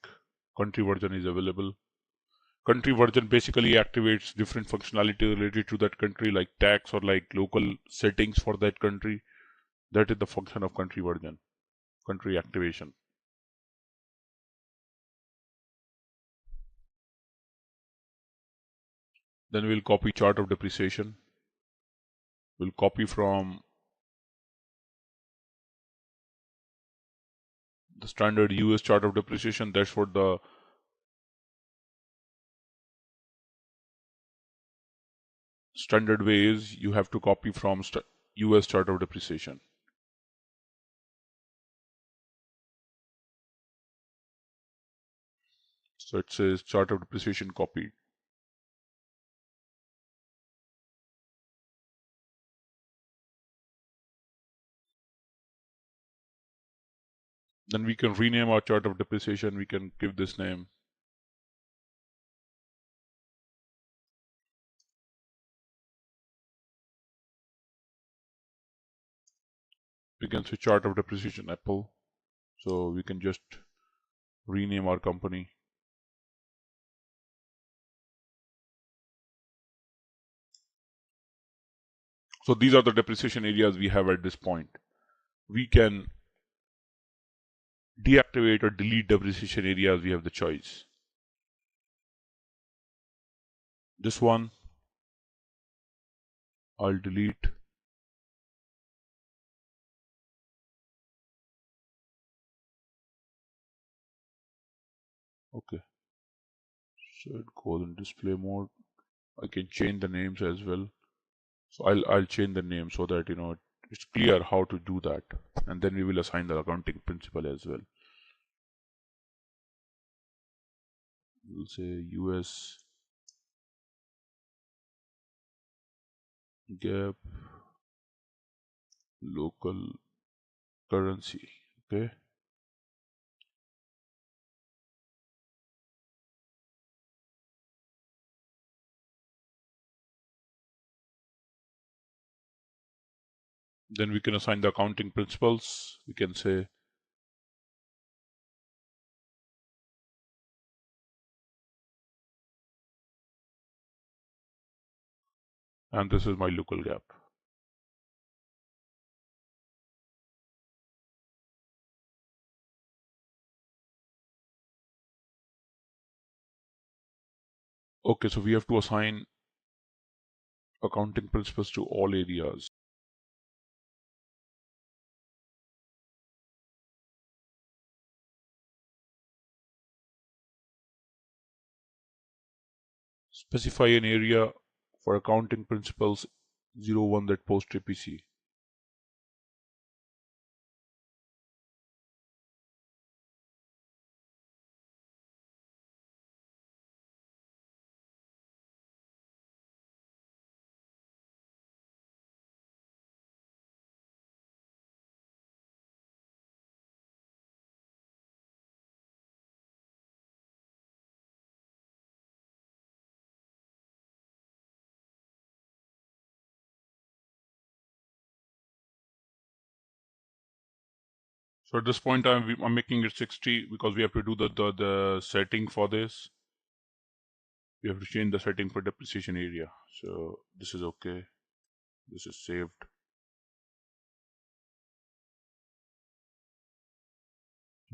country version is available. Country version basically activates different functionality related to that country, like tax or like local settings for that country. That is the function of country version, country activation. Then we'll copy chart of depreciation. We'll copy from the standard US chart of depreciation. That's what the standard way is. You have to copy from US chart of depreciation. So it says chart of depreciation copied. Then we can rename our chart of depreciation. We can give this name. We can say chart of depreciation Apple. So we can just rename our company. So these are the depreciation areas we have at this point. We can deactivate or delete depreciation areas. We have the choice. This one I'll delete. Okay. So it goes in display mode. I can change the names as well. So I'll change the name so that it's clear how to do that. And then we will assign the accounting principle as well. We'll say US GAAP local currency. Okay. Then we can assign the accounting principles. We can say and this is my local GAAP. Okay, so we have to assign accounting principles to all areas. Specify an area for accounting principles 01 that post APC. So at this point I'm making it 60 because we have to do the setting for this. We have to change the setting for depreciation area. So this is okay. This is saved.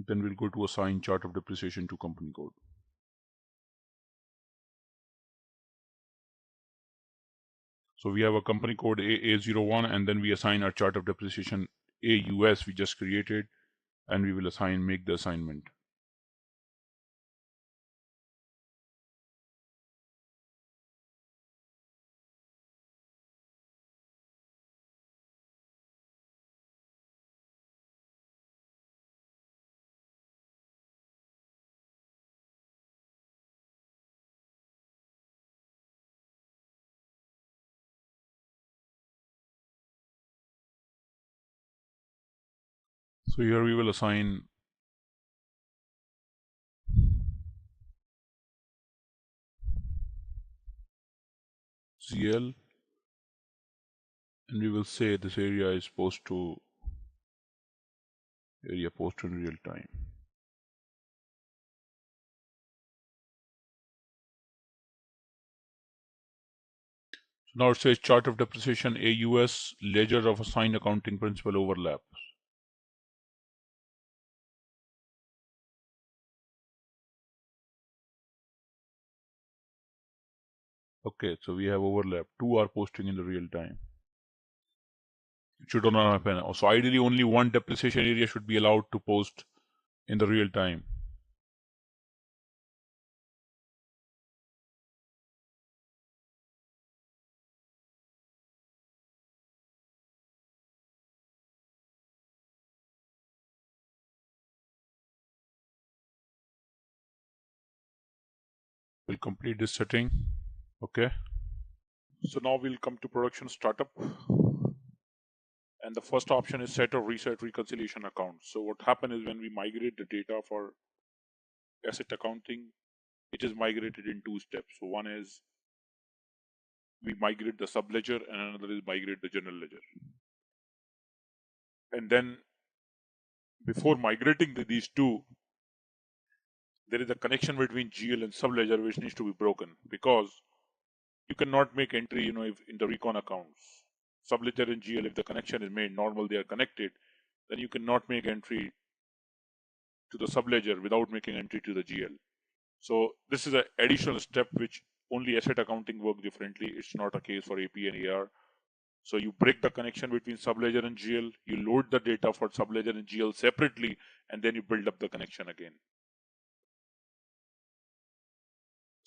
Then we'll go to assign chart of depreciation to company code. So we have a company code AA01 and then we assign our chart of depreciation AUS we just created and we will make the assignment. So here we will assign ZL, and we will say this area is post to area post in real time. So now it says chart of depreciation AUS, ledger of assigned accounting principal overlap. Okay, so we have overlap. Two are posting in the real time. It should not happen. So ideally only one depreciation area should be allowed to post in the real time. We'll complete this setting. Okay. So now we'll come to production startup. And the first option is set or reset reconciliation account. So what happens is when we migrate the data for asset accounting, it is migrated in two steps. So one is we migrate the subledger and another is migrate the general ledger. And then before migrating these two, there is a connection between GL and subledger which needs to be broken, because you cannot make entry, if in the recon accounts, subledger and GL, if the connection is made normal, they are connected, then you cannot make entry to the subledger without making entry to the GL. So this is an additional step which only asset accounting work differently. It's not a case for AP and AR. So you break the connection between subledger and GL, you load the data for subledger and GL separately, and then you build up the connection again.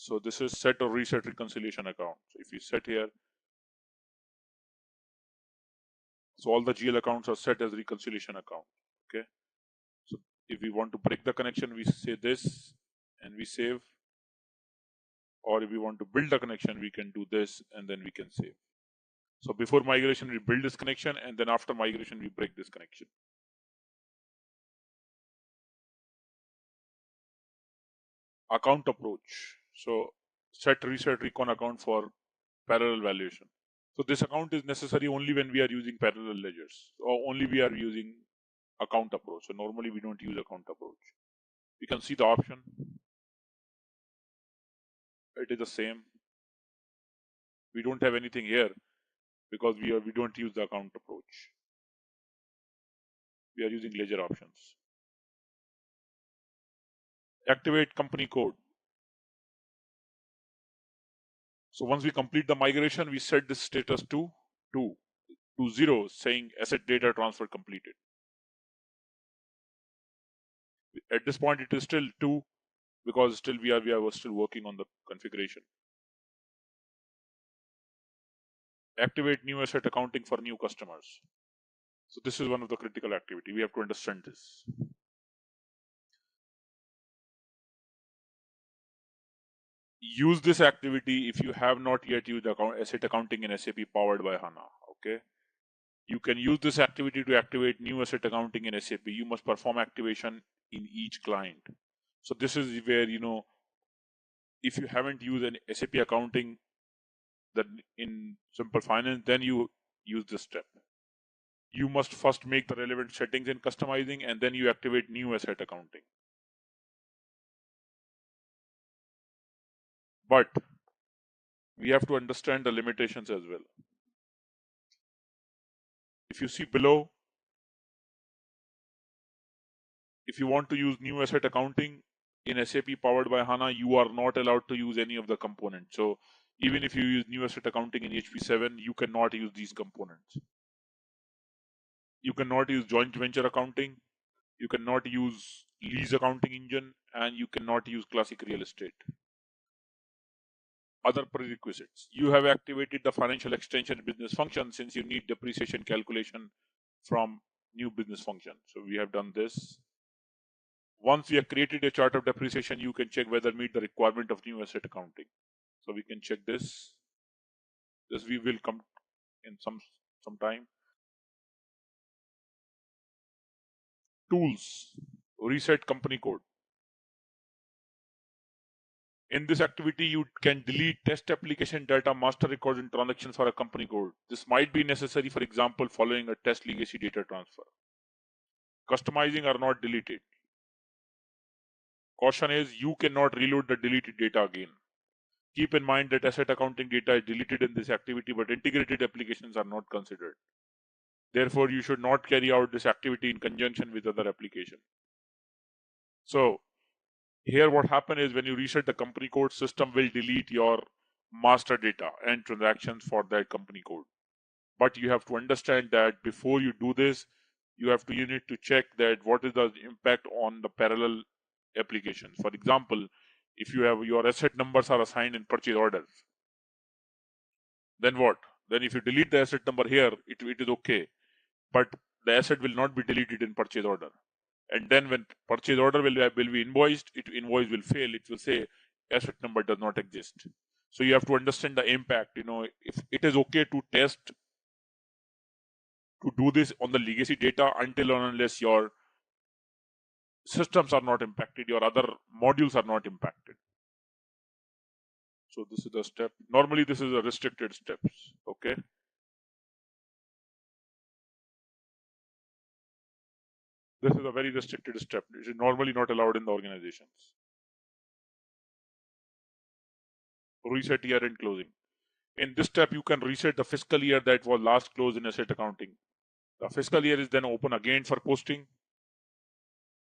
So this is set or reset reconciliation account. So if you set here, so all the GL accounts are set as reconciliation account. Okay. So if we want to break the connection, we say this and we save. Or if we want to build a connection, we can do this and then we can save. So before migration, we build this connection, and then after migration, we break this connection. Account approach. So set, reset, recon account for parallel valuation. So this account is necessary only when we are using parallel ledgers, or only we are using account approach. So normally we don't use account approach. You can see the option. It is the same. We don't have anything here because we don't use the account approach. We are using ledger options. Activate company code. So once we complete the migration, we set this status to 0, saying asset data transfer completed. At this point, it is still 2 because still we are still working on the configuration. Activate new asset accounting for new customers. So this is one of the critical activity. We have to understand this. Use this activity if you have not yet used asset accounting in SAP powered by HANA. Okay. You can use this activity to activate new asset accounting in SAP. You must perform activation in each client. So this is where, if you haven't used an SAP accounting that in Simple Finance, then you use this step. You must first make the relevant settings in customizing, and then you activate new asset accounting. But we have to understand the limitations as well. If you see below, if you want to use new asset accounting in SAP powered by HANA, you are not allowed to use any of the components. So even if you use new asset accounting in HP7, you cannot use these components. You cannot use joint venture accounting. You cannot use lease accounting engine, and you cannot use classic real estate. Other prerequisites. You have activated the financial extension business function since you need depreciation calculation from new business function. So we have done this. Once we have created a chart of depreciation, you can check whether meet the requirement of new asset accounting. So we can check this. This we will come in some time. Tools, reset company code. In this activity, you can delete test application data, master records, and transactions for a company code. This might be necessary, for example, following a test legacy data transfer. Customizing or not deleted. Caution is you cannot reload the deleted data again. Keep in mind that asset accounting data is deleted in this activity, but integrated applications are not considered. Therefore, you should not carry out this activity in conjunction with other applications. So, here what happens is when you reset the company code, system will delete your master data and transactions for that company code. But you have to understand that before you do this, you need to check that what is the impact on the parallel applications. For example, if you have your asset numbers are assigned in purchase orders, then what? Then if you delete the asset number here, it is okay. But the asset will not be deleted in purchase order. And then when purchase order will be invoiced, invoice will fail. It will say asset number does not exist. So you have to understand the impact. If it is okay to test to do this on the legacy data until or unless your systems are not impacted, your other modules are not impacted. So this is the step. Normally this is a restricted steps. Okay. This is a very restricted step. It is normally not allowed in the organizations. Reset year end closing. In this step, you can reset the fiscal year that was last closed in asset accounting. The fiscal year is then open again for posting.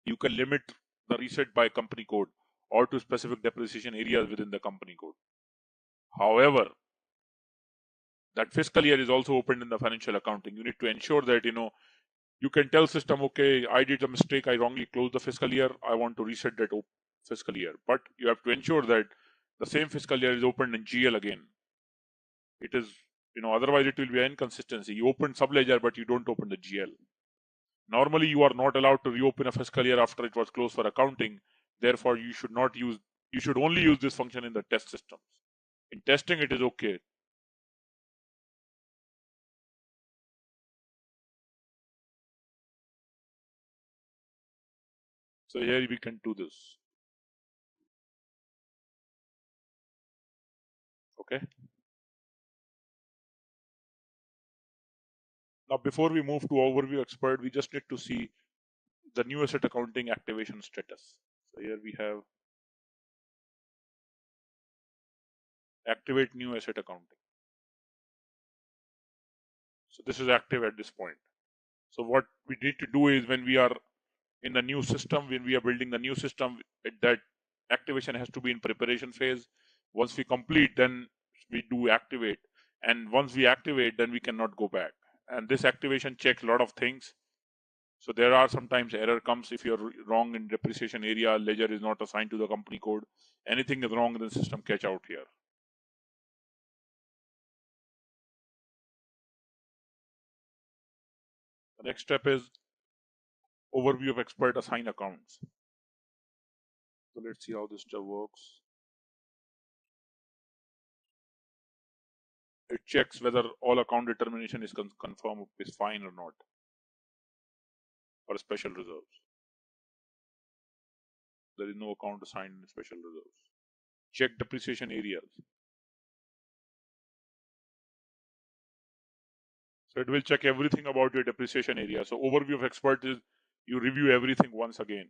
You can limit the reset by company code or to specific depreciation areas within the company code. However, that fiscal year is also opened in the financial accounting. You need to ensure that, you can tell system, okay, I did a mistake. I wrongly closed the fiscal year. I want to reset that fiscal year. But you have to ensure that the same fiscal year is opened in GL again. It is, otherwise it will be an inconsistency. You open subledger, but you don't open the GL. Normally, you are not allowed to reopen a fiscal year after it was closed for accounting. Therefore, you should only use this function in the test systems. In testing, it is okay. So here we can do this. Okay. Now, before we move to overview expert, we just need to see the new asset accounting activation status. So here we have activate new asset accounting. So this is active at this point. So what we need to do is when we are in the new system, when we are building the new system, that activation has to be in preparation phase. Once we complete, then we do activate. And once we activate, then we cannot go back. And this activation checks a lot of things. So there are sometimes error comes if you're wrong in depreciation area, ledger is not assigned to the company code. Anything is wrong in the system, catch out here. The next step is overview of expert assign accounts. So let's see how this stuff works. It checks whether all account determination is confirmed, is fine or not, or special reserves. There is no account assigned in special reserves. Check depreciation areas. So it will check everything about your depreciation area. So overview of expert is you review everything once again.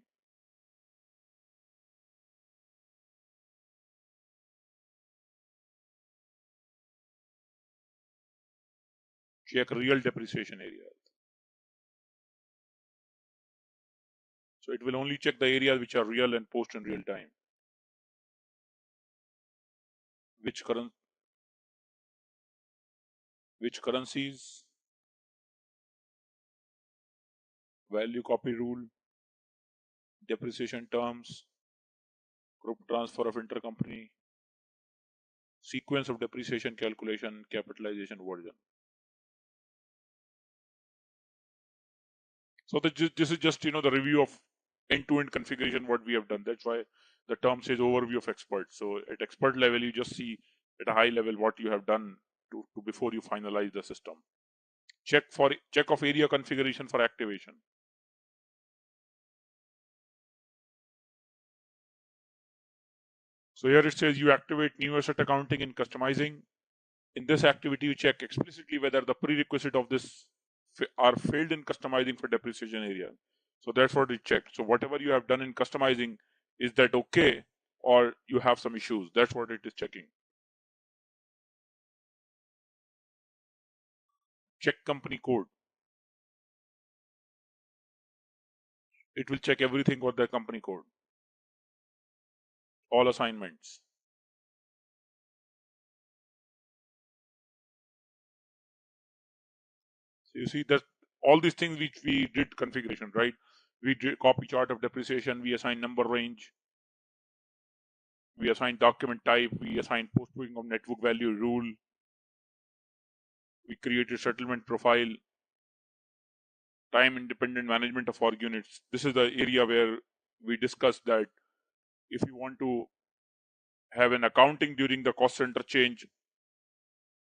Check real depreciation areas. So it will only check the areas which are real and post in real time. Which currencies, value copy rule, depreciation terms, group transfer of intercompany, sequence of depreciation calculation, capitalization version. So this is just the review of end-to-end configuration what we have done. That's why the term says overview of expert. So at expert level, you just see at a high level what you have done to before you finalize the system. Check of area configuration for activation. So here it says you activate new asset accounting in customizing. In this activity, you check explicitly whether the prerequisite of this are failed in customizing for depreciation area. So that's what it checked. So whatever you have done in customizing, is that okay, or you have some issues? That's what it is checking. Check company code. It will check everything for the company code. All assignments. So you see that all these things which we did configuration, right? We did copy chart of depreciation, we assign number range, we assign document type, we assign post booking of net book value rule, we created settlement profile, time independent management of org units. This is the area where we discussed that if you want to have an accounting during the cost center change,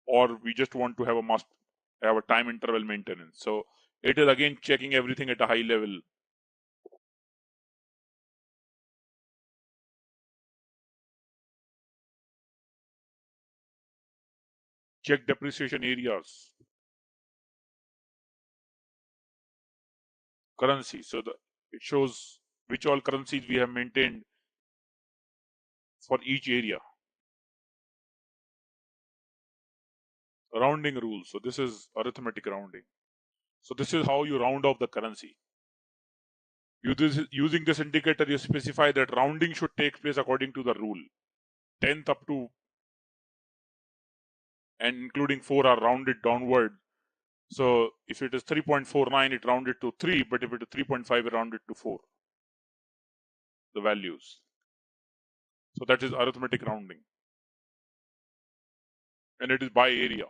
or we just want to have a time interval maintenance. So it is again checking everything at a high level. Check depreciation areas. Currency. So it shows which all currencies we have maintained for each area. Rounding rules. So this is arithmetic rounding. So this is how you round off the currency. Using this indicator, you specify that rounding should take place according to the rule. 10th up to and including 4 are rounded downward. So if it is 3.49, it rounded to 3, but if it is 3.5, it rounded to 4. The values. So that is arithmetic rounding. And it is by area.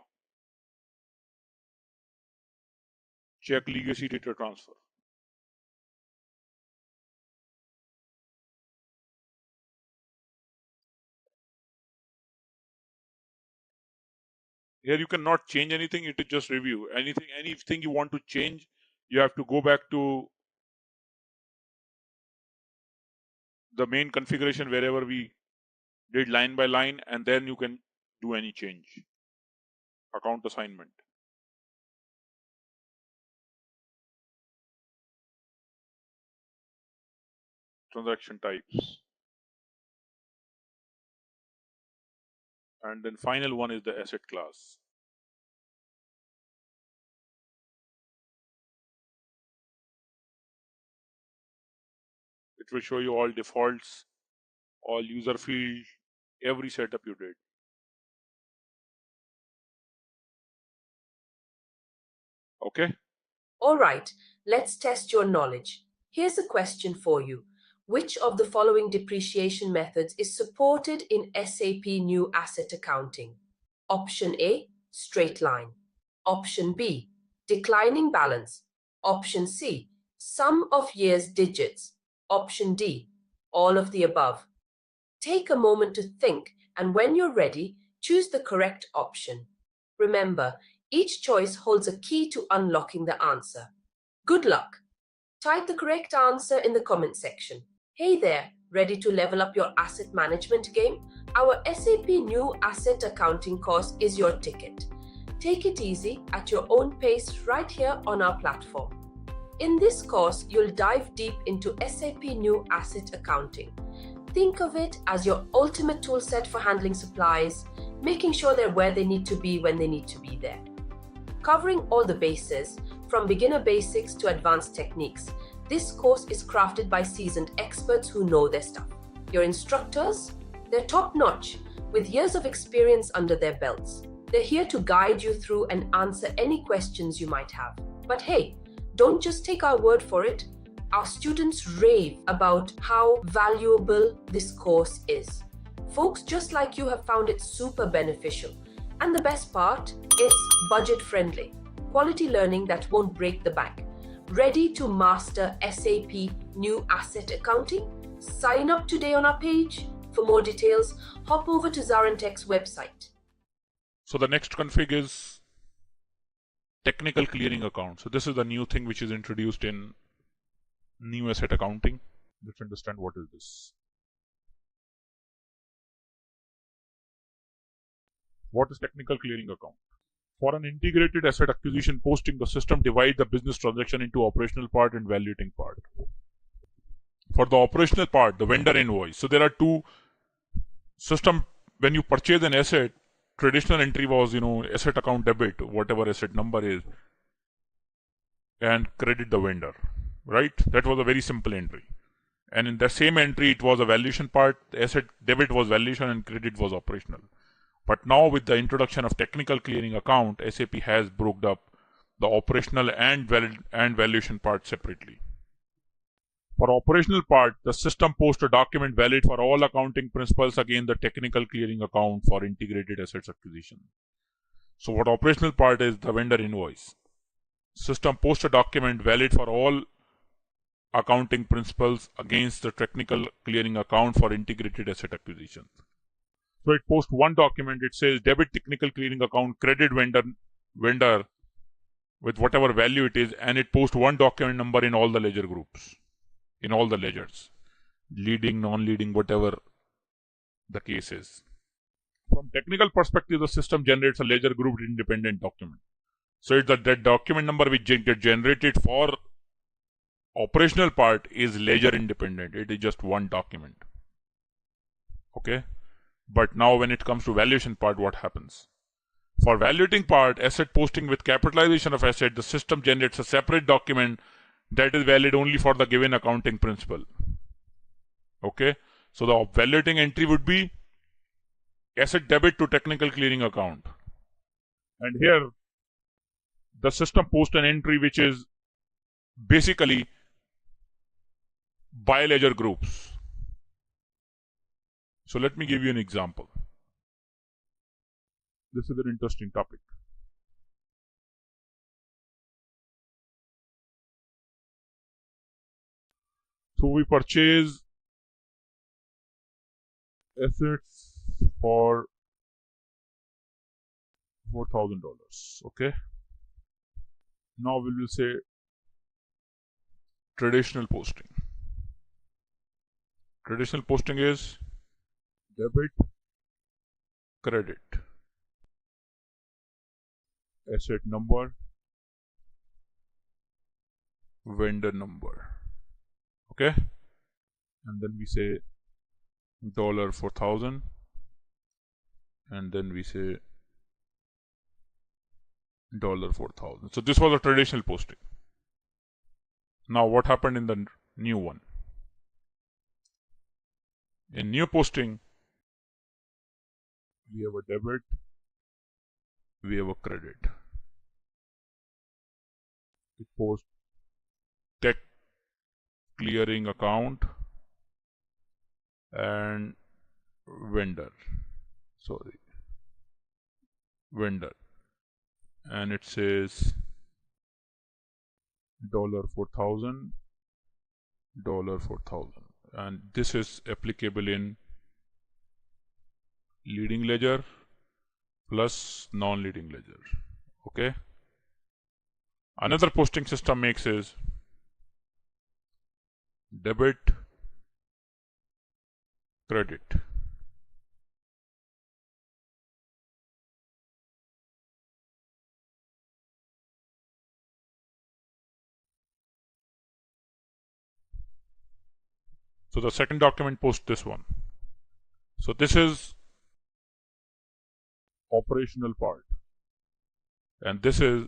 Check legacy data transfer. Here you cannot change anything, it is just review. Anything you want to change, you have to go back to the main configuration wherever we did line by line, and then you can do any change. Account assignment. Transaction types. And then final one is the asset class. It will show you all defaults, all user field, every setup you did. Okay? All right, let's test your knowledge. Here's a question for you. Which of the following depreciation methods is supported in SAP New Asset Accounting? Option A, straight line. Option B, declining balance. Option C, sum of years digits. Option D, all of the above. Take a moment to think, and when you're ready, choose the correct option. Remember, each choice holds a key to unlocking the answer. Good luck! Type the correct answer in the comment section. Hey there, ready to level up your asset management game? Our SAP New Asset Accounting course is your ticket. Take it easy at your own pace right here on our platform. In this course, you'll dive deep into SAP New Asset Accounting. Think of it as your ultimate toolset for handling supplies, making sure they're where they need to be when they need to be there. Covering all the bases, from beginner basics to advanced techniques, this course is crafted by seasoned experts who know their stuff. Your instructors? They're top-notch, with years of experience under their belts. They're here to guide you through and answer any questions you might have. But hey, don't just take our word for it. Our students rave about how valuable this course is. Folks just like you have found it super beneficial. And the best part, it's budget-friendly. Quality learning that won't break the bank. Ready to master SAP New Asset Accounting? Sign up today on our page. For more details, hop over to ZaranTech's website. So the next config is technical clearing account. So this is the new thing which is introduced in New Asset Accounting. Let's understand what is this. What is technical clearing account? For an integrated asset acquisition posting, the system divides the business transaction into operational part and valuating part. For the operational part, the vendor invoice. So there are two system. When you purchase an asset, traditional entry was, asset account debit, whatever asset number is, and credit the vendor, right? That was a very simple entry. And in the same entry, it was a valuation part. Asset debit was valuation and credit was operational. But now with the introduction of technical clearing account, SAP has broken up the operational and valuation part separately. For operational part, the system posts a document valid for all accounting principles against the technical clearing account for integrated assets acquisition. So what operational part is the vendor invoice. System posts a document valid for all accounting principles against the technical clearing account for integrated asset acquisition. So it posts one document, it says debit technical clearing account, credit vendor with whatever value it is, and it posts one document number in all the ledger groups, in all the ledgers, leading, non-leading, whatever the case is. From technical perspective, the system generates a ledger group independent document. So it's that document number which gets generated for operational part is ledger independent. It is just one document. Okay. But now when it comes to valuation part, what happens? For valuating part, asset posting with capitalization of asset, the system generates a separate document that is valid only for the given accounting principle. Okay. So the valuating entry would be asset debit to technical clearing account. And here, the system posts an entry which is basically by ledger groups. So let me give you an example. This is an interesting topic. So we purchase assets for $4,000. Okay. Now we will say traditional posting. Traditional posting is debit, credit, asset number, vendor number. Okay. And then we say $4,000. And then we say $4,000. So this was a traditional posting. Now what happened in the new one? In new posting, we have a debit, we have a credit. It posts tech clearing account and vendor. And it says $4,000, $4,000. And this is applicable in leading ledger plus non-leading ledger. Okay. Another posting system makes is debit, credit. So the second document posts this one. So this is operational part, and this is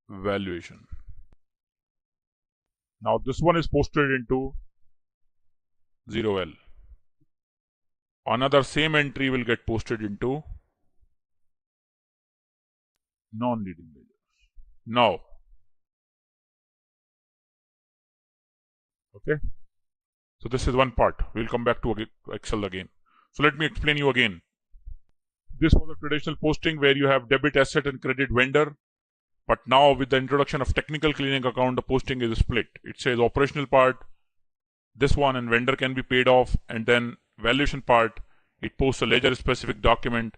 valuation. Now this one is posted into 0L. Another same entry will get posted into non-leading ledgers. Now, okay. So this is one part. We'll come back to Excel again. So let me explain you again. This was a traditional posting where you have debit asset and credit vendor. But now with the introduction of technical clearing account, the posting is split. It says operational part, this one, and vendor can be paid off. And then valuation part, it posts a ledger specific document,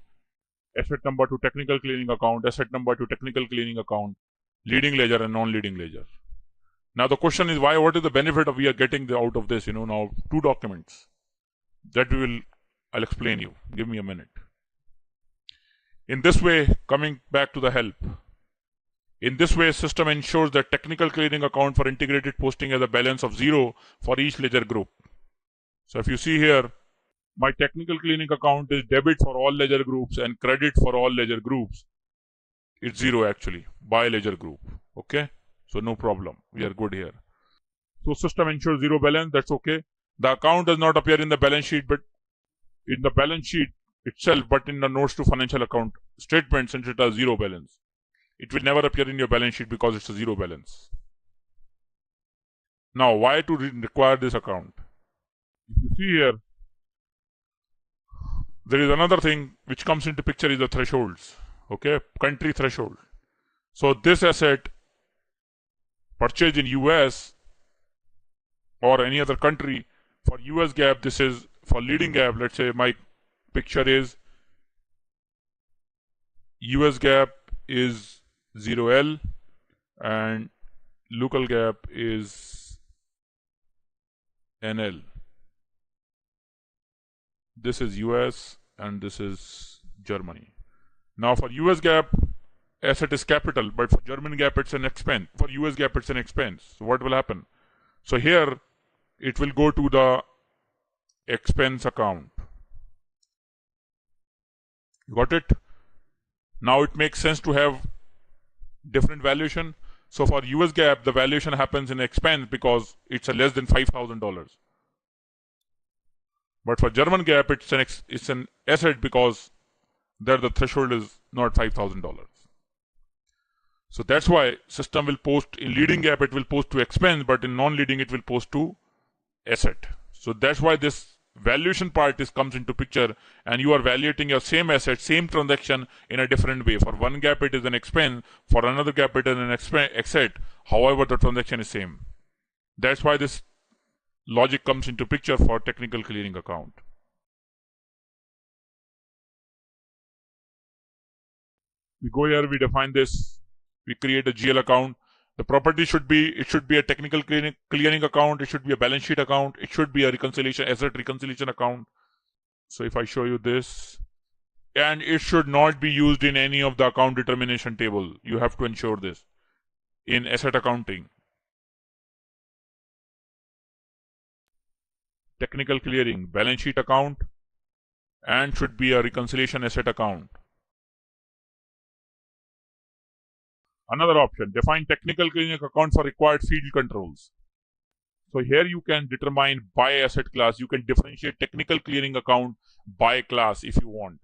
asset number to technical clearing account, asset number to technical clearing account, leading ledger and non-leading ledger. Now the question is why? What is the benefit of we are getting out of this? Now two documents that I'll explain you. Give me a minute. In this way, coming back to the help. In this way, system ensures that technical clearing account for integrated posting has a balance of 0 for each ledger group. So if you see here, my technical clearing account is debit for all ledger groups and credit for all ledger groups. It's 0 actually by ledger group. Okay, so no problem. We are good here. So system ensures 0 balance. That's okay. The account does not appear in the balance sheet, but in the balance sheet itself, but in the notes to financial account statement, since it has 0 balance. It will never appear in your balance sheet because it's a 0 balance. Now, why to require this account? If you see here, there is another thing which comes into picture is the thresholds. Okay, country threshold. So this asset purchased in US or any other country, for US GAAP, this is for leading GAAP. Let's say my picture is US GAAP is 0L and local GAAP is NL. This is US and this is Germany. Now for US GAAP, asset is capital, but for German GAAP it's an expense. For US GAAP it's an expense. So what will happen? So here it will go to the expense account. Got it? Now it makes sense to have different valuation. So for US GAAP, the valuation happens in expense because it's a less than $5,000. But for German GAAP, it's an asset because there the threshold is not $5,000. So that's why system will post in leading GAAP, it will post to expense, but in non-leading it will post to asset. So that's why this valuation part comes into picture, and you are valuating your same asset, same transaction in a different way. For one GAAP it is an expense, for another GAAP it is an asset. However, the transaction is same. That's why this logic comes into picture for technical clearing account. We go here, we define this, we create a GL account. The property should be a technical clearing account, it should be a balance sheet account, it should be a asset reconciliation account. So if I show you this, and it should not be used in any of the account determination table. You have to ensure this in asset accounting. Technical clearing, balance sheet account, and should be a reconciliation asset account. Another option, define technical clearing account for required field controls. So here you can determine by asset class. You can differentiate technical clearing account by class if you want.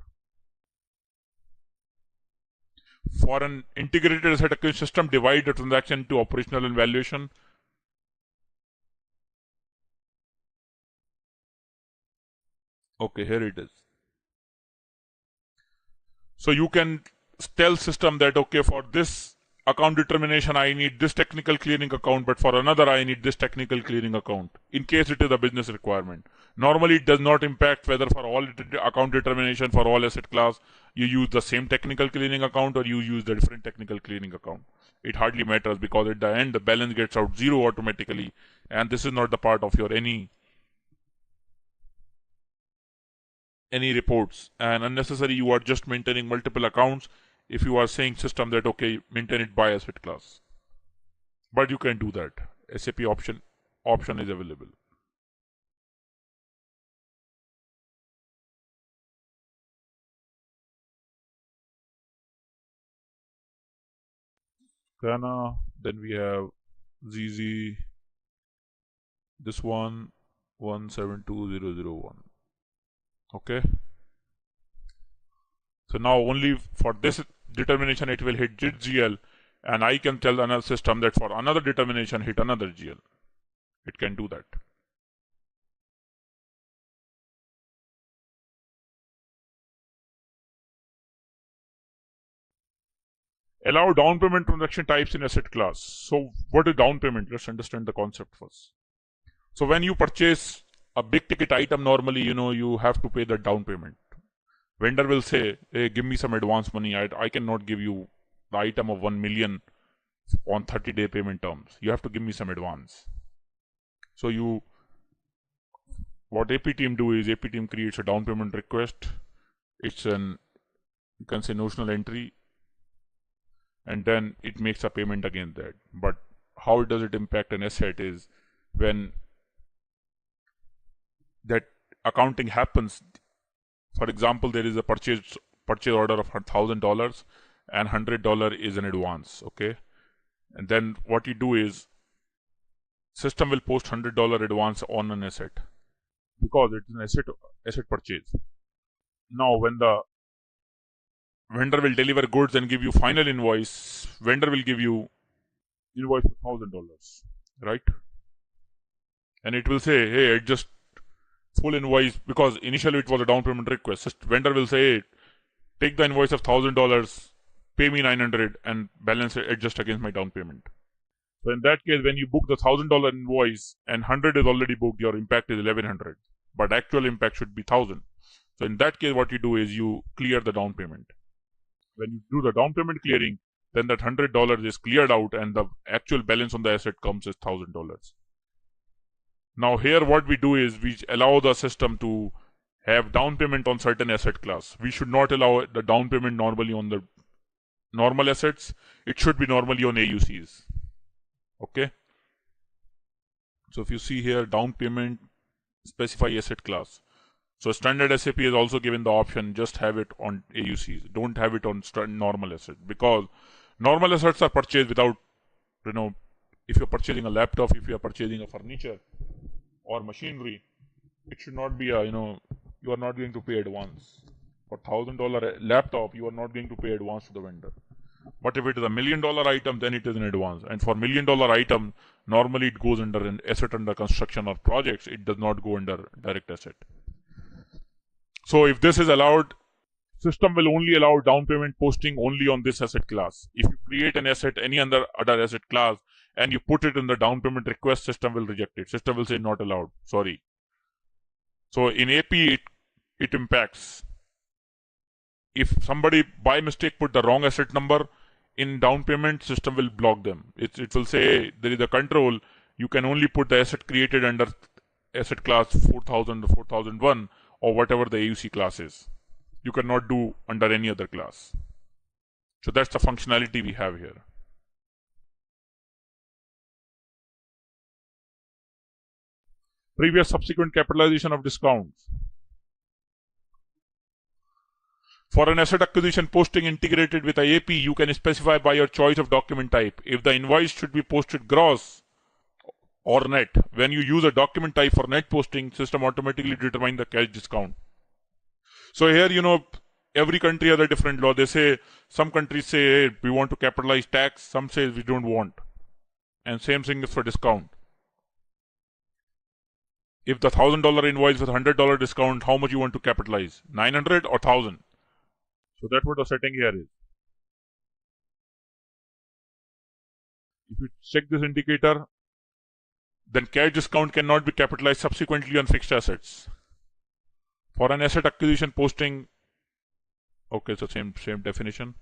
For an integrated asset accounting system, divide the transaction into operational and valuation. Okay, here it is. So you can tell system that, okay, for this account determination, I need this technical clearing account, but for another, I need this technical clearing account, in case it is a business requirement. Normally, it does not impact whether for all account determination for all asset class, you use the same technical clearing account or you use the different technical clearing account. It hardly matters because at the end, the balance gets out 0 automatically, and this is not the part of your any reports. And unnecessary, you are just maintaining multiple accounts if you are saying system that, okay, maintain it by asset class. But you can do that. SAP option is available. Kana, then we have ZZ, this one, 172001. Okay. So now only for this determination it will hit GL, and I can tell another system that for another determination hit another GL. It can do that. Allow down payment transaction types in asset class. So what is down payment? Let's understand the concept first. So when you purchase a big ticket item, normally, you have to pay the down payment. Vendor will say, hey, give me some advance money. I cannot give you the item of 1 million on 30-day payment terms. You have to give me some advance. So what AP team do is AP team creates a down payment request. It's an You can say notional entry, and then it makes a payment against that. But how does it impact an asset is when that accounting happens. For example, there is a purchase order of $1,000 and $100 is an advance, okay? And then what you do is system will post $100 advance on an asset because it's an asset purchase. Now when the vendor will deliver goods and give you final invoice, vendor will give you invoice for $1,000, right? And it will say, hey, adjust full invoice, because initially it was a down payment request. Vendor will say, hey, take the invoice of $1,000, pay me $900 and balance it, adjust against my down payment. So in that case, when you book the $1,000 invoice and 100 is already booked, your impact is 1,100, but actual impact should be 1,000. So in that case, what you do is you clear the down payment. When you do the down payment clearing, then that $100 is cleared out and the actual balance on the asset comes as $1,000. Now here what we do is we allow the system to have down payment on certain asset class. We should not allow the down payment normally on the normal assets. It should be normally on AUCs. Okay. So if you see here, down payment, specify asset class. So standard SAP is also given the option, just have it on AUCs. Don't have it on normal assets, because normal assets are purchased without, if you're purchasing a laptop, if you're purchasing a furniture or machinery, it should not be a, you are not going to pay advance. For $1,000 laptop, you are not going to pay advance to the vendor. But if it is $1 million item, then it is an advance. And for $1 million item, normally it goes under an asset under construction or projects. It does not go under direct asset. So if this is allowed, system will only allow down payment posting only on this asset class. If you create an asset, any other asset class, and you put it in the down payment request, system will reject it. System will say not allowed. Sorry. So in AP, it impacts. If somebody by mistake put the wrong asset number in down payment, system will block them. It will say, hey, there is a control. You can only put the asset created under asset class 4000 or 4001 or whatever the AUC class is. You cannot do under any other class. So that's the functionality we have here. Previous subsequent capitalization of discounts. For an asset acquisition posting integrated with IAP, you can specify by your choice of document type if the invoice should be posted gross or net. When you use a document type for net posting, system automatically determines the cash discount. So here, every country has a different law. They say, some countries say, hey, we want to capitalize tax. Some say we don't want. And same thing is for discount. If the $1,000 invoice with $100 discount, how much you want to capitalize? 900 or 1,000? So that's what the setting here is. If you check this indicator, then cash discount cannot be capitalized subsequently on fixed assets. For an asset acquisition posting, okay, so same definition.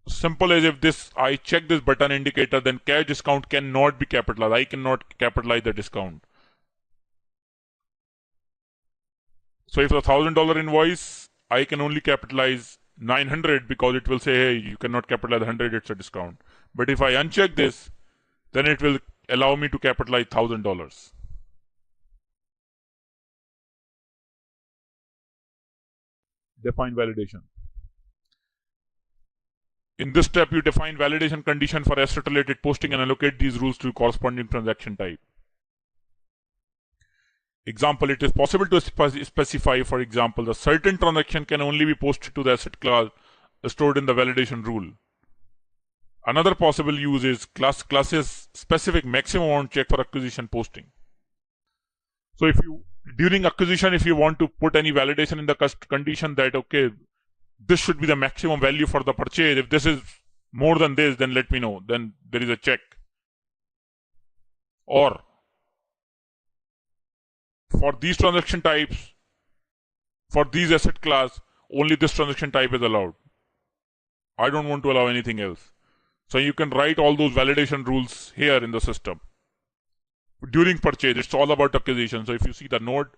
Simple as if I check this button indicator, then cash discount cannot be capitalized. I cannot capitalize the discount. So if the $1,000 invoice, I can only capitalize 900 because it will say, hey, you cannot capitalize 100, it's a discount. But if I uncheck this, then it will allow me to capitalize $1,000. Define validation. In this step, you define validation condition for asset-related posting and allocate these rules to corresponding transaction type. Example, it is possible to specify, for example, the certain transaction can only be posted to the asset class stored in the validation rule. Another possible use is classes specific maximum amount check for acquisition posting. So during acquisition, if you want to put any validation in the condition that, okay, this should be the maximum value for the purchase. If this is more than this, then let me know. Then there is a check. Or for these transaction types, for these asset class, only this transaction type is allowed. I don't want to allow anything else. So you can write all those validation rules here in the system. During purchase, it's all about acquisition. So if you see the node,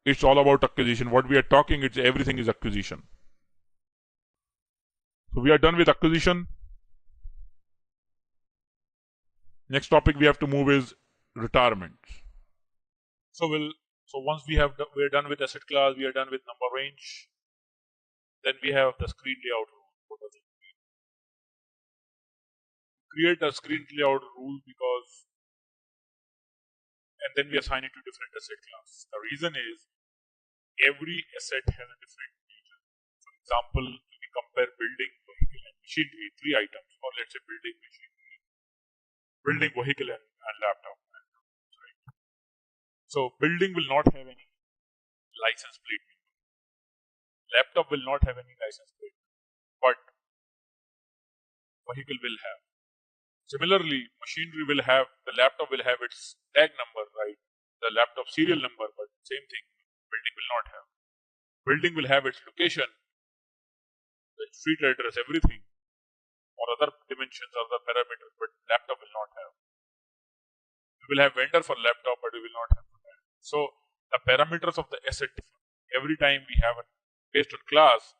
it's all about acquisition. What we are talking, it's everything is acquisition. So we are done with acquisition. Next topic we have to move is retirement. So once we're done with asset class, we are done with number range. Then we have the screen layout rule. What does it mean? Create a screen layout rule and then we assign it to different asset class. The reason is every asset has a different nature. For example, if we compare building, vehicle, and machinery, 3 items, or let's say building, machinery, building, vehicle, and laptop. Right? So building will not have any license plate number. Laptop will not have any license plate, but vehicle will have. Similarly, machinery will have, the laptop will have its tag number, right? The laptop serial number, but same thing, building will not have. Building will have its location, the street address, everything, or other dimensions, other parameters, but laptop will not have. We will have vendor for laptop, but we will not have for that. So the parameters of the asset, every time we have based on class,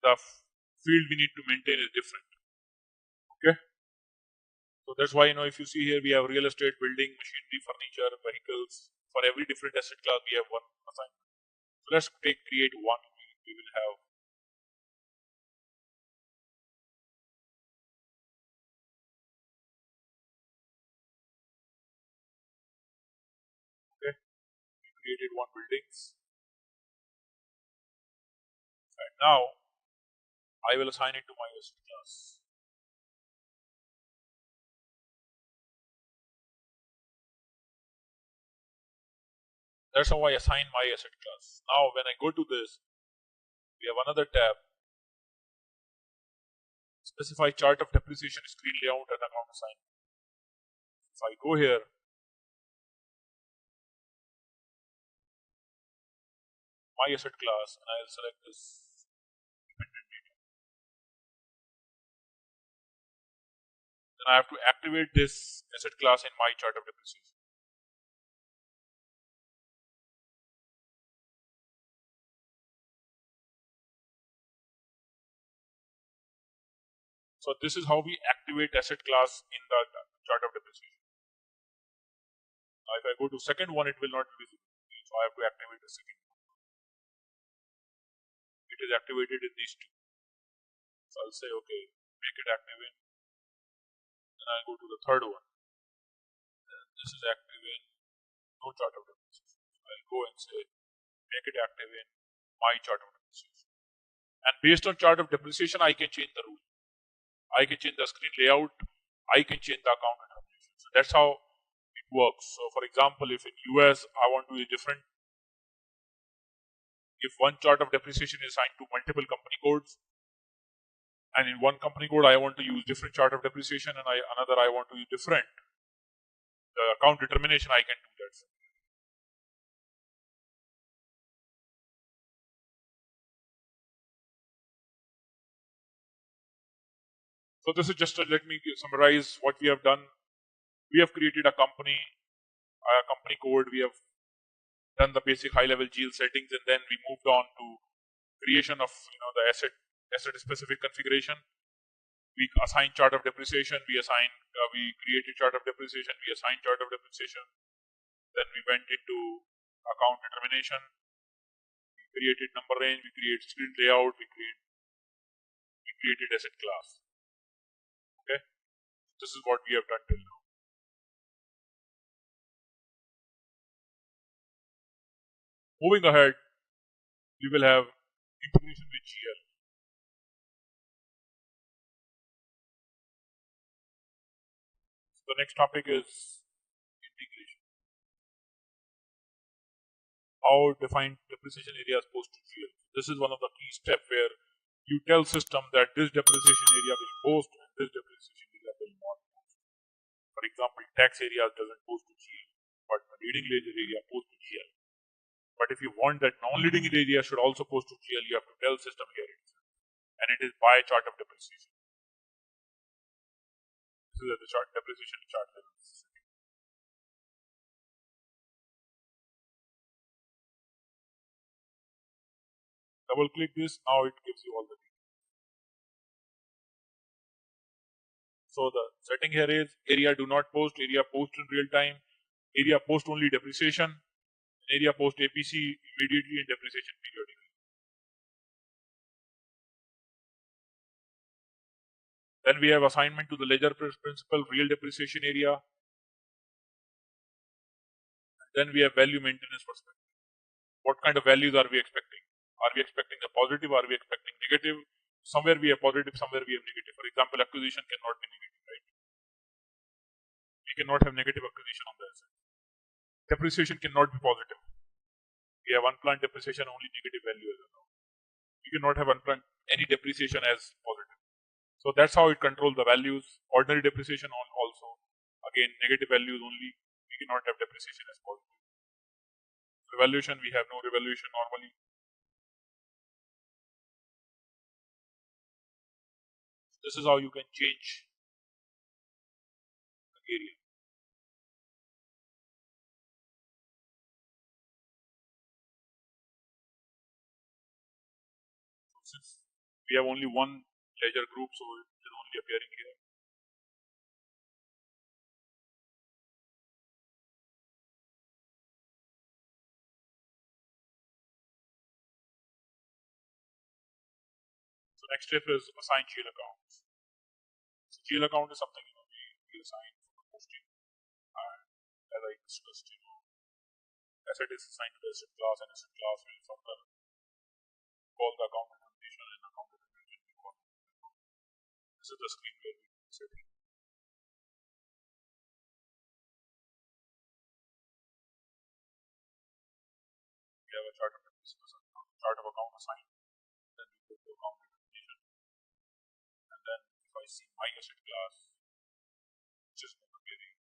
the field we need to maintain is different. Okay. So that's why, if you see here, we have real estate, building, machinery, furniture, vehicles. For every different asset class, we have one assignment. So let's create one. We will have we created one buildings. And now I will assign it to my asset class. That's how I assign my asset class. Now when I go to this, we have another tab. Specify chart of depreciation, screen layout, and account assignment. If I go here, my asset class, and I'll select this dependent data. Then I have to activate this asset class in my chart of depreciation. So this is how we activate asset class in the chart of depreciation. Now if I go to second one, it will not be visible. So I have to activate the second one. It is activated in these two. So I'll say, okay, make it active in. Then I'll go to the third one. Then this is active in no chart of depreciation. So I'll go and say, make it active in my chart of depreciation. And based on chart of depreciation, I can change the rule. I can change the screen layout. I can change the account determination. So that's how it works. So for example, if in US I want to use different, if one chart of depreciation is assigned to multiple company codes, and in one company code I want to use different chart of depreciation, and another I want to use different, the account determination I can do that. So this is just let me summarize what we have done. We have created a company code. We have done the basic high-level GL settings, and then we moved on to creation of the asset specific configuration. We assign chart of depreciation. We created chart of depreciation. We assigned chart of depreciation. Then we went into account determination. We created number range. We created screen layout. We created asset class. Okay, this is what we have done till now. Moving ahead, we will have integration with GL. So the next topic is integration. How define depreciation areas post to GL. This is one of the key steps where you tell system that this depreciation area will post and this depreciation area will not post. For example, tax area doesn't post to GL, but the leading ledger area posts to GL. But if you want that non-leading area should also post to GL, you have to tell system here itself. And it is by chart of depreciation. This is at the chart depreciation chart level. Double click this, now it gives you all the details. So the setting here is area do not post, area post in real time, area post only depreciation, area post APC immediately and depreciation periodically. Then we have assignment to the ledger principal, real depreciation area. Then we have value maintenance perspective. What kind of values are we expecting? Are we expecting a positive? Are we expecting negative? Somewhere we have positive, somewhere we have negative. For example, acquisition cannot be negative, right? We cannot have negative acquisition on the asset. Depreciation cannot be positive. We have unplanned depreciation, only negative value as well. We cannot have unplanned any depreciation as positive. So that's how it controls the values. Ordinary depreciation also. Again, negative values only. We cannot have depreciation as positive. Revaluation, we have no revaluation normally. This is how you can change the area. So since we have only one ledger group, so it is only appearing here. So next step is assign GL accounts. So GL account is something we assign for the posting, and as I discussed, asset is assigned to the asset class, and asset class will further call the account documentation and account documentation will call the account. This is the screen where we are setting. We have a chart of account assigned, then we go to account documentation, and then if I see my asset class, which is not appearing,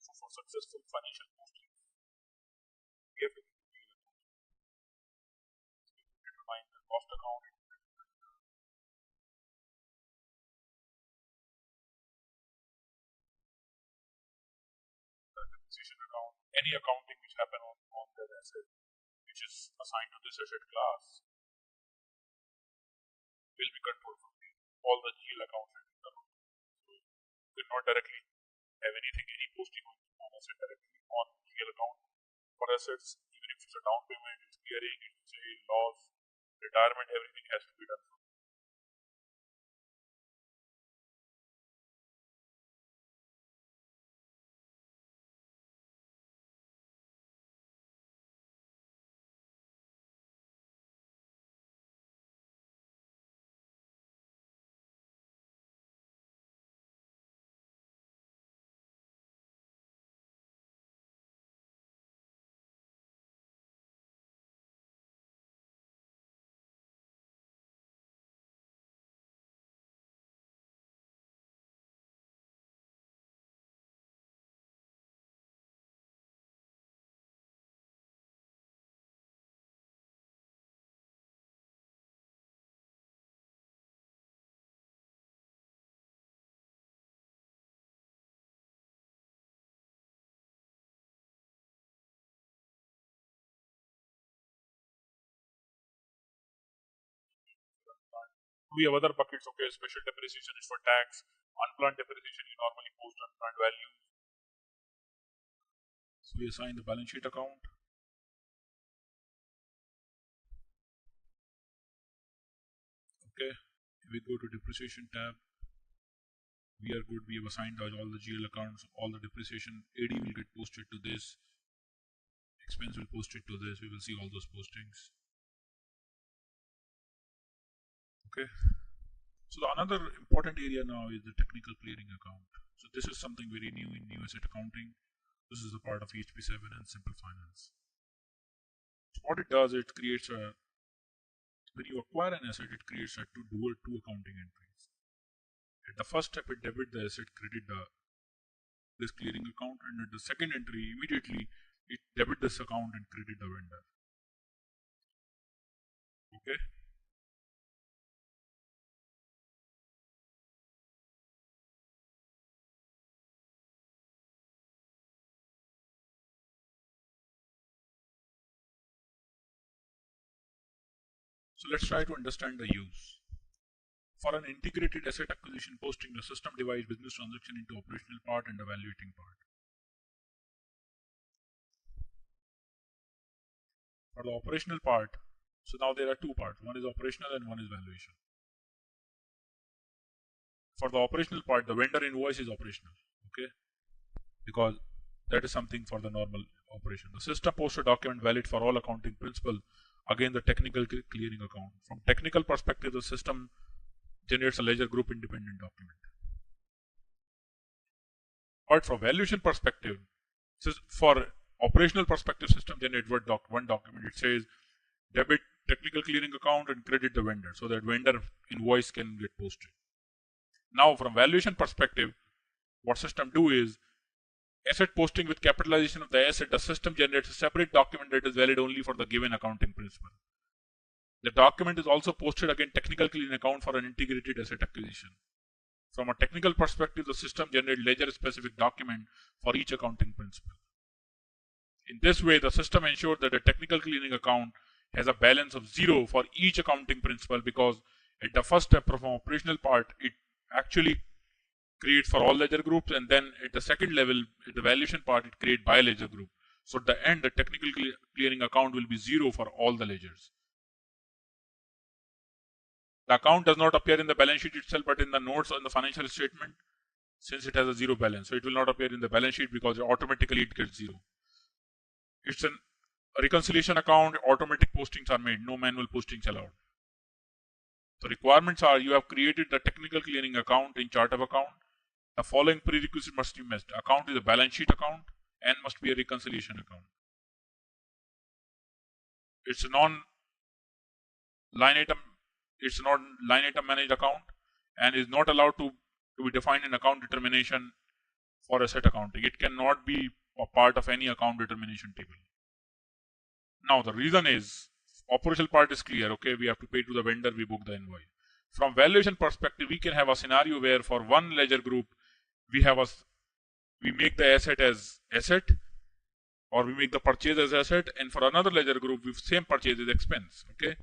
so for successful financial posting, we have to determine the cost account, the depreciation account, any accounting which happen on that asset which is assigned to this asset class will be controlled from here. All the GL accounts will be controlled. So you cannot directly have any posting on asset directly on GL account. For assets, even if it's a down payment, it's clearing, it's a loss, retirement, everything has to be done. We have other buckets, okay, special depreciation is for tax, unplanned depreciation you normally post unplanned values. So we assign the balance sheet account. Okay, we go to depreciation tab. We are good, we have assigned all the GL accounts, all the depreciation, AD will get posted to this, expense will post it to this, we will see all those postings. Okay, so another important area now is the technical clearing account. So this is something very new in new asset accounting. This is a part of EHP 7 and Simple Finance. So what it does, it creates when you acquire an asset, it creates two accounting entries. At the first step, it debit the asset, credit this clearing account, and at the second entry, immediately it debit this account and credit the vendor. Okay. So let's try to understand the use. For an integrated asset acquisition posting, the system divides business transaction into operational part and evaluating part. For the operational part, so now there are two parts. One is operational and one is valuation. For the operational part, the vendor invoice is operational, okay? Because that is something for the normal operation. The system posts a document valid for all accounting principle. Again, the technical clearing account. From technical perspective, the system generates a ledger group independent document. But from valuation perspective, for operational perspective, system generates one document. It says debit technical clearing account and credit the vendor, so that vendor invoice can get posted. Now, from valuation perspective, what system do is asset posting with capitalization of the asset. The system generates a separate document that is valid only for the given accounting principle. The document is also posted again technical clearing account for an integrated asset acquisition. From a technical perspective, the system generates ledger specific document for each accounting principle. In this way, the system ensures that the technical clearing account has a balance of 0 for each accounting principle, because at the first step from operational part, it actually creates for all ledger groups, and then at the second level, at the valuation part, it creates by ledger group. So at the end, the technical clearing account will be 0 for all the ledgers. The account does not appear in the balance sheet itself, but in the notes on the financial statement, since it has a 0 balance. So it will not appear in the balance sheet because automatically it gets 0. It's a reconciliation account, automatic postings are made, no manual postings allowed. The requirements are: you have created the technical clearing account in chart of account. The following prerequisite must be met. Account is a balance sheet account and must be a reconciliation account. It's a non-line item managed account and is not allowed to be defined in account determination for asset accounting. It cannot be a part of any account determination table. Now the reason is operational part is clear. Okay, we have to pay to the vendor, we book the invoice. From valuation perspective, we can have a scenario where for one ledger group we make the asset as asset, or we make the purchase as asset, and for another ledger group we same purchase as expense. Okay,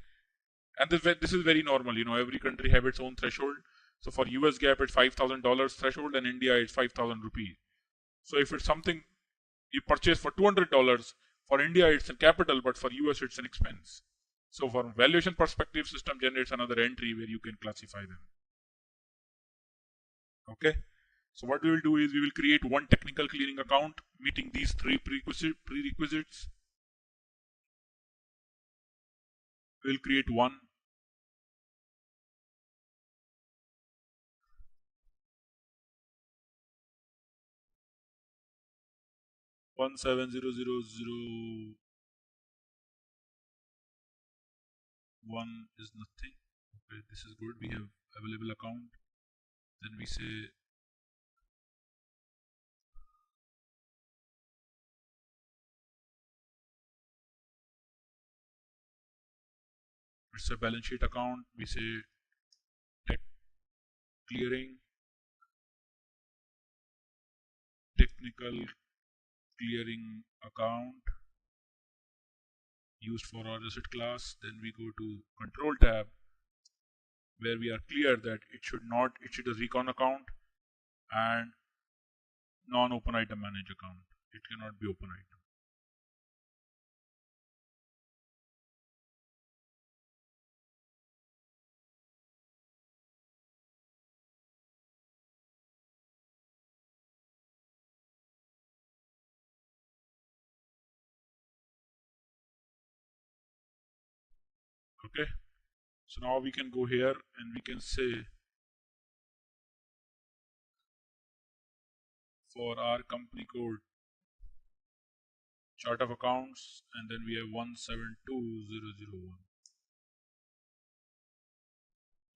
and this is very normal. Every country have its own threshold. So for US GAAP it's $5,000 threshold, and India it's 5,000 rupees. So if it's something you purchase for $200, for India it's a capital, but for US it's an expense. So from valuation perspective, system generates another entry where you can classify them. Okay. So what we will do is we will create one technical clearing account meeting these three prerequisites. We will create one. One 70001 is nothing. Okay, this is good. We have available account. Then we say it's a balance sheet account. We say tech clearing, technical clearing account used for our asset class. Then we go to control tab, where we are clear that it should a recon account and non-open item manage account. It cannot be open item. Okay, so now we can go here and we can say for our company code chart of accounts, and then we have 172001.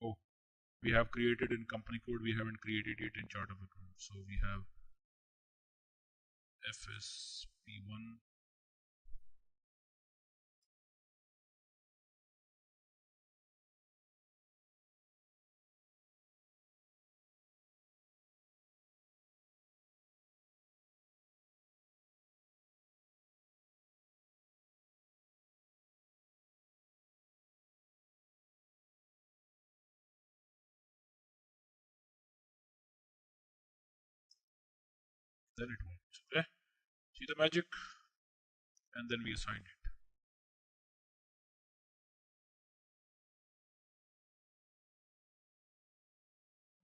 Oh, we have created in company code, we haven't created it in chart of accounts. So we have FSP1. Then it works. Okay, see the magic, and then we assign it.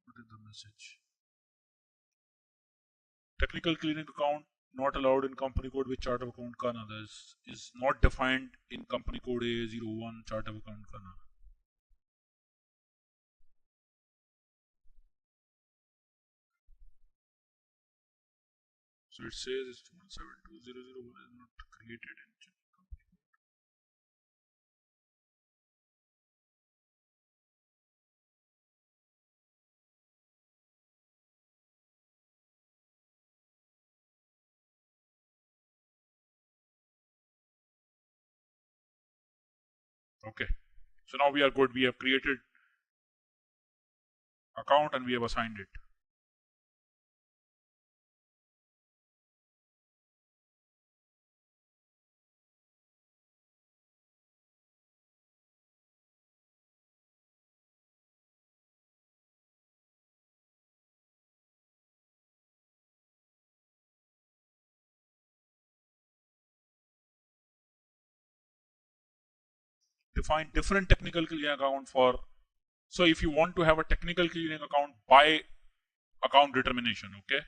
What is the message? Technical cleaning account not allowed in company code with chart of account Kana. This is not defined in company code A01 chart of account Kana. So it says it's 172001 is not created in company code. Okay, so now we are good. We have created account and we have assigned it. Define different technical clearing account for. So if you want to have a technical clearing account by account determination, okay.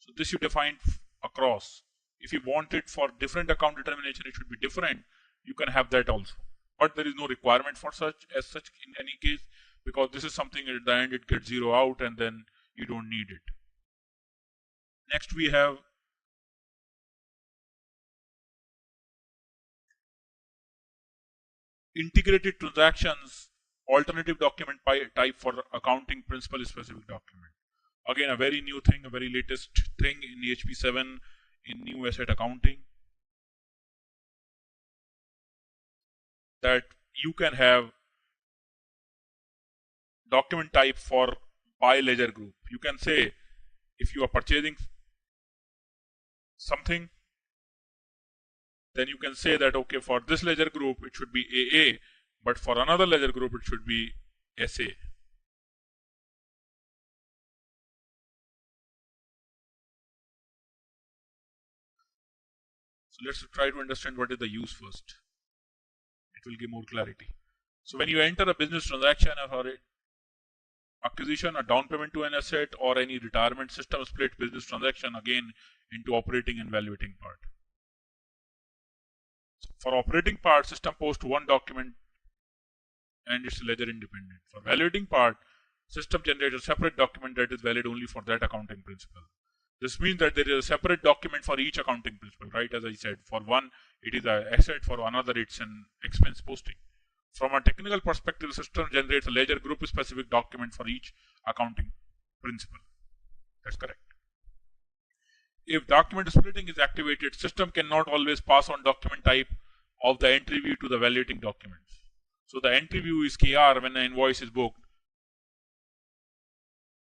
So this you define across. If you want it for different account determination, it should be different. You can have that also, but there is no requirement for such as such in any case, because this is something at the end it gets zero out and then you don't need it. Next we have integrated transactions alternative document type for accounting principle specific document. Again, a very new thing, a very latest thing in HP7 in new asset accounting, that you can have document type for by ledger group. You can say if you are purchasing something, then you can say that okay, for this ledger group it should be AA, but for another ledger group it should be SA. So let's try to understand what is the use first. It will give more clarity. So when you enter a business transaction or acquisition, a down payment to an asset, or any retirement, system split business transaction again into operating and valuating part. So for operating part, system posts one document and it's ledger independent. For valuating part, system generates a separate document that is valid only for that accounting principle. This means that there is a separate document for each accounting principle, right? As I said, for one, it is an asset, for another, it's an expense posting. From a technical perspective, the system generates a ledger group specific document for each accounting principle. That's correct. If document splitting is activated, system cannot always pass on document type of the entry view to the valuating documents. So the entry view is KR when an invoice is booked.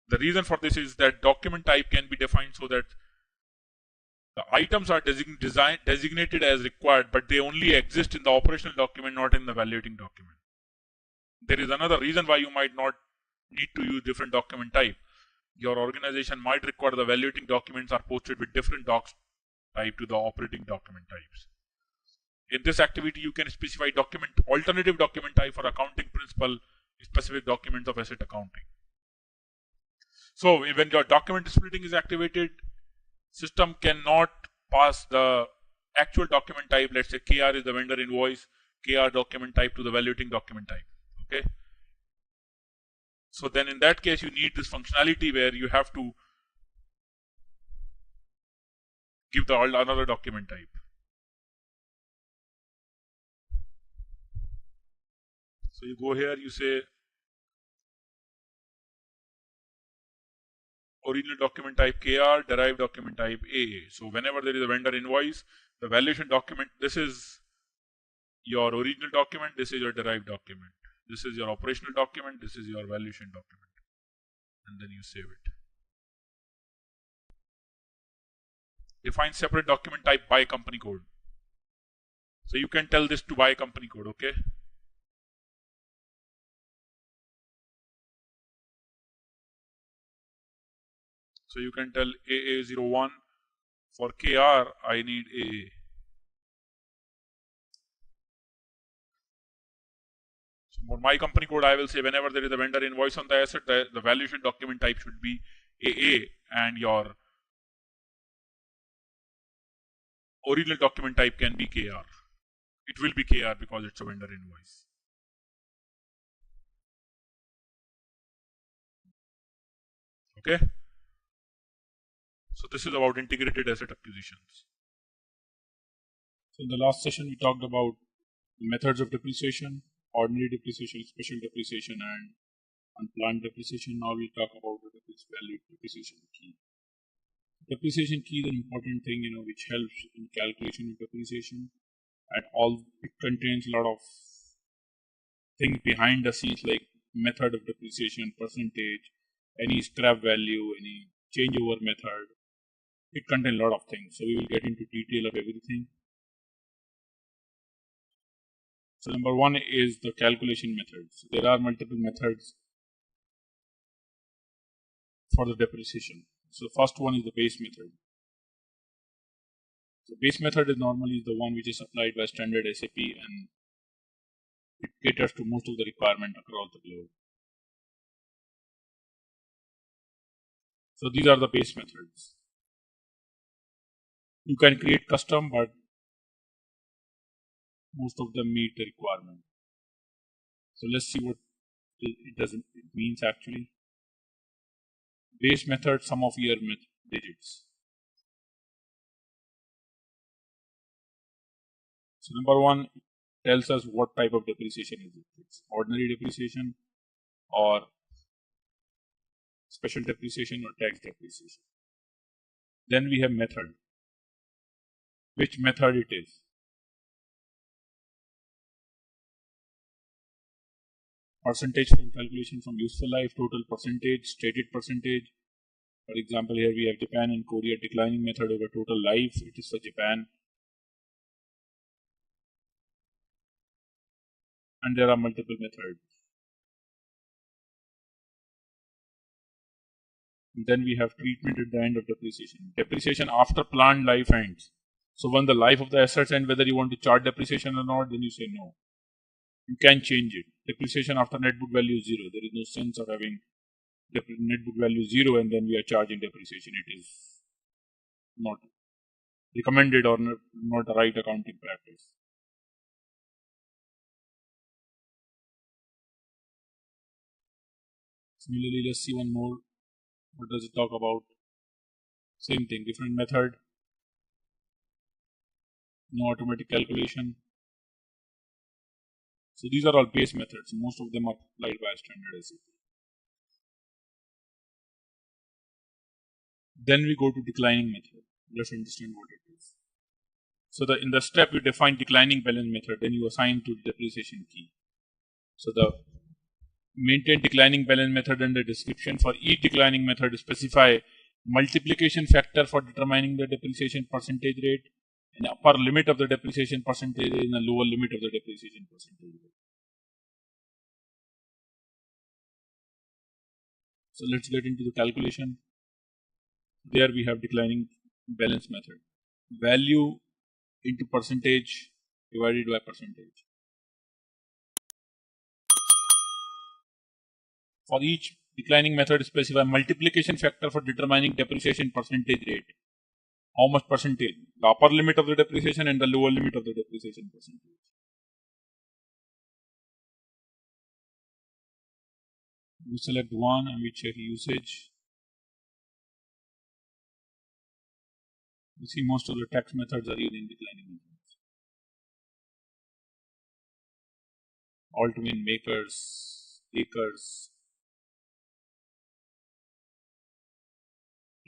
The reason for this is that document type can be defined so that the items are designated as required, but they only exist in the operational document, not in the valuating document. There is another reason why you might not need to use different document type. Your organization might require the valuating documents are posted with different docs type to the operating document types. In this activity, you can specify alternative document type for accounting principle specific documents of asset accounting. So when your document splitting is activated, system cannot pass the actual document type. Let's say KR is the vendor invoice, KR document type to the valuating document type. Okay. So then in that case, you need this functionality where you have to give the another document type. So you go here, you say original document type KR, derived document type AA. So whenever there is a vendor invoice, the valuation document, this is your original document, this is your derived document. This is your operational document, this is your valuation document. And then you save it. Define separate document type by company code. So you can tell this to by company code, okay? So you can tell AA01 for KR, I need AA. So for my company code, I will say whenever there is a vendor invoice on the asset, the valuation document type should be AA and your original document type can be KR. It will be KR because it's a vendor invoice. Okay. So this is about integrated asset acquisitions. So in the last session, we talked about the methods of depreciation, ordinary depreciation, special depreciation, and unplanned depreciation. Now we'll talk about the value depreciation key. Depreciation key is an important thing, which helps in calculation of depreciation. At all, it contains a lot of things behind the scenes like method of depreciation, percentage, any scrap value, any changeover method. It contains a lot of things. So we will get into detail of everything. So number one is the calculation methods. There are multiple methods for the depreciation. So first one is the base method. So base method is normally the one which is applied by standard SAP and it caters to most of the requirement across the globe. So these are the base methods. You can create custom, but most of them meet the requirement. So let's see what it means actually. Base method, sum of year digits. So number one tells us what type of depreciation is it. It's ordinary depreciation or special depreciation or tax depreciation. Then we have method. Which method it is. Percentage from calculation from useful life, total percentage, stated percentage. For example, here we have Japan and Korea declining method over total life. It is for Japan. And there are multiple methods. And then we have treatment at the end of depreciation. Depreciation after planned life ends. So when the life of the assets ends, whether you want to charge depreciation or not, then you say no. You can change it. Depreciation after net book value is 0. There is no sense of having net book value 0 and then we are charging depreciation. It is not recommended or not the right accounting practice. Similarly, let's see one more. What does it talk about? Same thing, different method. No automatic calculation. So these are all base methods. Most of them are applied by standard SAP. Then we go to declining method. Let's understand what it is. So in the step you define declining balance method, then you assign to depreciation key. So the maintain declining balance method and the description for each declining method specify multiplication factor for determining the depreciation percentage rate, an upper limit of the depreciation percentage rate and a lower limit of the depreciation percentage rate. So let's get into the calculation. There we have declining balance method. Value into percentage divided by percentage. For each declining method, specify multiplication factor for determining depreciation percentage rate. How much percentage? The upper limit of the depreciation and the lower limit of the depreciation percentage. We select one and we check usage. You see, most of the tax methods are using declining methods. All to mean makers, acres,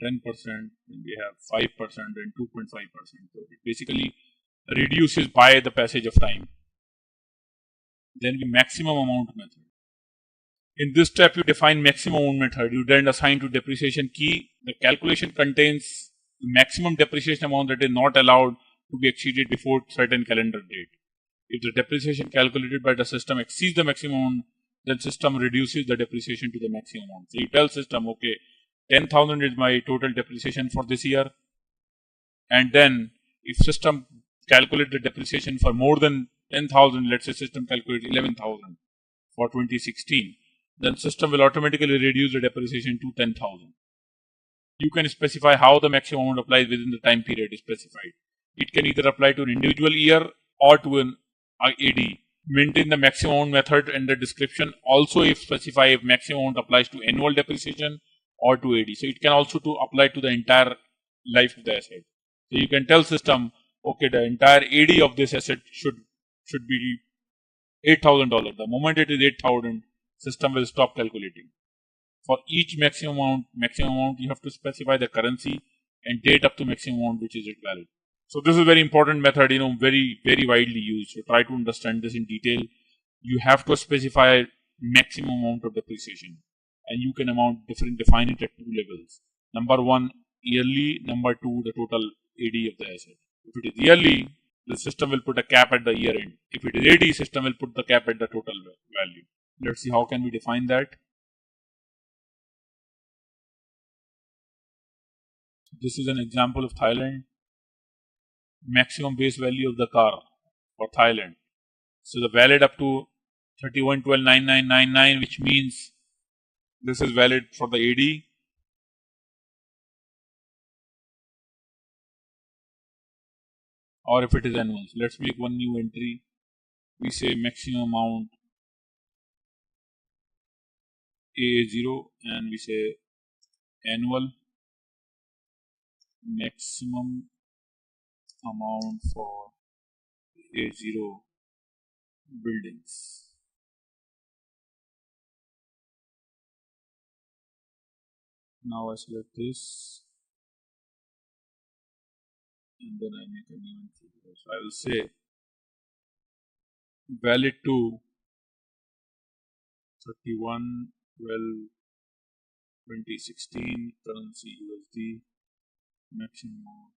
10%, then we have 5% and 2.5%. So it basically reduces by the passage of time. Then we maximum amount method. In this step, you define maximum amount method. You then assign to depreciation key. The calculation contains the maximum depreciation amount that is not allowed to be exceeded before certain calendar date. If the depreciation calculated by the system exceeds the maximum amount, then system reduces the depreciation to the maximum amount. So you tell system, okay, 10,000 is my total depreciation for this year. And then if system calculate the depreciation for more than 10,000, let's say system calculate 11,000 for 2016, then system will automatically reduce the depreciation to 10,000. You can specify how the maximum amount applies within the time period specified. It can either apply to an individual year or to an AD. Maintain the maximum amount method in the description. Also, if specify if maximum amount applies to annual depreciation or to AD. So it can also apply to the entire life of the asset. So you can tell system, okay, the entire AD of this asset should be $8,000. The moment it is 8,000, system will stop calculating. For each maximum amount, you have to specify the currency and date up to maximum amount which is it valid. So this is a very important method, very, very widely used. So try to understand this in detail. You have to specify maximum amount of depreciation, and you can define it at two levels. Number one, yearly. Number two, the total AD of the asset. If it is yearly, the system will put a cap at the year end. If it is AD, system will put the cap at the total value. Let's see how can we define that. This is an example of Thailand. Maximum base value of the car for Thailand. So the valid up to 31/12/9999, which means this is valid for the AD. Or if it is annual. So let's make one new entry. We say maximum amount AA0 and we say annual maximum amount for A0 buildings. Now I select this and then I make a new entry. So I will say valid to 31/12/2016 currency USD maximum amount.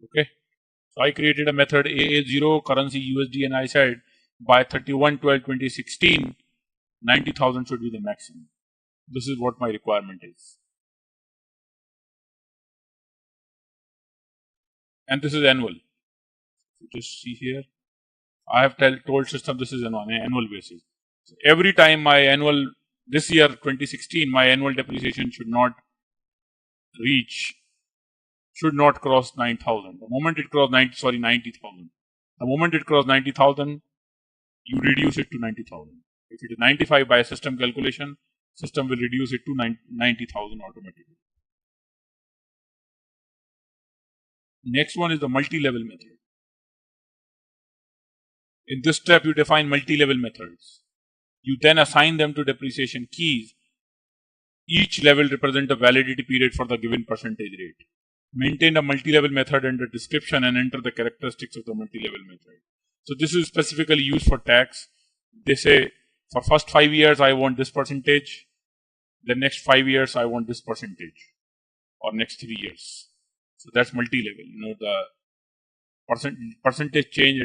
Okay, so I created a method AA0 currency USD and I said by 31/12/2016 90,000 should be the maximum. This is what my requirement is. And this is annual. So just see here. I have told system this is on an annual basis. So every time my annual, this year 2016, my annual depreciation should not cross 9,000. The moment it cross 90,000. The moment it cross 90,000, you reduce it to 90,000. If it is 95 by system calculation, system will reduce it to 90,000 automatically. Next one is the multi-level method. In this step, you define multi-level methods. You then assign them to depreciation keys. Each level represents a validity period for the given percentage rate. Maintain a multi-level method in the description and enter the characteristics of the multi-level method. So this is specifically used for tax. They say for first 5 years I want this percentage, the next 5 years I want this percentage, or next 3 years. So that's multi-level. The percentage change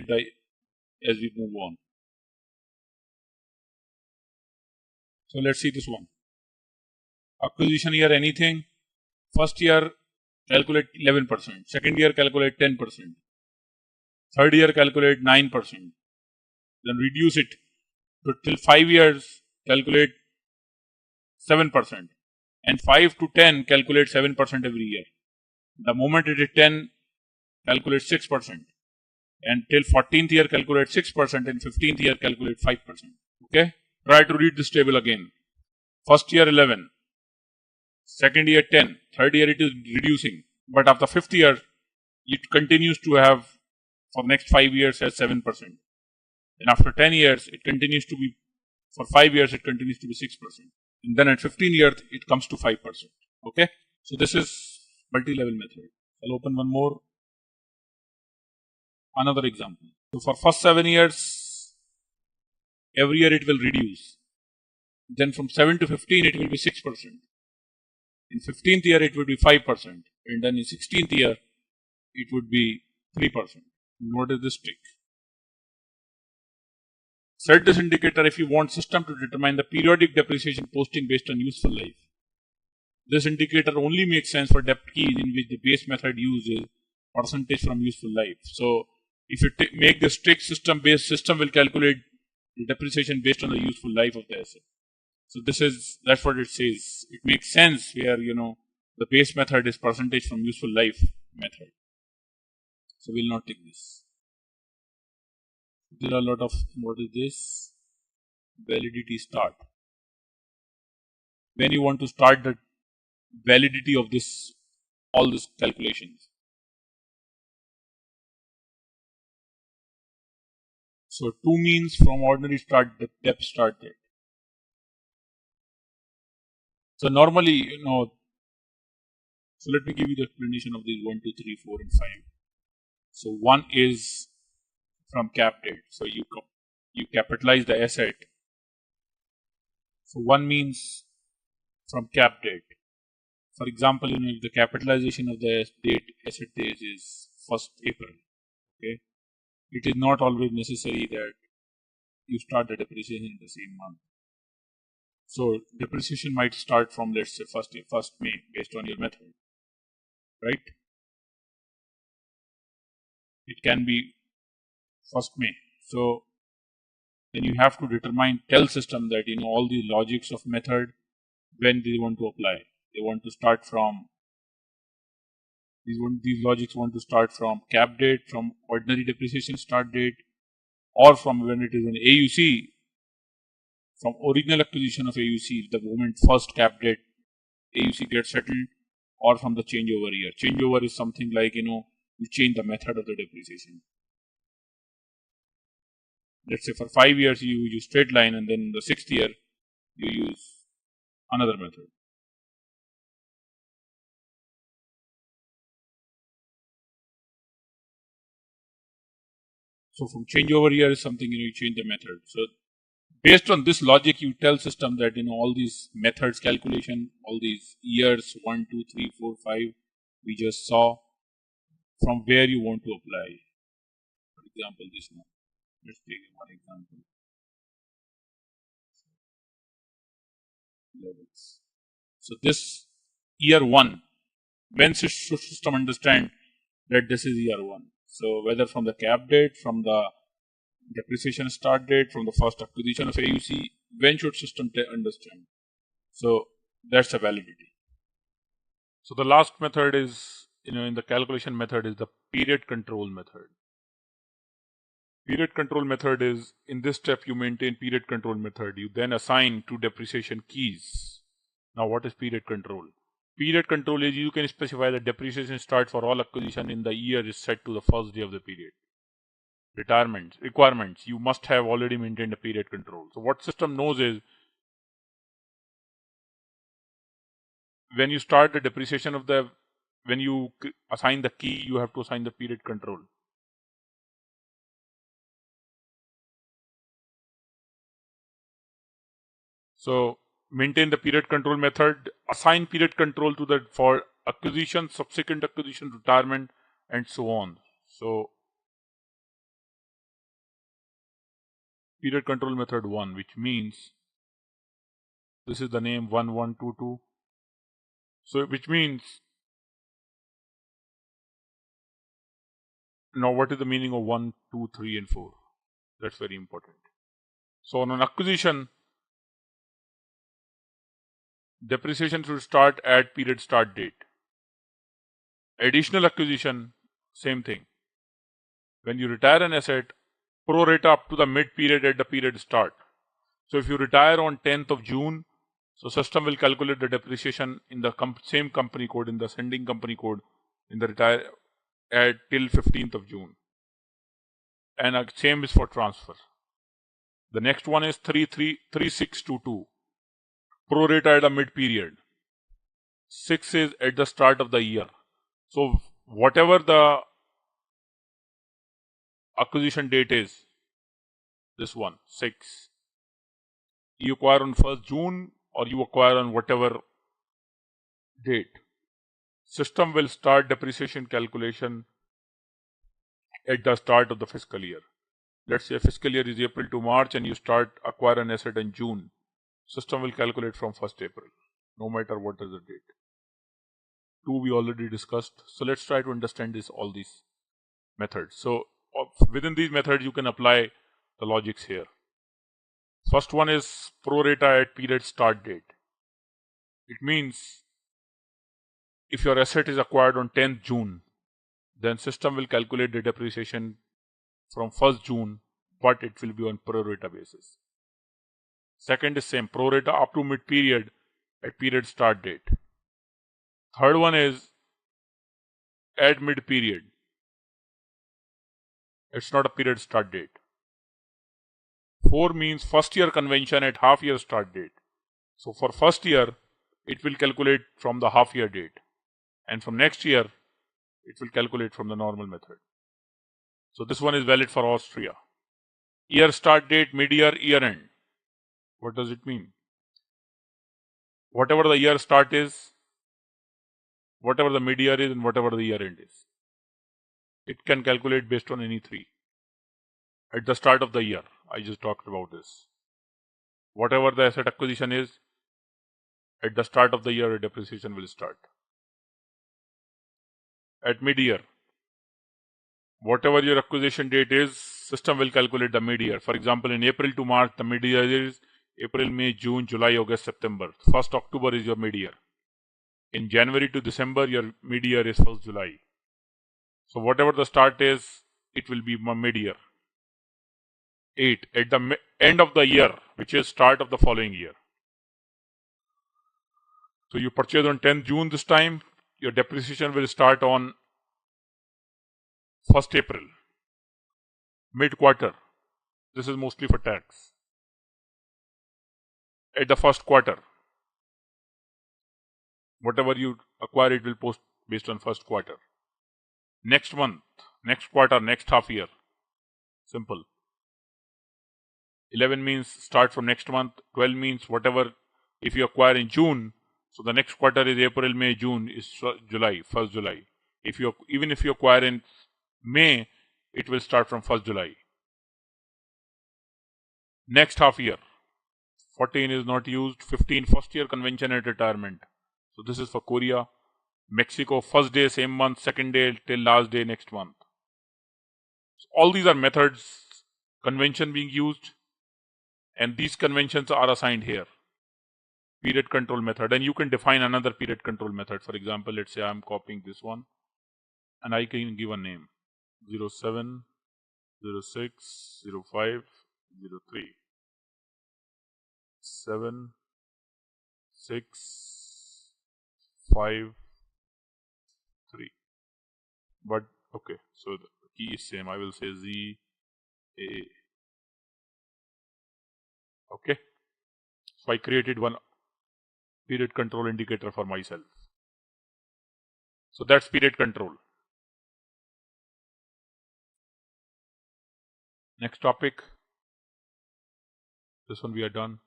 as we move on. So let's see this one. Acquisition year anything. First year calculate 11%. Second year calculate 10%. Third year calculate 9%. Then reduce it to till 5 years calculate 7%. And 5 to 10 calculate 7% every year. The moment it is 10 calculate 6%. And till 14th year calculate 6% and 15th year calculate 5%. Okay? Try to read this table again. First year 11, second year 10, third year it is reducing. But after fifth year, it continues to have, for next 5 years, as 7%. And after 10 years, it continues to be, for 5 years, it continues to be 6%. And then at 15 years, it comes to 5%. Okay? So this is multi-level method. I'll open one more. Another example. So for first 7 years, every year it will reduce. Then from 7 to 15, it will be 6%. In 15th year, it would be 5%. And then in 16th year, it would be 3%. What is this trick? Set this indicator if you want system to determine the periodic depreciation posting based on useful life. This indicator only makes sense for dep keys in which the base method uses percentage from useful life. So if you make this strict system-based, system will calculate the depreciation based on the useful life of the asset. So that's what it says. It makes sense where, the base method is percentage from useful life method. So we'll not take this. There are a lot of, what is this? Validity start. When you want to start the validity of this, all these calculations. So 2 means from ordinary start, the dep start date. So normally, so let me give you the explanation of these 1, 2, 3, 4, and 5. So 1 is from cap date. So you capitalize the asset. So 1 means from cap date. For example, if the capitalization of the asset date is 1st April, okay, it is not always necessary that you start the depreciation in the same month. So depreciation might start from, let's say, 1st May based on your method, right? It can be 1st May. So then you have to tell system that all the logics of method, when they want to apply. They want to start from these logics want to start from cap date, from ordinary depreciation start date, or from when it is an AUC, from original acquisition of AUC, the moment first cap date AUC gets settled, or from the changeover year. Changeover is something like, you change the method of the depreciation. Let's say for 5 years you use straight line, and then the 6th year you use another method. So from changeover year is something, you change the method. So based on this logic, you tell system that, all these methods calculation, all these years, 1, 2, 3, 4, 5, we just saw, from where you want to apply. For example, this one. Let's take one example. Levels. So this year 1, when should system understand that this is year 1? So whether from the cap date, from the depreciation start date, from the first acquisition of AUC, when should system understand? So that's a validity. So the last method is, in the calculation method, is the period control method. Period control method is, in this step you maintain period control method. You then assign 2 depreciation keys. Now what is period control? Period control is you can specify the depreciation start for all acquisition in the year is set to the first day of the period. Requirements, you must have already maintained a period control. So what system knows is, when you start the depreciation of when you assign the key, you have to assign the period control. So maintain the period control method, assign period control for acquisition, subsequent acquisition, retirement, and so on. So period control method 1, which means this is the name 1122. So which means, now what is the meaning of 1, 2, 3, and 4? That's very important. So on an acquisition, depreciation should start at period start date. Additional acquisition, same thing. When you retire an asset, prorata up to the mid period at the period start. So if you retire on 10th of June, So system will calculate the depreciation in the same company code, in the sending company code, in the retire at till 15th of June. And same is for transfer. The next one is 3622. Prorata at the mid period. 6 is at the start of the year. So whatever the acquisition date is, this one, 6. You acquire on 1st June or you acquire on whatever date. System will start depreciation calculation at the start of the fiscal year. Let's say fiscal year is April to March and you start acquire an asset in June. System will calculate from 1st April, no matter what is the date. 2 we already discussed. So let's try to understand all these methods. So within these methods you can apply the logics here. First one is prorata at period start date. It means if your asset is acquired on 10th June, then system will calculate the depreciation from 1st June, but it will be on prorata basis. Second is same, prorata up to mid period at period start date. Third one is at mid period. It's not a period start date. 4 means first year convention at half year start date. So for first year, it will calculate from the half year date. And from next year, it will calculate from the normal method. So this one is valid for Austria. Year start date, mid-year, year end. What does it mean? Whatever the year start is, whatever the mid-year is, and whatever the year end is. It can calculate based on any 3. At the start of the year, I just talked about this. Whatever the asset acquisition is, at the start of the year, depreciation will start. At mid-year, whatever your acquisition date is, system will calculate the mid-year. For example, in April to March, the mid-year is April, May, June, July, August, September. 1st October is your mid-year. In January to December, your mid-year is 1st July. So whatever the start is, it will be mid-year. 8. At the end of the year, which is start of the following year. So you purchase on 10th June this time, your depreciation will start on 1st April. Mid-quarter. This is mostly for tax. At the first quarter. Whatever you acquire, it will post based on first quarter. Next month, next quarter, next half year. Simple. 11 means start from next month. 12 means whatever, if you acquire in June, so the next quarter is April, May, June is July, 1st July. Even if you acquire in May, it will start from 1st July. Next half year. 14 is not used. 15, first year convention and retirement. So this is for Korea. Mexico, first day, same month, second day till last day next month. So all these are methods, convention being used, and these conventions are assigned here. Period control method, and you can define another period control method. For example, let's say I'm copying this one, and I can give a name 07, 06, 05, 03, 7, 6, 5, 3. But okay, so the key is same. I will say Z, A. Okay, so I created one period control indicator for myself. So that's period control. Next topic. This one we are done.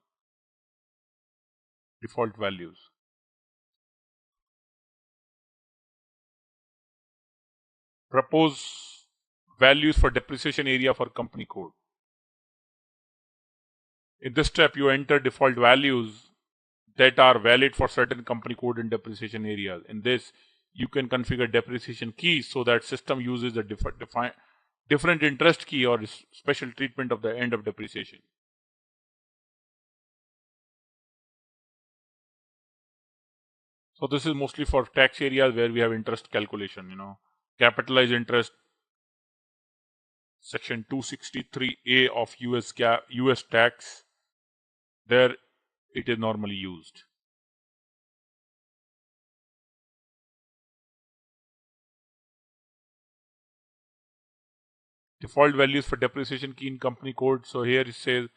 Default values. Propose values for depreciation area for company code. In this step, you enter default values that are valid for certain company code and depreciation areas. In this, you can configure depreciation keys so that system uses a different interest key or special treatment of the end of depreciation. So this is mostly for tax areas where we have interest calculation, capitalized interest, section 263A of US tax. There it is normally used. Default values for depreciation key in company code. So here it says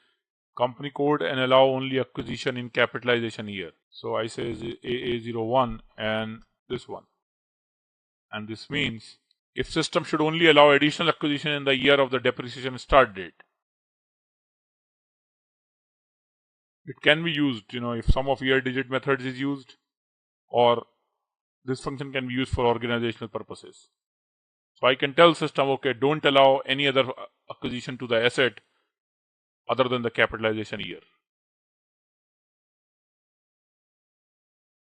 company code and allow only acquisition in capitalization year. So I say AA01 and this one. And this means if system should only allow additional acquisition in the year of the depreciation start date. It can be used, if sum of year digit methods is used, or this function can be used for organizational purposes. So I can tell system, okay, don't allow any other acquisition to the asset other than the capitalization year.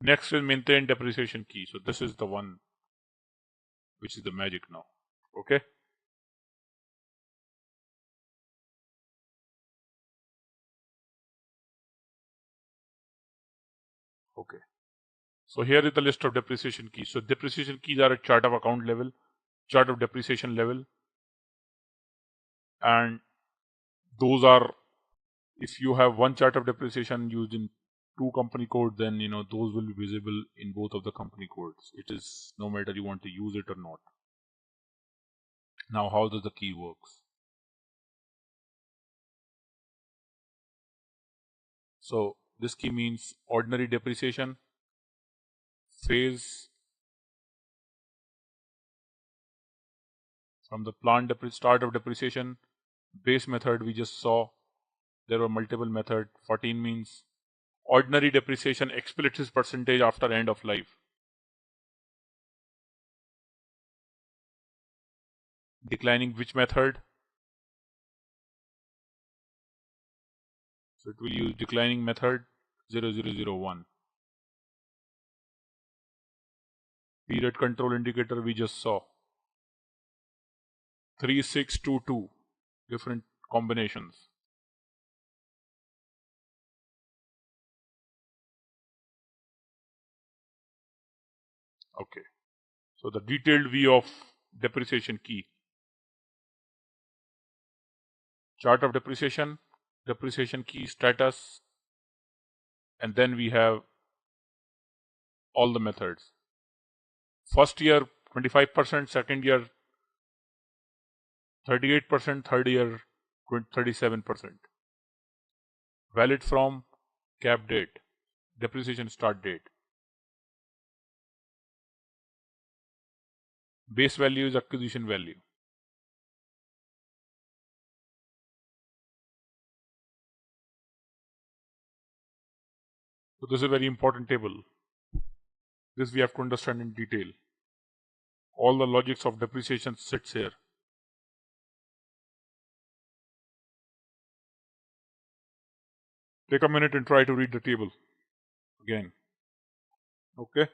Next is maintain depreciation key. So this is the one which is the magic now. Okay. Okay. So here is the list of depreciation keys. So depreciation keys are a chart of account level, chart of depreciation level, and those are, if you have one chart of depreciation used in two company code, then those will be visible in both of the company codes. It is no matter you want to use it or not. Now, how does the key works? So this key means ordinary depreciation, phase from the plant start of depreciation, base method we just saw. There were multiple methods. 14 means ordinary depreciation explicit percentage after end of life. Declining which method? So it will use declining method 0001. Period control indicator we just saw. 3622, different combinations. Okay. So the detailed view of depreciation key. Chart of depreciation, depreciation key status, and then we have all the methods. First year 25%, second year 38%, third year 37%. Valid from cap date, depreciation start date. Base value is acquisition value. So this is a very important table. This we have to understand in detail. All the logics of depreciation sits here. Take a minute and try to read the table again. Okay.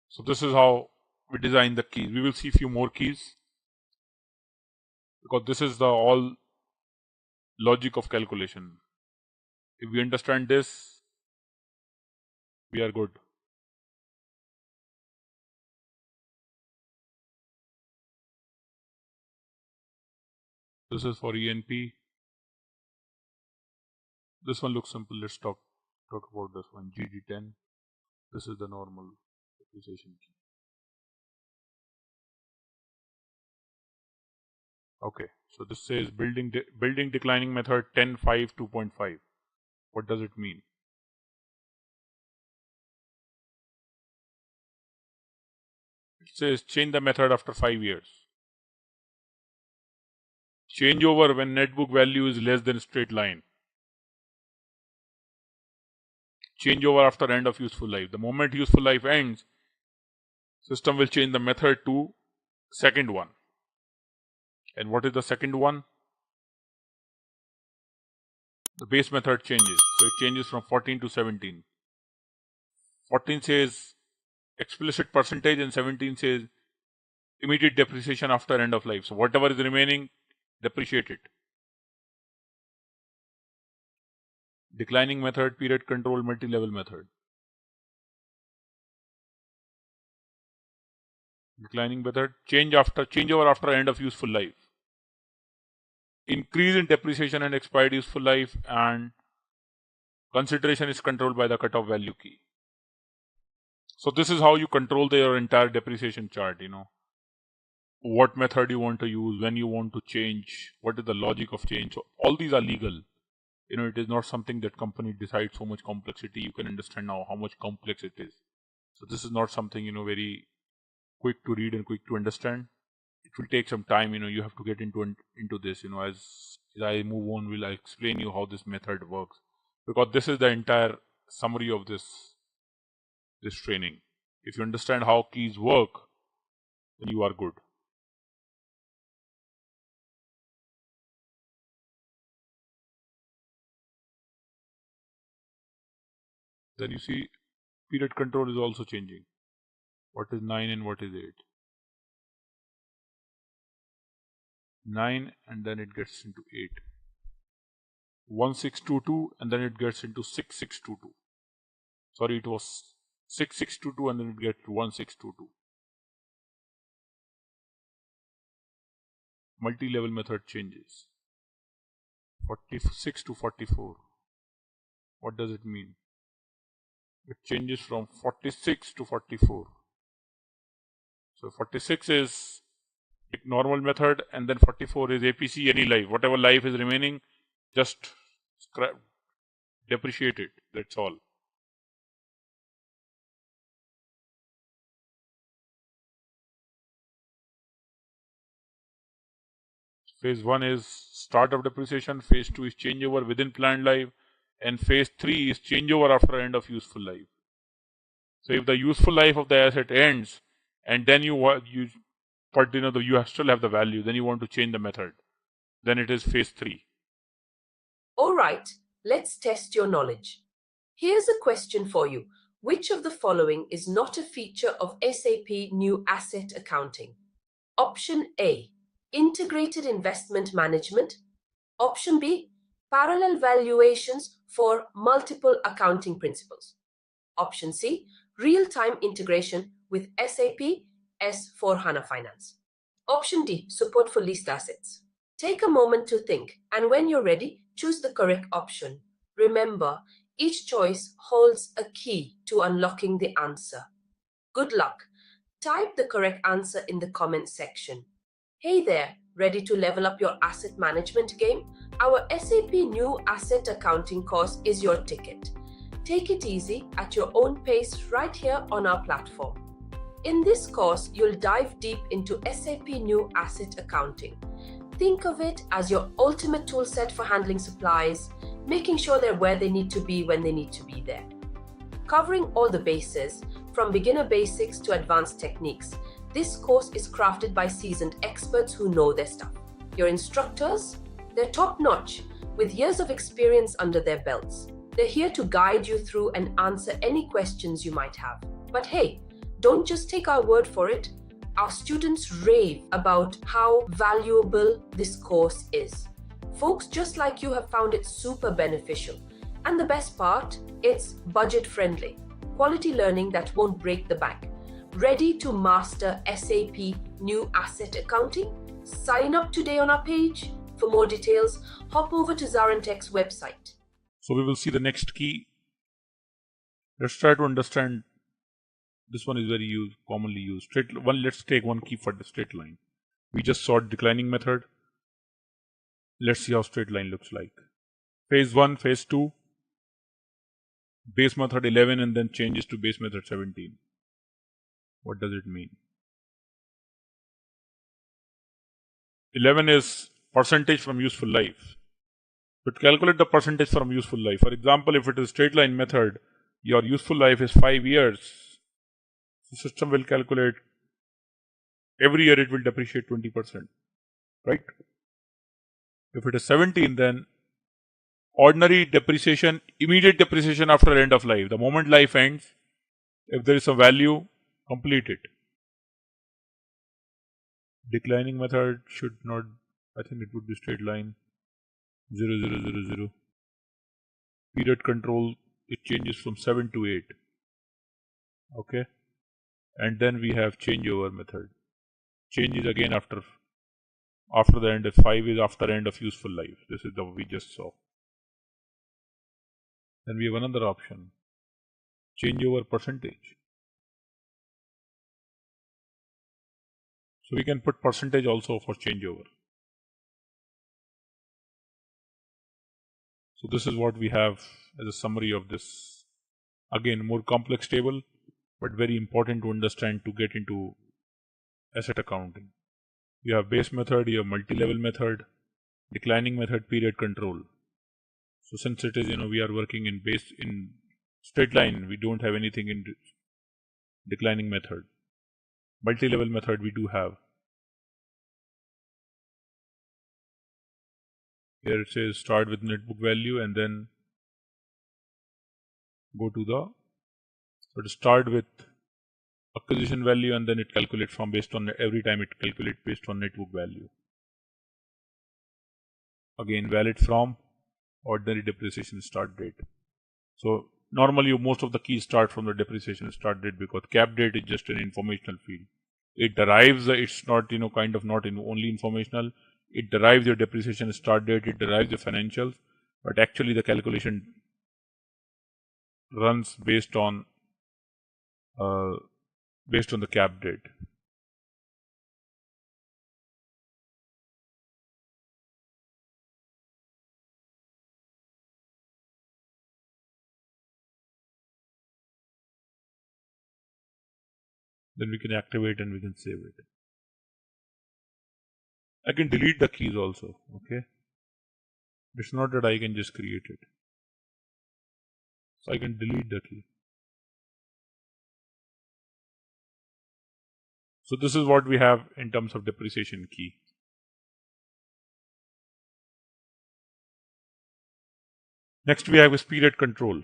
So this is how we design the keys. We will see few more keys because this is the all logic of calculation. If we understand this, we are good. This is for ENP. This one looks simple. Let's talk about this one. GD10. This is the normal depreciation key. Okay, so this says building declining method 10.5 2.5. What does it mean? It says change the method after 5 years. Changeover when net book value is less than straight line. Changeover after end of useful life. The moment useful life ends, system will change the method to second one. And what is the second one? The base method changes. So it changes from 14 to 17. 14 says explicit percentage and 17 says immediate depreciation after end of life. So whatever is remaining, depreciate it. Declining method, period control, multi-level method. Declining method, changeover after end of useful life. Increase in depreciation and expired useful life, and consideration is controlled by the cutoff value key. So this is how you control your entire depreciation chart, what method you want to use, when you want to change, what is the logic of change. So all these are legal. It is not something that company decides so much complexity. You can understand now how much complex it is. So this is not something, very quick to read and quick to understand. It will take some time, you have to get into this, as I move on, will I explain you how this method works, because this is the entire summary of this training. If you understand how keys work, then you are good. Then you see period control is also changing. What is 9 and what is 8? 9 and then it gets into 8. 1622 and then it gets into 6622. Sorry, it was 6622 and then it gets to 1622. Multi-level method changes. 46 to 44. What does it mean? It changes from 46 to 44. So 46 is normal method, and then 44 is APC, any life. Whatever life is remaining, just depreciate it. That's all. Phase 1 is start of depreciation, phase 2 is changeover within planned life, and phase 3 is changeover after end of useful life. So if the useful life of the asset ends, and then you still have the value, then you want to change the method, then it is phase 3. Alright, let's test your knowledge. Here's a question for you. Which of the following is not a feature of SAP New Asset Accounting? Option A, Integrated Investment Management. Option B, Parallel Valuations for Multiple Accounting Principles. Option C, Real-Time Integration with SAP S for HANA Finance. Option D, Support for Leased Assets. Take a moment to think, and when you're ready, choose the correct option. Remember, each choice holds a key to unlocking the answer. Good luck. Type the correct answer in the comment section. Hey there, ready to level up your asset management game? Our SAP New Asset Accounting course is your ticket. Take it easy at your own pace right here on our platform. In this course, you'll dive deep into SAP New Asset Accounting. Think of it as your ultimate toolset for handling supplies, making sure they're where they need to be when they need to be there. Covering all the bases, from beginner basics to advanced techniques, this course is crafted by seasoned experts who know their stuff. Your instructors? They're top-notch, with years of experience under their belts. They're here to guide you through and answer any questions you might have. But hey, don't just take our word for it. Our students rave about how valuable this course is. Folks just like you have found it super beneficial. And the best part, it's budget-friendly. Quality learning that won't break the bank. Ready to master SAP New Asset Accounting? Sign up today on our page. For more details, hop over to ZaranTech's website. So we will see the next key. Let's try to understand. This one is very commonly used. Let's take one key for the straight line. We just saw declining method. Let's see how straight line looks like. Phase 1, phase 2, base method 11 and then changes to base method 17. What does it mean? 11 is percentage from useful life. So to calculate the percentage from useful life, for example, if it is straight line method, your useful life is 5 years. The system will calculate every year it will depreciate 20%, right? If it is 17, then ordinary depreciation, immediate depreciation after end of life. The moment life ends, if there is a value, complete it. Declining method should not, I think it would be straight line 0, 0, 0, 0. Period control, it changes from 7 to 8. Okay. And then we have changeover method. Change is again after the end of 5 is after end of useful life. This is the we just saw. Then we have another option, changeover percentage. So we can put percentage also for changeover. So this is what we have as a summary of this. Again, more complex table, but very important to understand to get into asset accounting. You have base method, you have multi-level method, declining method, period control. So since it is, we are working in straight line, we don't have anything in declining method. Multi-level method we do have. Here it says start with net book value and then go to so to start with acquisition value and then it calculates from every time it calculates based on net book value. Again, valid from ordinary depreciation start date. So normally most of the keys start from the depreciation start date because cap date is just an informational field. It derives, it's not, kind of not only informational. It derives your depreciation start date, it derives the financials, but actually the calculation runs based on the cap date. Then we can activate and we can save it. I can delete the keys also, okay? It's not that I can just create it. So I can delete the key. So this is what we have in terms of depreciation key. Next we have is period control.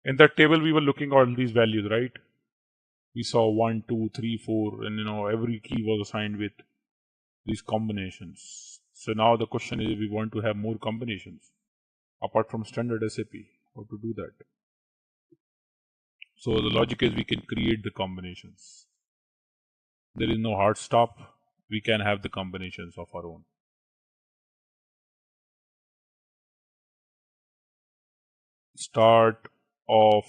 In that table we were looking at all these values, right? We saw 1, 2, 3, 4 and every key was assigned with these combinations. So now the question is, we want to have more combinations apart from standard SAP. How to do that? So the logic is we can create the combinations. There is no hard stop. We can have the combinations of our own. Start of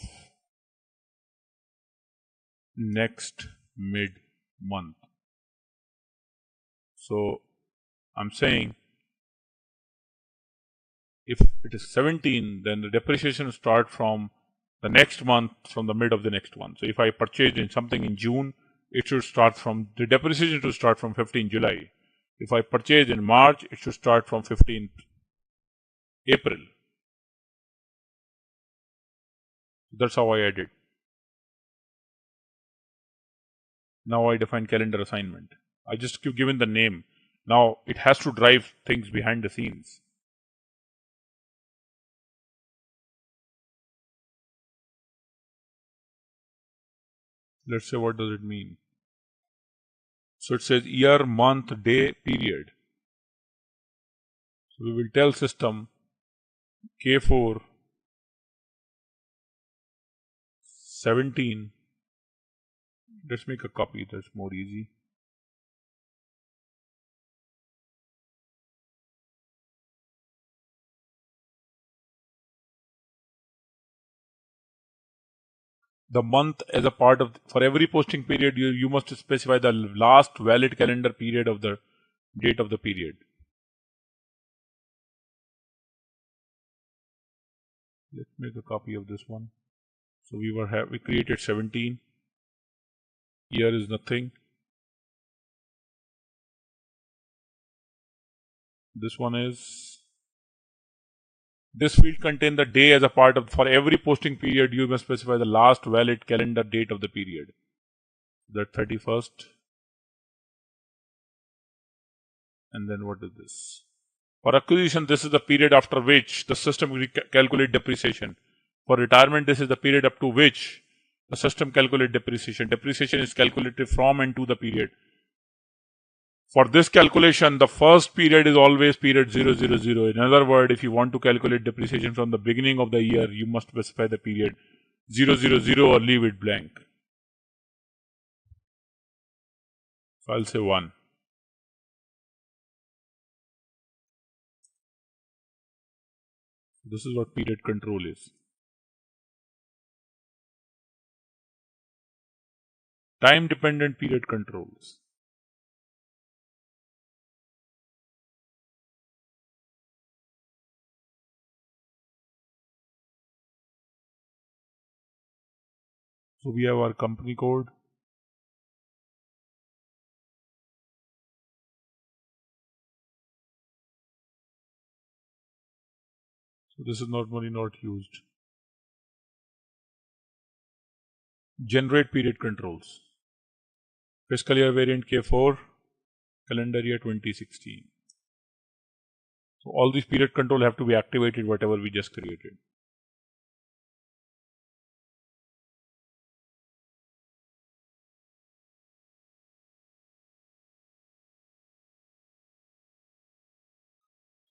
next mid-month. So I'm saying if it is 17, then the depreciation start from the next month, from the mid of the next one. So if I purchased in something in June, it should start from, the depreciation to start from 15 July. If I purchase in March, it should start from 15th April. That's how I add it. Now I define calendar assignment. I just given the name. Now it has to drive things behind the scenes. Let's say, what does it mean? So it says year, month, day, period. So we will tell system K4 17. Let's make a copy, that's more easy. The month as a part of, for every posting period, you must specify the last valid calendar period of the date of the period. Let's make a copy of this one. So we created 17. Year is nothing. This one is, this field contains the day as a part of, for every posting period, you must specify the last valid calendar date of the period. The 31st. And then what is this? For acquisition, this is the period after which the system will calculate depreciation. For retirement, this is the period up to which the system calculates depreciation. Depreciation is calculated from and to the period. For this calculation, the first period is always period 000. In other words, if you want to calculate depreciation from the beginning of the year, you must specify the period 000 or leave it blank. So I'll say 1. This is what period control is. Time dependent period controls. So we have our company code. So this is normally not used. Generate period controls. Fiscal year variant K4, calendar year 2016. So all these period control have to be activated, whatever we just created.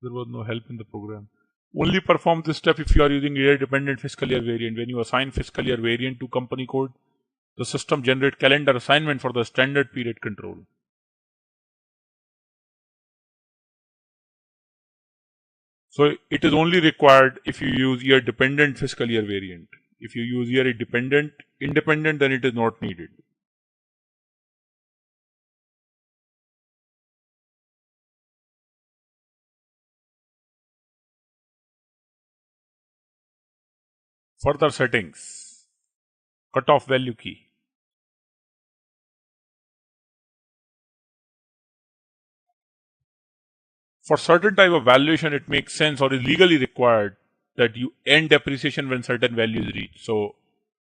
There was no help in the program. Only perform this step if you are using year dependent fiscal year variant. When you assign fiscal year variant to company code, the system generate calendar assignment for the standard period control. So it is only required if you use year dependent fiscal year variant. If you use year independent, then it is not needed. Further settings. Cutoff value key. For certain type of valuation, it makes sense or is legally required that you end depreciation when certain value is reached. So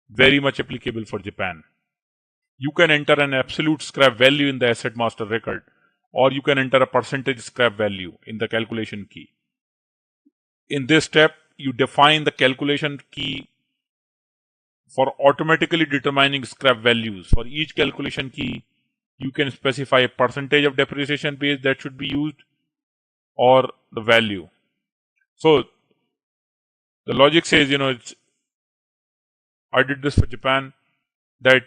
very much applicable for Japan. You can enter an absolute scrap value in the asset master record, or you can enter a percentage scrap value in the calculation key. In this step, you define the calculation key for automatically determining scrap values. For each calculation key, you can specify a percentage of depreciation base that should be used or the value. So the logic says, I did this for Japan, that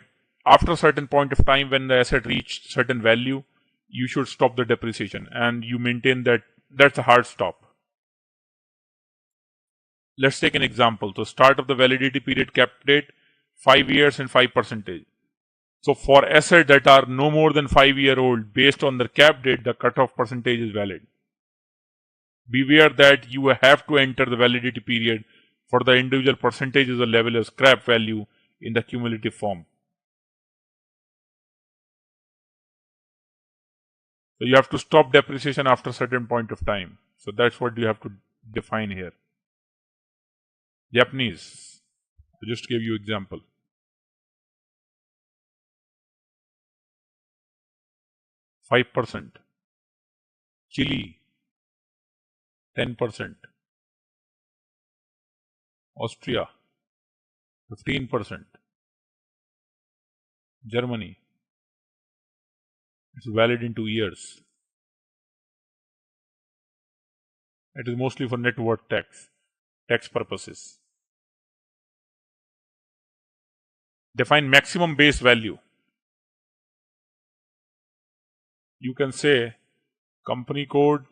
after a certain point of time when the asset reached certain value, you should stop the depreciation, and you maintain that that's a hard stop. Let's take an example. So start of the validity period cap date, 5 years and 5%. So for assets that are no more than 5-year-old, based on the cap date, the cutoff percentage is valid. Beware that you have to enter the validity period for the individual percentages or level of scrap value in the cumulative form. So you have to stop depreciation after a certain point of time. So that's what you have to define here. Japanese. I just gave you example. 5%. Chile, 10%. Austria, 15%. Germany, it's valid in 2 years. It is mostly for net worth tax purposes. Define maximum base value. You can say company code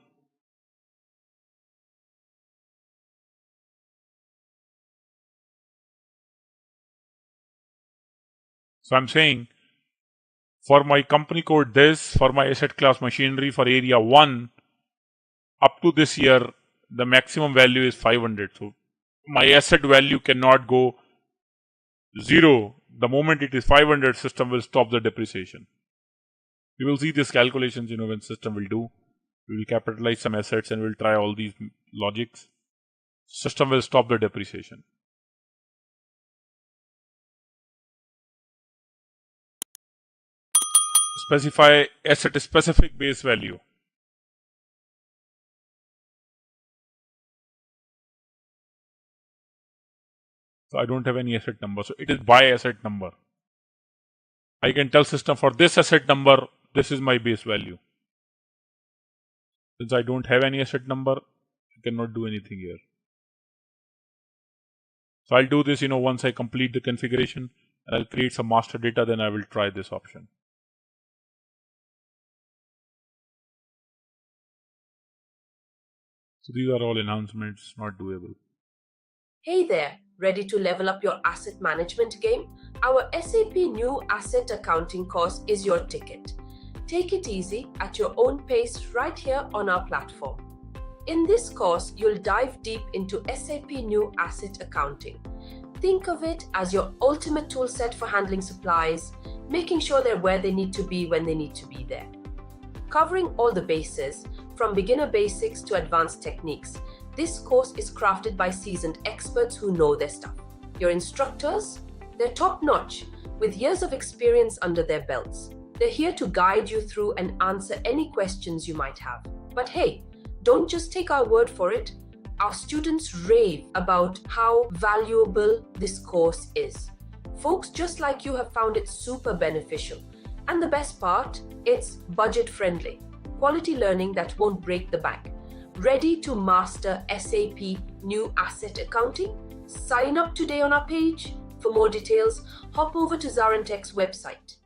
So I'm saying for my company code this, for my asset class machinery for area 1, up to this year, the maximum value is 500. So my asset value cannot go 0. The moment it is 500, system will stop the depreciation. We will see these calculations, when system will do. We will capitalize some assets and we'll try all these logics. System will stop the depreciation. Specify asset specific base value. So I don't have any asset number. So it is by asset number. I can tell system for this asset number, this is my base value. Since I don't have any asset number, I cannot do anything here. So I'll do this, once I complete the configuration, and I'll create some master data, then I will try this option. So these are all enhancements, not doable. Hey there, ready to level up your asset management game? Our SAP New Asset Accounting course is your ticket. Take it easy at your own pace right here on our platform. In this course, you'll dive deep into SAP New Asset Accounting. Think of it as your ultimate toolset for handling supplies, making sure they're where they need to be when they need to be there. Covering all the bases, from beginner basics to advanced techniques, this course is crafted by seasoned experts who know their stuff. Your instructors? They're top-notch, with years of experience under their belts. They're here to guide you through and answer any questions you might have. But hey, don't just take our word for it. Our students rave about how valuable this course is. Folks just like you have found it super beneficial. And the best part, it's budget-friendly. Quality learning that won't break the bank. Ready to master SAP New Asset Accounting? Sign up today on our page. For more details, hop over to ZaranTech's website.